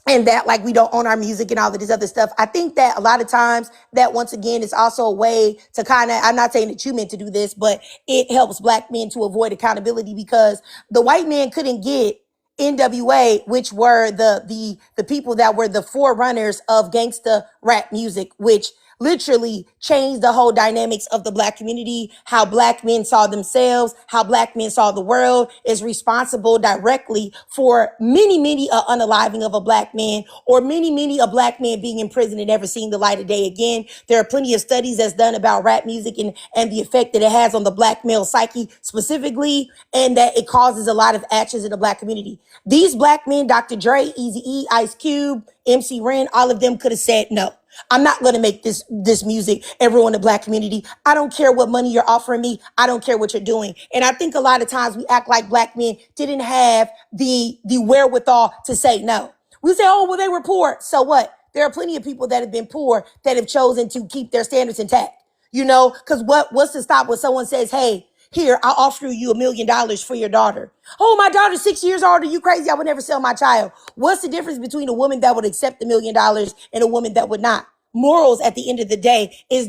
and that like we don't own our music and all of this other stuff. I think that a lot of times that once again is also a way to kind of, I'm not saying that you meant to do this, but it helps black men to avoid accountability, because the white man couldn't get NWA, which were the people that were the forerunners of gangsta rap music, which literally changed the whole dynamics of the black community, how black men saw themselves, how black men saw the world, is responsible directly for many a unaliving of a black man, or many a black man being in prison and never seeing the light of day again. There are plenty of studies that's done about rap music and the effect that it has on the black male psyche specifically, and that it causes a lot of actions in the black community. These black men, Dr. Dre, Eazy-E, Ice Cube, MC Ren, all of them could have said no. I'm not going to make this music and ruin the black community. I don't care what money you're offering me. I don't care what you're doing. And I think a lot of times we act like black men didn't have the wherewithal to say no. We say, oh, well, they were poor. So what? There are plenty of people that have been poor that have chosen to keep their standards intact. You know, because what's to stop when someone says, hey, here, I'll offer you $1 million for your daughter. Oh, my daughter's 6 years old. Are you crazy? I would never sell my child. What's the difference between a woman that would accept $1 million and a woman that would not? Morals at the end of the day is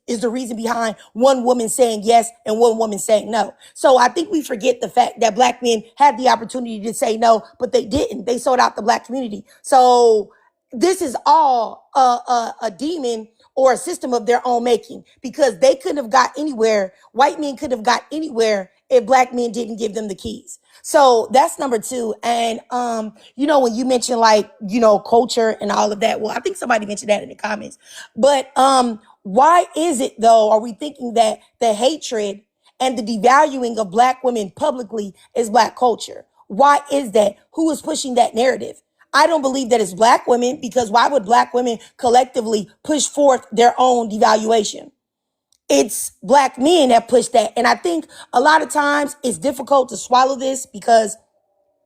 the reason behind one woman saying yes and one woman saying no. So I think we forget the fact that black men had the opportunity to say no, but they didn't. They sold out the black community. So this is all a demon or a system of their own making, because they couldn't have got anywhere. White men couldn't have got anywhere if black men didn't give them the keys. So that's number two. And, you know, when you mention like, you know, culture and all of that, well, I think somebody mentioned that in the comments, but, why is it though? Are we thinking that the hatred and the devaluing of black women publicly is black culture? Why is that? Who is pushing that narrative? I don't believe that it's black women, because why would black women collectively push forth their own devaluation? It's black men that push that. And I think a lot of times it's difficult to swallow this, because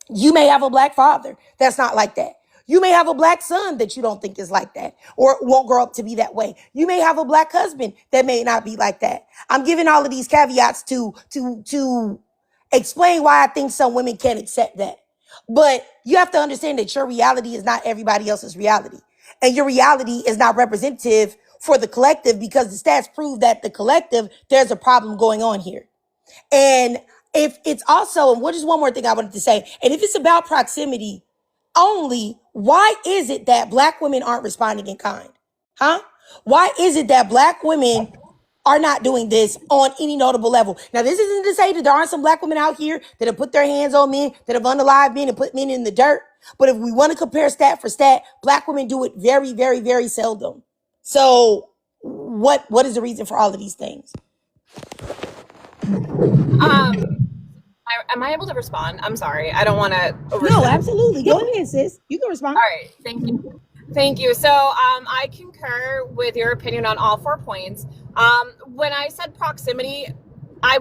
you may have a black father that's not like that. You may have a black son that you don't think is like that, or won't grow up to be that way. You may have a black husband that may not be like that. I'm giving all of these caveats to explain why I think some women can't accept that. But you have to understand that your reality is not everybody else's reality. And your reality is not representative for the collective, because the stats prove that the collective, there's a problem going on here. And if it's also, and what is one more thing I wanted to say, and if it's about proximity only, why is it that black women aren't responding in kind? Huh? Why is it that black women are not doing this on any notable level? Now, this isn't to say that there aren't some black women out here that have put their hands on men, that have unalived men and put men in the dirt. But if we want to compare stat for stat, black women do it very seldom. So what is the reason for all of these things? Am I able to respond? I'm sorry. I don't want to No, absolutely. Go ahead, sis. You can respond. All right. Thank you. Thank you. So I concur with your opinion on all 4 points. When I said proximity, I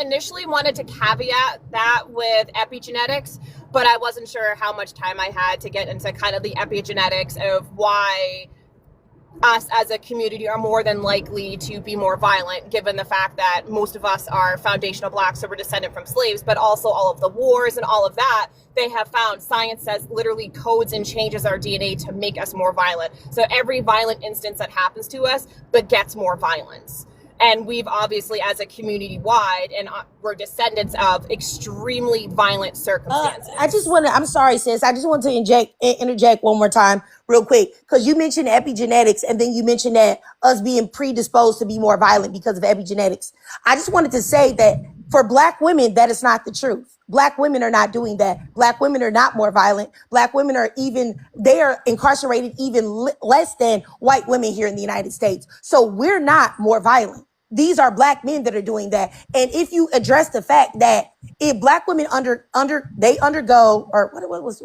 initially wanted to caveat that with epigenetics, but I wasn't sure how much time I had to get into kind of the epigenetics of why us as a community are more than likely to be more violent, given the fact that most of us are foundational blacks, so we're descended from slaves, but also all of the wars and all of that, they have found, science says, literally codes and changes our DNA to make us more violent. So every violent instance that happens to us begets more violence. And we've obviously, as a community wide, and we're descendants of extremely violent circumstances. I'm sorry, sis. I just want to interject one more time real quick, because you mentioned epigenetics, and then you mentioned that us being predisposed to be more violent because of epigenetics. I just wanted to say that for black women, that is not the truth. Black women are not doing that. Black women are not more violent. Black women they are incarcerated even less than white women here in the United States. So we're not more violent. These are black men that are doing that. And if you address the fact that if black women undergo, or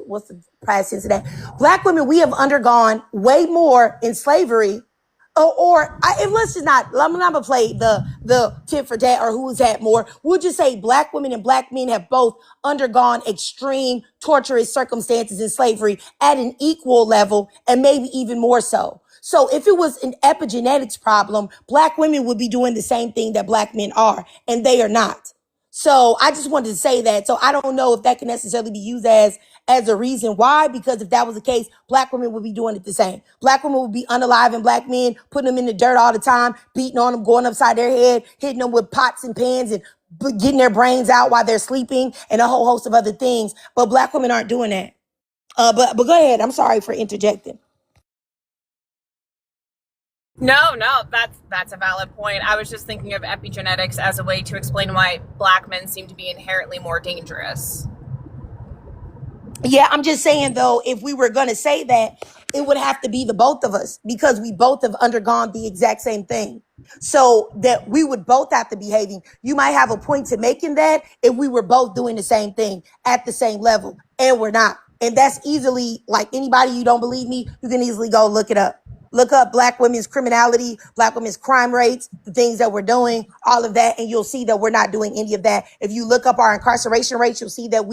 what's the past tense of that? Black women, we have undergone way more in slavery. Let's just not, I'm not gonna play the tit for tat or who's had more. We'll just say black women and black men have both undergone extreme torturous circumstances in slavery at an equal level, and maybe even more so. So if it was an epigenetics problem, black women would be doing the same thing that black men are, and they are not. So I just wanted to say that. So I don't know if that can necessarily be used as a reason why, because if that was the case, black women would be doing it the same. Black women would be unaliving black men, putting them in the dirt all the time, beating on them, going upside their head, hitting them with pots and pans and getting their brains out while they're sleeping and a whole host of other things. But black women aren't doing that. But go ahead. I'm sorry for interjecting. No, that's a valid point. I was just thinking of epigenetics as a way to explain why black men seem to be inherently more dangerous. Yeah, I'm just saying though, if we were going to say that, it would have to be the both of us because we both have undergone the exact same thing. So that we would both have to be behaving. You might have a point to making that if we were both doing the same thing at the same level, and we're not. And that's easily, like, anybody, you don't believe me, you can easily go look it up. Look up black women's criminality, black women's crime rates, the things that we're doing, all of that, and you'll see that we're not doing any of that. If you look up our incarceration rates, you'll see that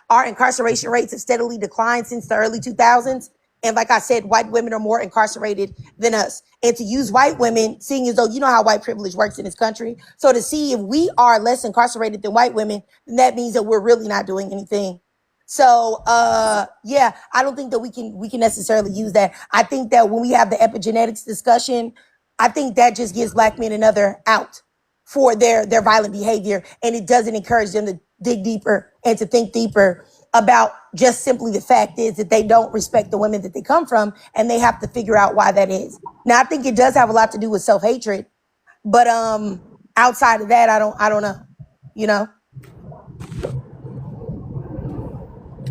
our incarceration rates have steadily declined since the early 2000s. And like I said, white women are more incarcerated than us. And to use white women, seeing as though you know how white privilege works in this country. So to see if we are less incarcerated than white women, then that means that we're really not doing anything. So yeah, I don't think that we can necessarily use that. I think that when we have the epigenetics discussion, I think that just gives black men another out for their violent behavior, and it doesn't encourage them to dig deeper and to think deeper about just simply the fact is that they don't respect the women that they come from, and they have to figure out why that is. Now, I think it does have a lot to do with self-hatred, but outside of that, I don't know, you know.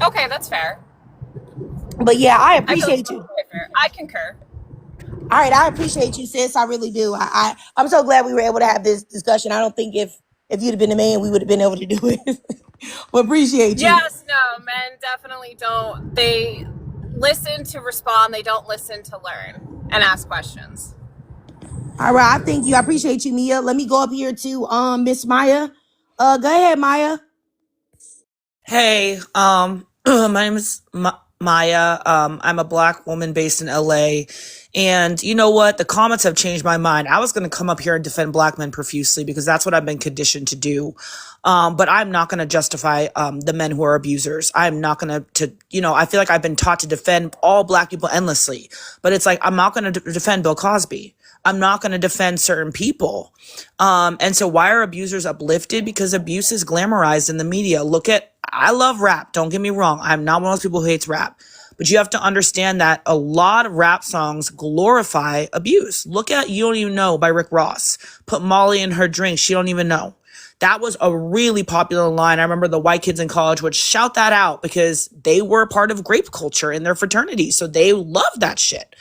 Okay, that's fair. But yeah, I appreciate you. Fair. I concur. All right, I appreciate you, sis. I really do. I'm so glad we were able to have this discussion. I don't think if you'd have been a man, we would have been able to do it. Well, appreciate you. Yes, no, men definitely don't. They listen to respond. They don't listen to learn and ask questions. All right, thank you. I appreciate you, Mia. Let me go up here to Miss Maya. Go ahead, Maya. Hey, my name is Maya. I'm a black woman based in LA. And you know what? The comments have changed my mind. I was going to come up here and defend black men profusely because that's what I've been conditioned to do. But I'm not going to justify the men who are abusers. I'm not going to, I feel like I've been taught to defend all black people endlessly. But it's like, I'm not going to defend Bill Cosby. I'm not going to defend certain people. And so why are abusers uplifted? Because abuse is glamorized in the media. I love rap. Don't get me wrong. I'm not one of those people who hates rap. But you have to understand that a lot of rap songs glorify abuse. Look at You Don't Even Know by Rick Ross. Put Molly in her drink. She don't even know. That was a really popular line. I remember the white kids in college would shout that out because they were part of grape culture in their fraternity. So they loved that shit.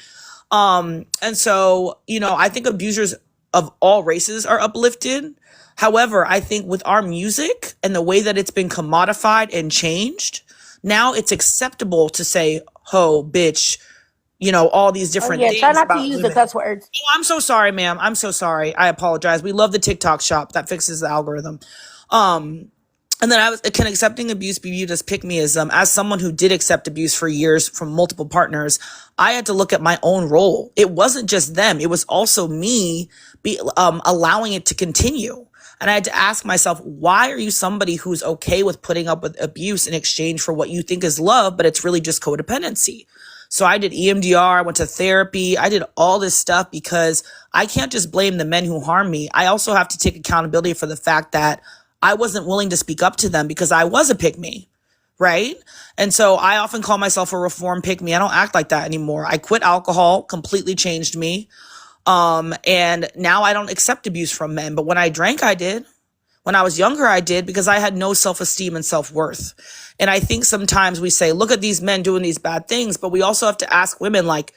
And so, I think abusers of all races are uplifted. However, I think with our music and the way that it's been commodified and changed, now it's acceptable to say, ho, bitch, all these different things. Try not to use the cuss words. Oh, I'm so sorry, ma'am. I'm so sorry. I apologize. We love the TikTok shop that fixes the algorithm. And then can accepting abuse be viewed as pick-me-ism? As someone who did accept abuse for years from multiple partners, I had to look at my own role. It wasn't just them. It was also me allowing it to continue. And I had to ask myself, why are you somebody who's okay with putting up with abuse in exchange for what you think is love, but it's really just codependency? So I did EMDR, I went to therapy, I did all this stuff because I can't just blame the men who harmed me. I also have to take accountability for the fact that I wasn't willing to speak up to them because I was a pick-me, right? And so I often call myself a reformed pick-me. I don't act like that anymore. I quit alcohol, completely changed me. And now I don't accept abuse from men. But when I drank, I did. When I was younger, I did because I had no self-esteem and self-worth. And I think sometimes we say, look at these men doing these bad things, but we also have to ask women, like,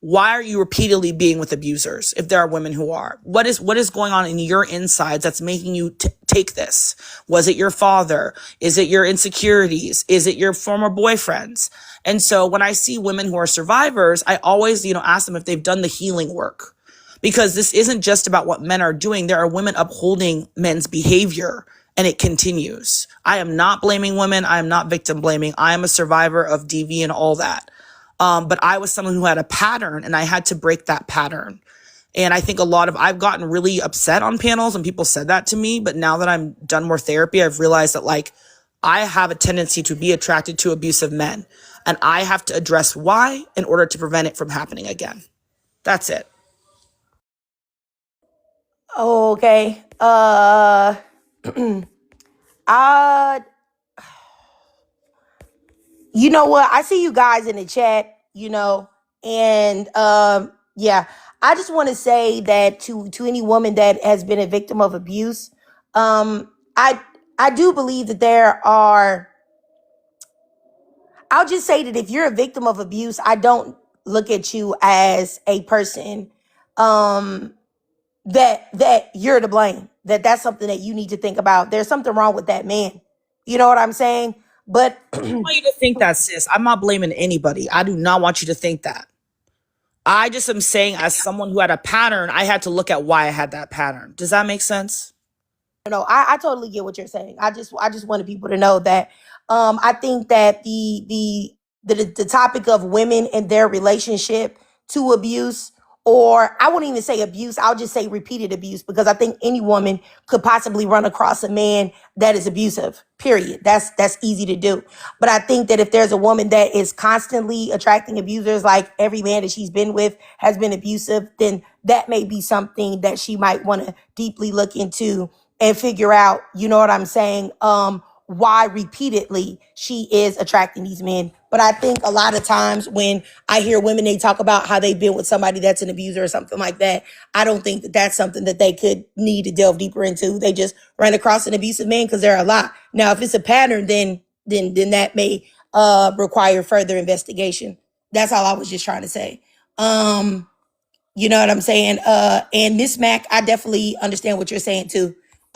why are you repeatedly being with abusers if there are women who are? What is going on in your insides that's making you take this? Was it your father? Is it your insecurities? Is it your former boyfriends? And so when I see women who are survivors, I always, ask them if they've done the healing work. Because this isn't just about what men are doing. There are women upholding men's behavior, and it continues. I am not blaming women. I am not victim blaming. I am a survivor of DV and all that. But I was someone who had a pattern and I had to break that pattern. And I think I've gotten really upset on panels and people said that to me. But now that I'm done more therapy, I've realized that like I have a tendency to be attracted to abusive men and I have to address why in order to prevent it from happening again. That's it. Okay. I you know what? I see you guys in the chat, and yeah, I just want to say that to any woman that has been a victim of abuse, I do believe that there are. I'll just say that if you're a victim of abuse, I don't look at you as a person um that you're to blame. That's something that you need to think about. There's something wrong with that man. You know what I'm saying? But I want you to think that, sis. I'm not blaming anybody. I do not want you to think that. I just am saying, as someone who had a pattern, I had to look at why I had that pattern. Does that make sense? no, I totally get what you're saying. I just wanted people to know that I think that the topic of women and their relationship to abuse, or I wouldn't even say abuse, I'll just say repeated abuse, because I think any woman could possibly run across a man that is abusive. Period. That's easy to do. But I think that if there's a woman that is constantly attracting abusers, like every man that she's been with has been abusive, then that may be something that she might want to deeply look into and figure out, you know what I'm saying, why repeatedly she is attracting these men. But I think a lot of times when I hear women, they talk about how they've been with somebody that's an abuser or something like that, I don't think that that's something that they could need to delve deeper into. They just ran across an abusive man because there are a lot. Now, if it's a pattern, then that may require further investigation. That's all I was just trying to say. You know what I'm saying? And Miss Mac, I definitely understand what you're saying too.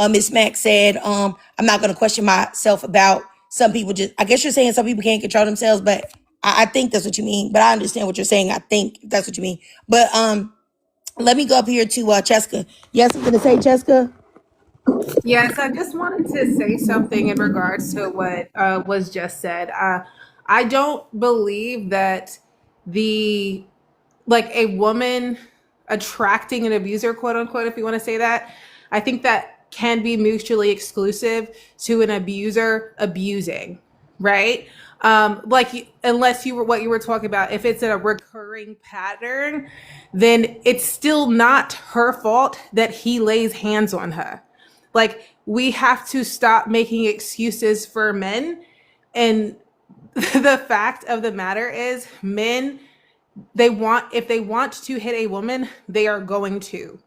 Miss Mac said, I'm not gonna question myself about some people just, I guess you're saying some people can't control themselves, but I think that's what you mean. But I understand what you're saying. I think that's what you mean. But let me go up here to Cheska. Yes, I'm gonna say Cheska. Yes, I just wanted to say something in regards to what was just said. I don't believe that the like a woman attracting an abuser, quote unquote, if you want to say that, I think that can be mutually exclusive to an abuser abusing, right? Unless you were what you were talking about, if it's a recurring pattern, then it's still not her fault that he lays hands on her. Like, we have to stop making excuses for men. And the fact of the matter is, men, if they want to hit a woman, they are going to.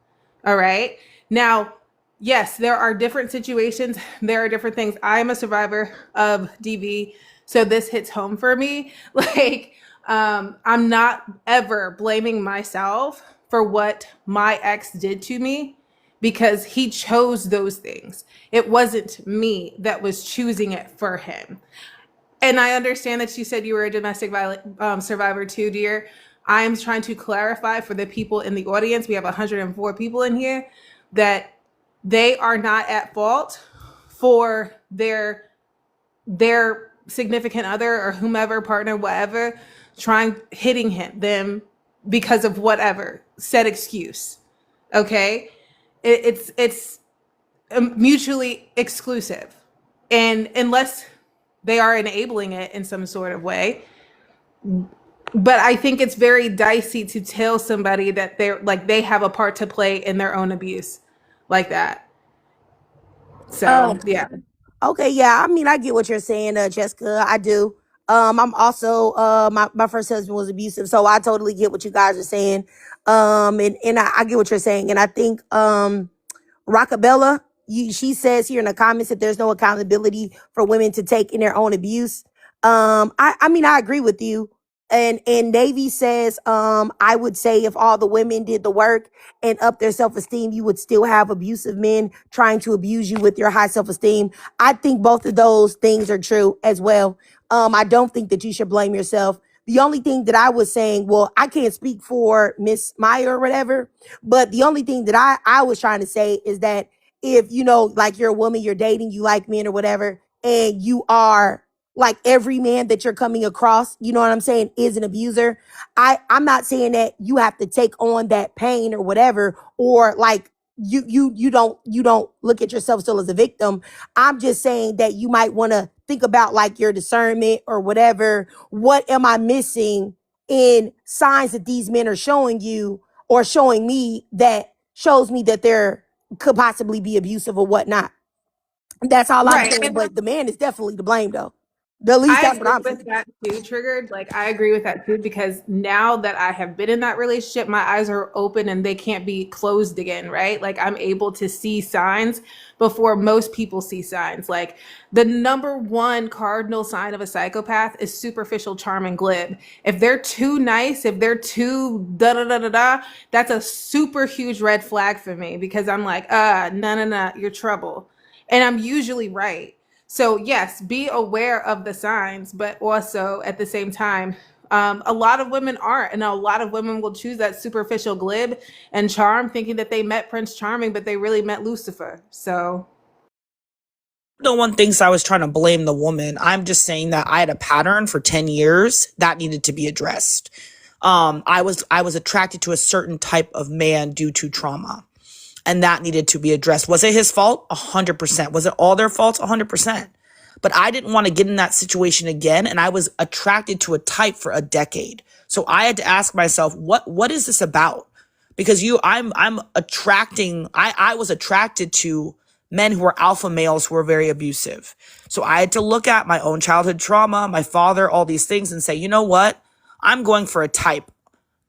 All right. Now, yes, there are different situations. There are different things. I am a survivor of DV, so this hits home for me. Like, I'm not ever blaming myself for what my ex did to me, because he chose those things. It wasn't me that was choosing it for him. And I understand that you said you were a domestic violence survivor too, dear. I am trying to clarify for the people in the audience. We have 104 people in here, that they are not at fault for their significant other or whomever, partner, whatever, hitting them because of whatever said excuse. Okay, it's mutually exclusive, and unless they are enabling it in some sort of way. But I think it's very dicey to tell somebody that they have a part to play in their own abuse like that. Uh, So yeah. okay, yeah. I mean, I get what you're saying, Jessica. I do. I'm also my first husband was abusive, so I totally get what you guys are saying. And I get what you're saying, and I think Rockabella, she says here in the comments that there's no accountability for women to take in their own abuse. I mean, I agree with you. And Navy says, I would say if all the women did the work and up their self-esteem, you would still have abusive men trying to abuse you with your high self-esteem. I think both of those things are true as well. I don't think that you should blame yourself. The only thing that I was saying, well, I can't speak for Miss Meyer or whatever, but the only thing that I was trying to say is that if, like you're a woman, you're dating, you like men or whatever, and you are like every man that you're coming across, you know what I'm saying, is an abuser. I'm not saying that you have to take on that pain or whatever, or like you don't look at yourself still as a victim. I'm just saying that you might want to think about like your discernment or whatever. What am I missing in signs that these men are showing you or showing me that shows me that they're could possibly be abusive or whatnot? That's all I'm Right. saying. And But the man is definitely to blame, though. At least I that's what agree I'm with saying. that too, Triggered. Like, I agree with that too, because now that I have been in that relationship, my eyes are open and they can't be closed again, right? Like, I'm able to see signs before most people see signs. Like, the number one cardinal sign of a psychopath is superficial charm and glib. If they're too nice, if they're too da da da da da, that's a super huge red flag for me, because I'm like, no, no, no, you're trouble. And I'm usually right. So yes, be aware of the signs, but also at the same time, a lot of women aren't, and a lot of women will choose that superficial glib and charm, thinking that they met Prince Charming, but they really met Lucifer. So No one thinks I was trying to blame the woman. I'm just saying that I had a pattern for 10 years that needed to be addressed. I was attracted to a certain type of man due to trauma, and that needed to be addressed. Was it his fault? 100%. Was it all their faults? 100%. But I didn't want to get in that situation again, and I was attracted to a type for a decade. So I had to ask myself, what is this about? Because I'm attracting, I was attracted to men who were alpha males who were very abusive. So I had to look at my own childhood trauma, my father, all these things, and say, you know what? I'm going for a type.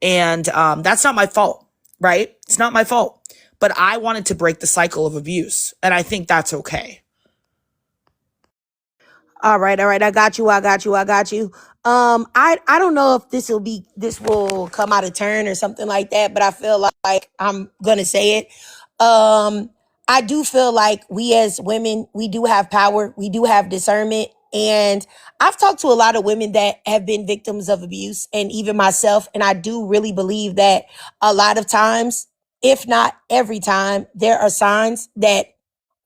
And that's not my fault, right? It's not my fault. But I wanted to break the cycle of abuse. And I think that's okay. All right, all right. I got you. I got you. I got you. I don't know if this will come out of turn or something like that, but I feel like I'm gonna say it. I do feel like we as women, we do have power, we do have discernment, and I've talked to a lot of women that have been victims of abuse, and even myself, and I do really believe that a lot of times, if not every time, there are signs that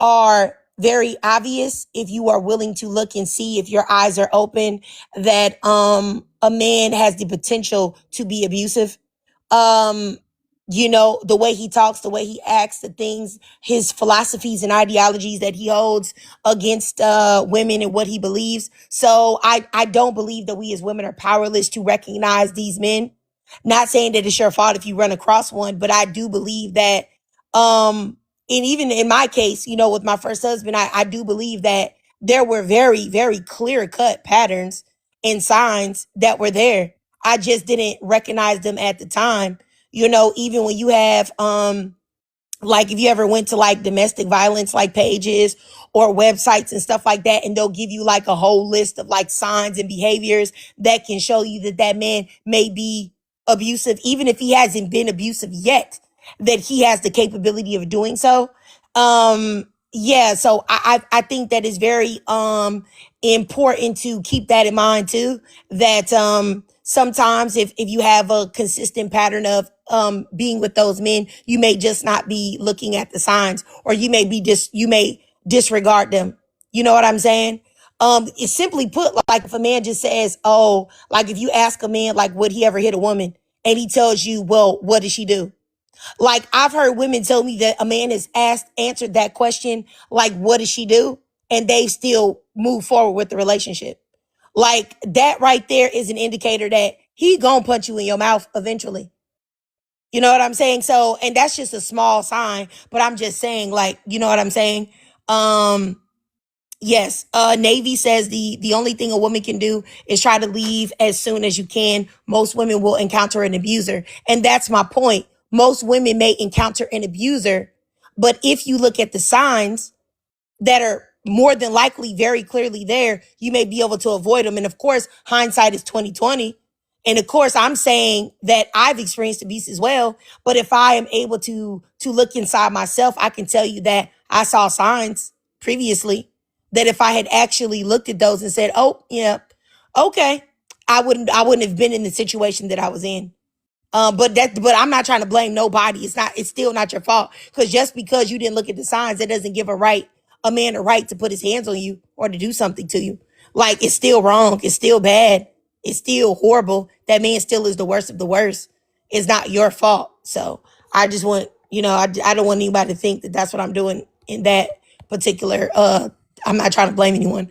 are very obvious if you are willing to look and see, if your eyes are open, that a man has the potential to be abusive. um the way he talks, the way he acts, the things, his philosophies and ideologies that he holds against women and what he believes. So I don't believe that we as women are powerless to recognize these men. Not saying that it's your fault if you run across one, but I do believe that and even in my case, with my first husband, I do believe that there were very, very clear cut patterns and signs that were there. I just didn't recognize them at the time. Even when you have like if you ever went to like domestic violence like pages or websites and stuff like that, and they'll give you like a whole list of like signs and behaviors that can show you that that man may be abusive, even if he hasn't been abusive yet, that he has the capability of doing so. Yeah, so I think that is very important to keep that in mind too, that sometimes if you have a consistent pattern of being with those men, you may just not be looking at the signs, or you may disregard them. You know what I'm saying? It's simply put, like if a man just says, oh, like if you ask a man, like, would he ever hit a woman? And he tells you, well, what did she do? Like I've heard women tell me that a man has answered that question, like, what does she do? And they still move forward with the relationship. Like that right there is an indicator that he gonna punch you in your mouth eventually. You know what I'm saying? So, and that's just a small sign, but I'm just saying, like, you know what I'm saying? Um, Yes, Navy says the only thing a woman can do is try to leave as soon as you can. Most women will encounter an abuser, and that's my point. Most women may encounter an abuser, but if you look at the signs that are more than likely very clearly there, you may be able to avoid them. And of course, hindsight is 2020. And of course, I'm saying that I've experienced abuse as well. But if I am able to look inside myself, I can tell you that I saw signs previously that if I had actually looked at those and said, "Oh, yeah, okay," I wouldn't have been in the situation that I was in. But I'm not trying to blame nobody. It's still not your fault. Because just because you didn't look at the signs, that doesn't give a man a right to put his hands on you or to do something to you. Like, it's still wrong. It's still bad. It's still horrible. That man still is the worst of the worst. It's not your fault. So I just want, I don't want anybody to think that that's what I'm doing in that particular, I'm not trying to blame anyone.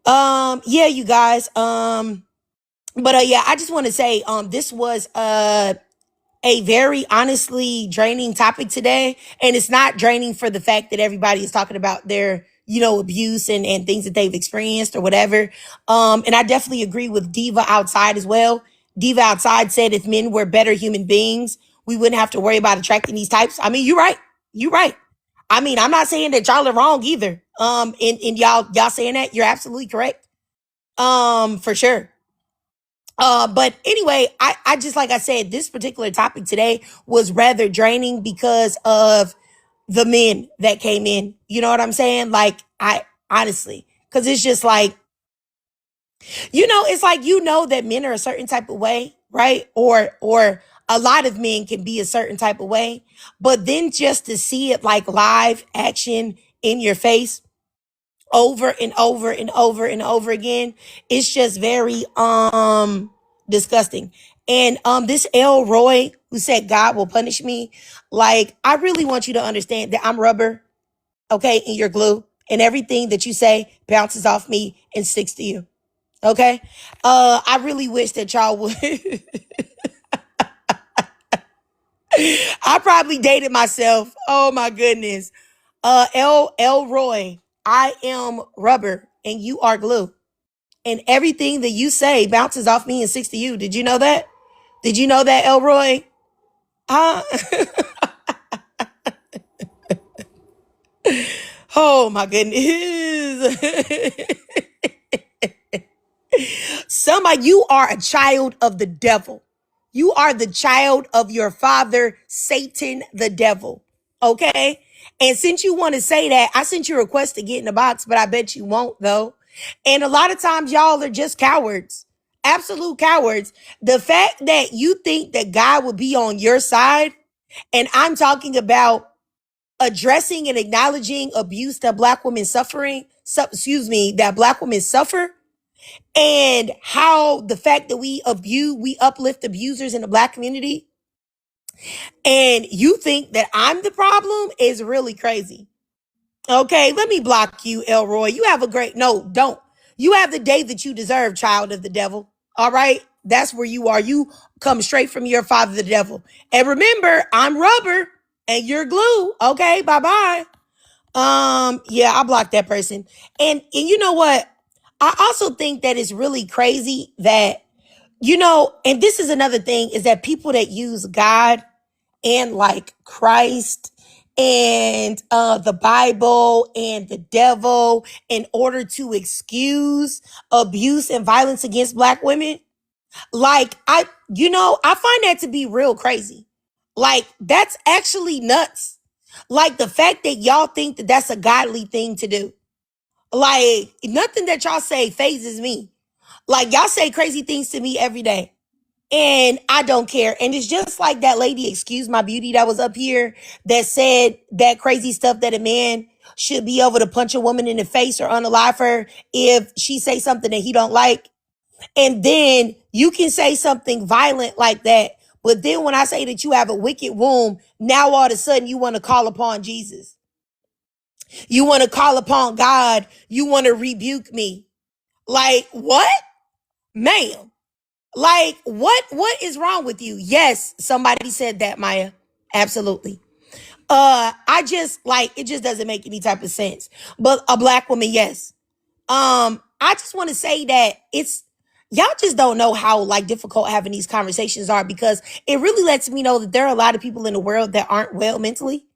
Yeah, you guys. But yeah, I just want to say, this was, a very honestly draining topic today. And it's not draining for the fact that everybody is talking about their, abuse and things that they've experienced or whatever. And I definitely agree with Diva Outside as well. Diva Outside said if men were better human beings, we wouldn't have to worry about attracting these types. I mean, you're right. You're right. I mean, I'm not saying that y'all are wrong either. And y'all saying that, you're absolutely correct. For sure. But anyway, I just, like I said, this particular topic today was rather draining because of the men that came in. You know what I'm saying? Like, I honestly, because it's just like, it's like, that men are a certain type of way, right? Or a lot of men can be a certain type of way, but then just to see it like live action in your face over and over and over and over again, it's just very disgusting. And this Elroy who said God will punish me, like, I really want you to understand that I'm rubber, okay, and you're glue, and everything that you say bounces off me and sticks to you. Okay. I really wish that y'all would. I probably dated myself. Oh my goodness. Elroy, I am rubber and you are glue. And everything that you say bounces off me and sticks to you. Did you know that? Did you know that, Elroy? Huh? Oh my goodness. Somebody, you are a child of the devil. You are the child of your father, Satan, the devil. Okay? And since you want to say that, I sent you a request to get in the box, but I bet you won't, though. And a lot of times, y'all are just cowards. Absolute cowards. The fact that you think that God would be on your side, and I'm talking about addressing and acknowledging abuse that Black women that Black women suffer, and how the fact that we uplift abusers in the Black community, and you think that I'm the problem is really crazy. Okay, let me block you, Elroy. You have don't. You have the day that you deserve, child of the devil. All right? That's where you are. You come straight from your father, the devil. And remember, I'm rubber and you're glue. Okay, bye-bye. Yeah, I blocked that person. And you know what? I also think that it's really crazy that, and this is another thing, is that people that use God and like Christ and the Bible and the devil in order to excuse abuse and violence against Black women, like, I find that to be real crazy. Like, that's actually nuts. Like, the fact that y'all think that that's a godly thing to do. Like, nothing that y'all say phases me. Like, y'all say crazy things to me every day. And I don't care. And it's just like that lady, excuse my beauty, that was up here that said that crazy stuff that a man should be able to punch a woman in the face or unalive her if she say something that he don't like. And then you can say something violent like that. But then when I say that you have a wicked womb, now all of a sudden you want to call upon Jesus. You want to call upon God. You want to rebuke me. Like, what? Ma'am. Like, what is wrong with you? Yes, somebody said that, Maya. Absolutely. I just, like, it just doesn't make any type of sense. But a Black woman, yes. I just want to say that y'all just don't know how, like, difficult having these conversations are, because it really lets me know that there are a lot of people in the world that aren't well mentally.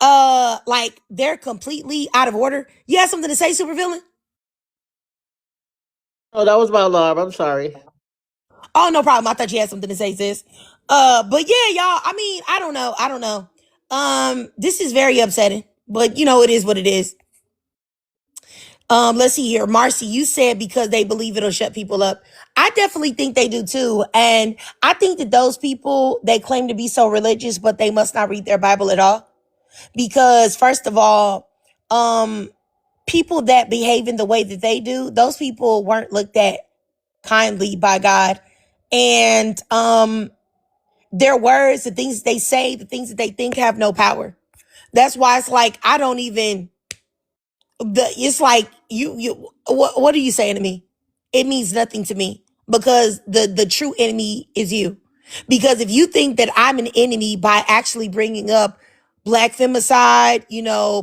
Like, they're completely out of order. You have something to say, supervillain? Oh, that was my alarm. I'm sorry. Oh, no problem. I thought you had something to say, sis. But yeah, y'all, I mean, I don't know. This is very upsetting, but it is what it is. Let's see here. Marcy, you said because they believe it'll shut people up. I definitely think they do too. And I think that those people, they claim to be so religious, but they must not read their Bible at all. Because first of all, people that behave in the way that they do, those people weren't looked at kindly by God. And their words, the things they say, the things that they think have no power. That's why it's like I don't even it's like you what are you saying to me? It means nothing to me because the true enemy is you. Because if you think that I'm an enemy by actually bringing up black femicide,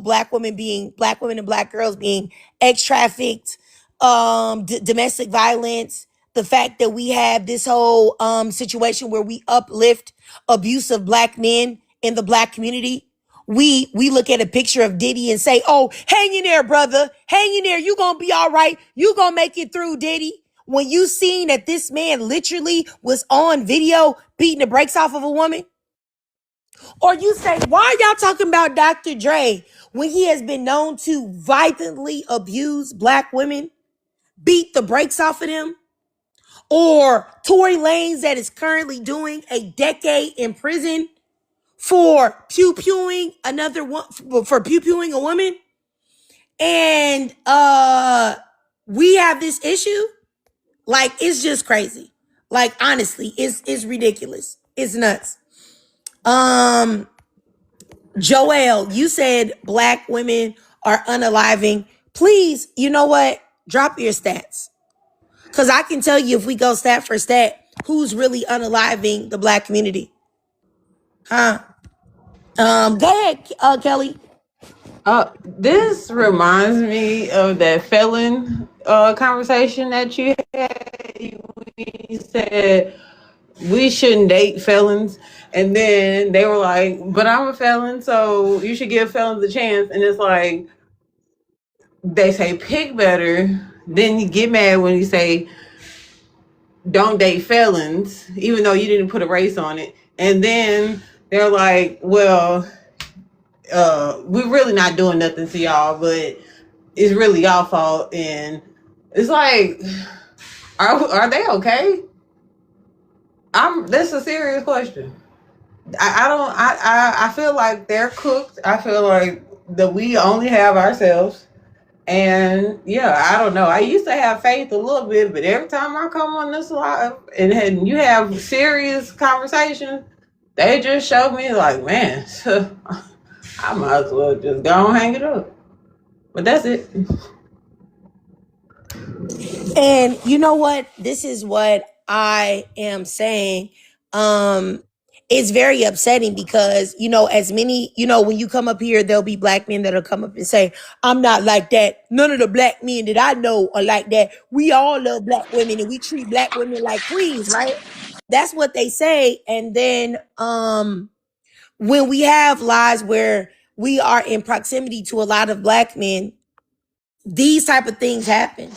black women and black girls being ex-trafficked, domestic violence, the fact that we have this whole situation where we uplift abuse of black men in the black community, we look at a picture of Diddy and say, "Oh, hang in there, brother. Hang in there. You gonna be all right. You gonna make it through, Diddy." When you seen that this man literally was on video beating the brakes off of a woman, or you say, "Why are y'all talking about Dr. Dre when he has been known to violently abuse black women, beat the brakes off of them?" Or Tory Lanez that is currently doing a decade in prison for pew-pewing a woman. And we have this issue. Like, it's just crazy. Like, honestly, it's ridiculous. It's nuts. Joelle, you said black women are unaliving. Please, you know what? Drop your stats. Because I can tell you if we go stat for stat, who's really unaliving the black community. Huh? Go ahead, Kelly. This reminds me of that felon conversation that you had. You said we shouldn't date felons, and then they were like, "But I'm a felon, so you should give felons a chance." And it's like they say pick better, then you get mad when you say don't date felons, even though you didn't put a race on it. And then they're like, "Well, we're really not doing nothing to y'all, but it's really y'all fault." And it's like, are they okay? That's a serious question. I don't I feel like they're cooked. I feel like that we only have ourselves. And yeah, I don't know. I used to have faith a little bit, but every time I come on this live and you have serious conversations, they just show me like, man, I might as well just go and hang it up. But that's it. And you know what? This is what I am saying. It's very upsetting because, as many, when you come up here, there'll be black men that'll come up and say, "I'm not like that. None of the black men that I know are like that. We all love black women and we treat black women like queens," right? That's what they say. And then when we have lives where we are in proximity to a lot of black men, these type of things happen.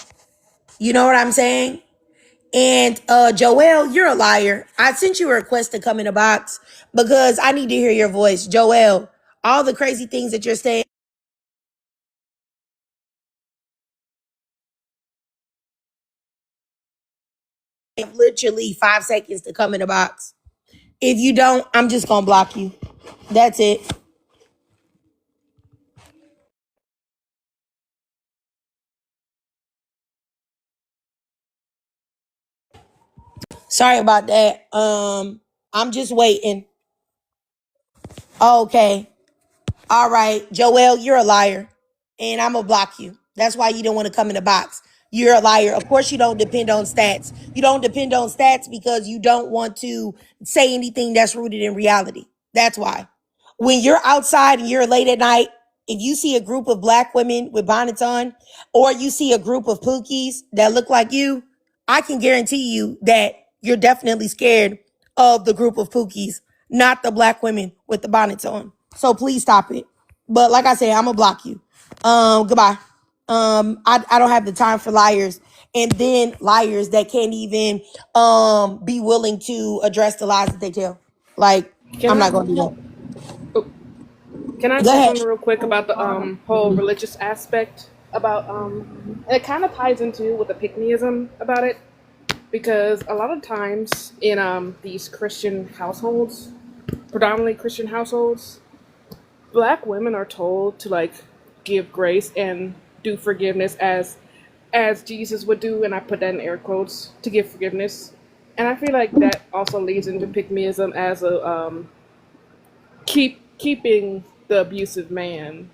You know what I'm saying? And Joelle, you're a liar. I sent you a request to come in the box because I need to hear your voice. Joelle, all the crazy things that you're saying, literally 5 seconds to come in the box. If you don't, I'm just gonna block you. That's it. Sorry about that. I'm just waiting. Okay. All right, Joel, you're a liar, and I'm gonna block you. That's why you don't want to come in the box. You're a liar. Of course, you don't depend on stats. You don't depend on stats because you don't want to say anything that's rooted in reality. That's why. When you're outside and you're late at night, if you see a group of black women with bonnets on, or you see a group of pookies that look like you, I can guarantee you that you're definitely scared of the group of pookies, not the black women with the bonnets on. So please stop it. But like I said, I'm gonna block you. Goodbye. I don't have the time for liars, and then liars that can't even be willing to address the lies that they tell. Like, Can I'm I not gonna do that. oh, can I Go say ahead. something real quick about the whole religious aspect about and it kind of ties into with the pick-me-ism about it, because a lot of times in these Christian households, predominantly Christian households, black women are told to like give grace and do forgiveness as Jesus would do, and I put that in air quotes, to give forgiveness. And I feel like that also leads into pick meism as a keeping the abusive man,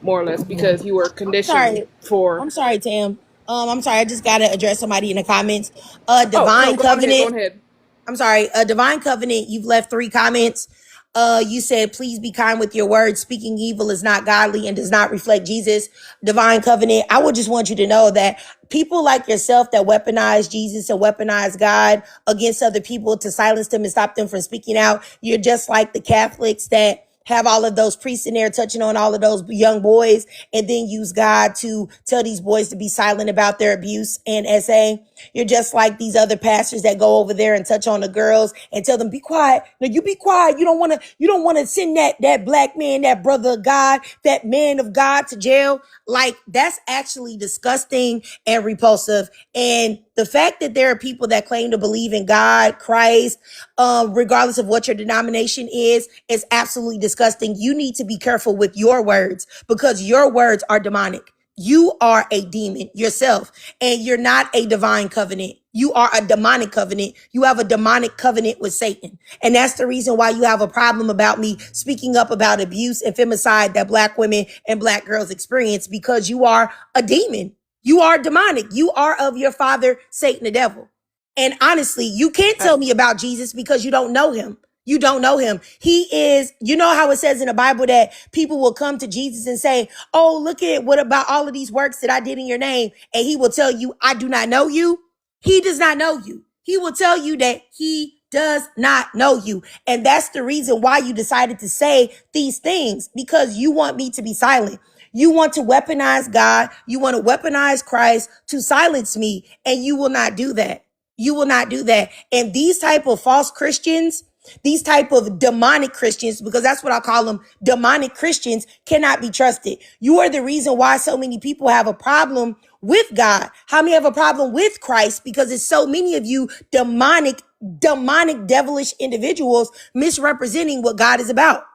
more or less, because you were I'm conditioned sorry. for. I'm sorry, Tam. I'm sorry. I just gotta address somebody in the comments. Oh no, Divine go on ahead, go Covenant. on ahead. I'm sorry, Divine Covenant, you've left 3 comments. You said, please be kind with your words. Speaking evil is not godly and does not reflect Jesus. Divine Covenant, I would just want you to know that people like yourself that weaponize Jesus and weaponize God against other people to silence them and stop them from speaking out, you're just like the Catholics that have all of those priests in there touching on all of those young boys and then use God to tell these boys to be silent about their abuse and SA. You're just like these other pastors that go over there and touch on the girls and tell them, be quiet. No, you be quiet. You don't want to send that black man, that brother of God, that man of God to jail. Like, that's actually disgusting and repulsive. And the fact that there are people that claim to believe in God, Christ, regardless of what your denomination is absolutely disgusting. You need to be careful with your words because your words are demonic. You are a demon yourself, and you're not a divine covenant. You are a demonic covenant. You have a demonic covenant with Satan. And that's the reason why you have a problem about me speaking up about abuse and femicide that black women and black girls experience, because you are a demon. You are demonic. You are of your father, Satan, the devil. And honestly, you can't I, tell me about Jesus because you don't know him. You don't know him. He is, you know how it says in the Bible that people will come to Jesus and say, oh, look at what about all of these works that I did in your name. And he will tell you, I do not know you. He does not know you. He will tell you that he does not know you. And that's the reason why you decided to say these things, because you want me to be silent. You want to weaponize God. You want to weaponize Christ to silence me. And you will not do that. You will not do that. And these type of false Christians, these type of demonic Christians, because that's what I call them, demonic Christians, cannot be trusted. You are the reason why so many people have a problem with God. How many have a problem with Christ? Because it's so many of you demonic, devilish individuals misrepresenting what God is about.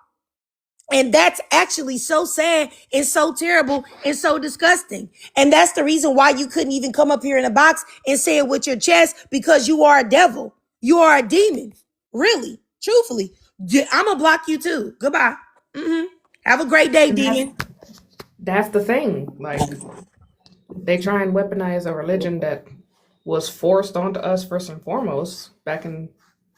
And that's actually so sad and so terrible and so disgusting. And that's the reason why you couldn't even come up here in a box and say it with your chest, because you are a devil. You are a demon. Really, truthfully. I'm going to block you too. Goodbye. Have a great day, and demon. that's the thing. Like, they try and weaponize a religion that was forced onto us first and foremost back in.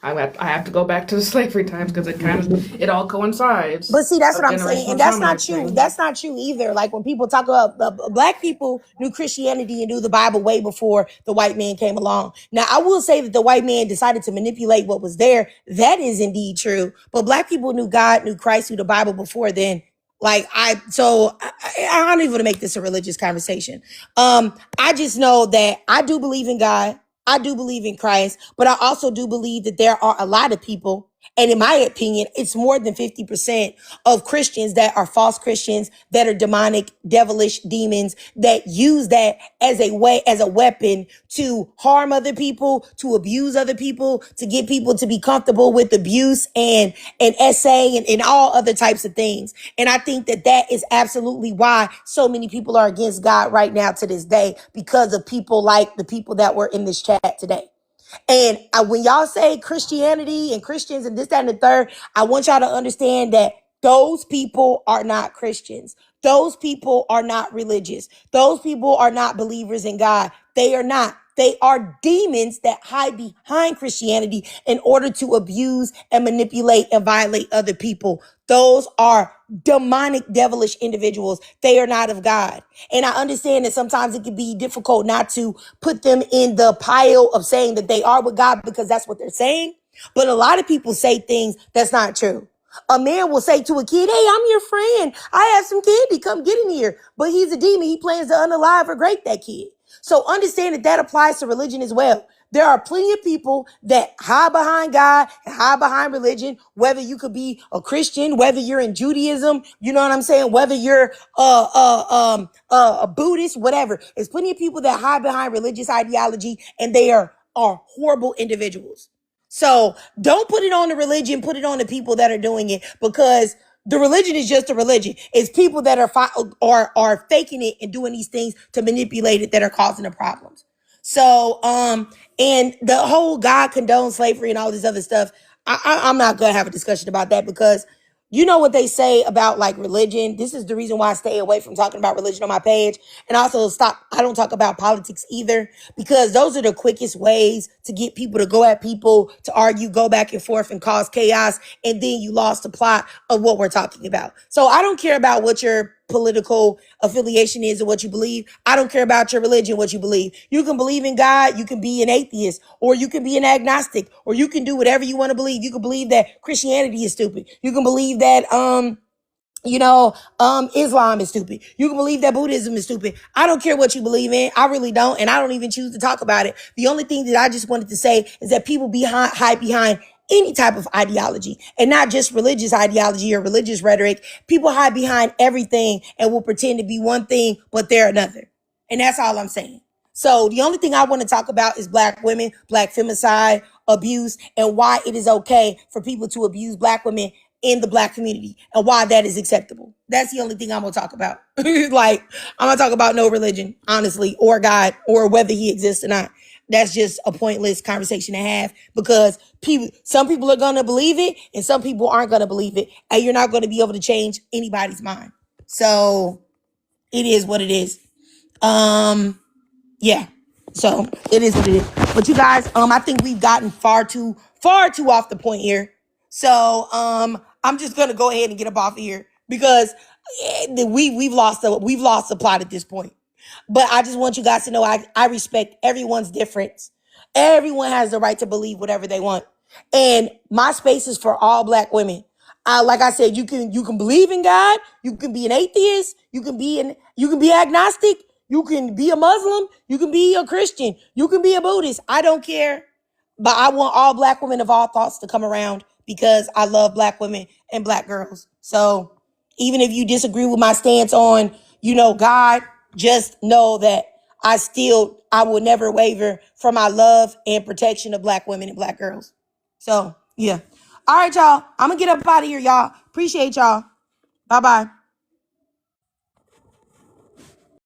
I have to go back to the slavery times because it all coincides But see, that's of what I'm saying. generational And that's trauma and not true. everything. That's not true either. Like when people talk about black people knew Christianity and knew the Bible way before the white man came along. Now, I will say that the white man decided to manipulate what was there. That is indeed true. But black people knew God, knew Christ, knew the Bible before then. Like I don't even want to make this a religious conversation. I just know that I do believe in God. I do believe in Christ, but I also do believe that there are a lot of people, and in my opinion, it's more than 50% of Christians that are false Christians, that are demonic, devilish demons, that use that as a way, as a weapon to harm other people, to abuse other people, to get people to be comfortable with abuse and SA and all other types of things. And I think that that is absolutely why so many people are against God right now to this day, because of people like the people that were in this chat today. And when y'all say Christianity and Christians and this, that, and the third, I want y'all to understand that those people are not Christians. Those people are not religious. Those people are not believers in God. They are not. They are demons that hide behind Christianity in order to abuse and manipulate and violate other people. Those are demonic, devilish individuals. They are not of God. And I understand that sometimes it can be difficult not to put them in the pile of saying that they are with God because that's what they're saying. But a lot of people say things that's not true. A man will say to a kid, hey, I'm your friend. I have some candy. Come get in here. But he's a demon. He plans to unalive or grape that kid. So understand that that applies to religion as well. There are plenty of people that hide behind God and hide behind religion, whether you could be a Christian, whether you're in Judaism, you know what I'm saying? Whether you're a Buddhist, whatever. There's plenty of people that hide behind religious ideology, and they are horrible individuals. So don't put it on the religion, put it on the people that are doing it, because The religion is just a religion. It's people that are faking it and doing these things to manipulate it that are causing the problems. So, and the whole God condones slavery and all this other stuff. I'm not gonna have a discussion about that because you know what they say about like religion. This is the reason why I stay away from talking about religion on my page. And also I don't talk about politics either, because those are the quickest ways to get people to go at people, to argue, go back and forth and cause chaos. And then you lost the plot of what we're talking about. So I don't care about what your political affiliation is or what you believe. I don't care about your religion, what you believe. You can believe in God, you can be an atheist, or you can be an agnostic, or you can do whatever you want to believe. You can believe that Christianity is stupid. You can believe that Islam is stupid. You can believe that Buddhism is stupid. I don't care what you believe in. I really don't. And I don't even choose to talk about it. The only thing that I just wanted to say is that people hide behind any type of ideology, and not just religious ideology or religious rhetoric. People hide behind everything and will pretend to be one thing, but they're another. And that's all I'm saying. So the only thing I want to talk about is black women, black femicide, abuse, and why it is okay for people to abuse black women in the black community and why that is acceptable. That's the only thing I'm gonna talk about. Like, I'm gonna talk about no religion, honestly, or God, or whether he exists or not. That's just a pointless conversation to have, because some people are gonna believe it and some people aren't gonna believe it, and you're not gonna be able to change anybody's mind. So it is what it is. Yeah. So it is what it is. But you guys, I think we've gotten far too off the point here. So I'm just gonna go ahead and get up off of here because we've lost the plot at this point. But I just want you guys to know I respect everyone's difference. Everyone has the right to believe whatever they want. And my space is for all black women. Like I said, you can believe in God, you can be an atheist, you can be agnostic, you can be a Muslim, you can be a Christian, you can be a Buddhist. I don't care. But I want all black women of all thoughts to come around because I love black women and black girls. So even if you disagree with my stance on, God, just know that I will never waver from my love and protection of black women and black girls. So, yeah. All right, y'all. I'm going to get up out of here, y'all. Appreciate y'all. Bye-bye.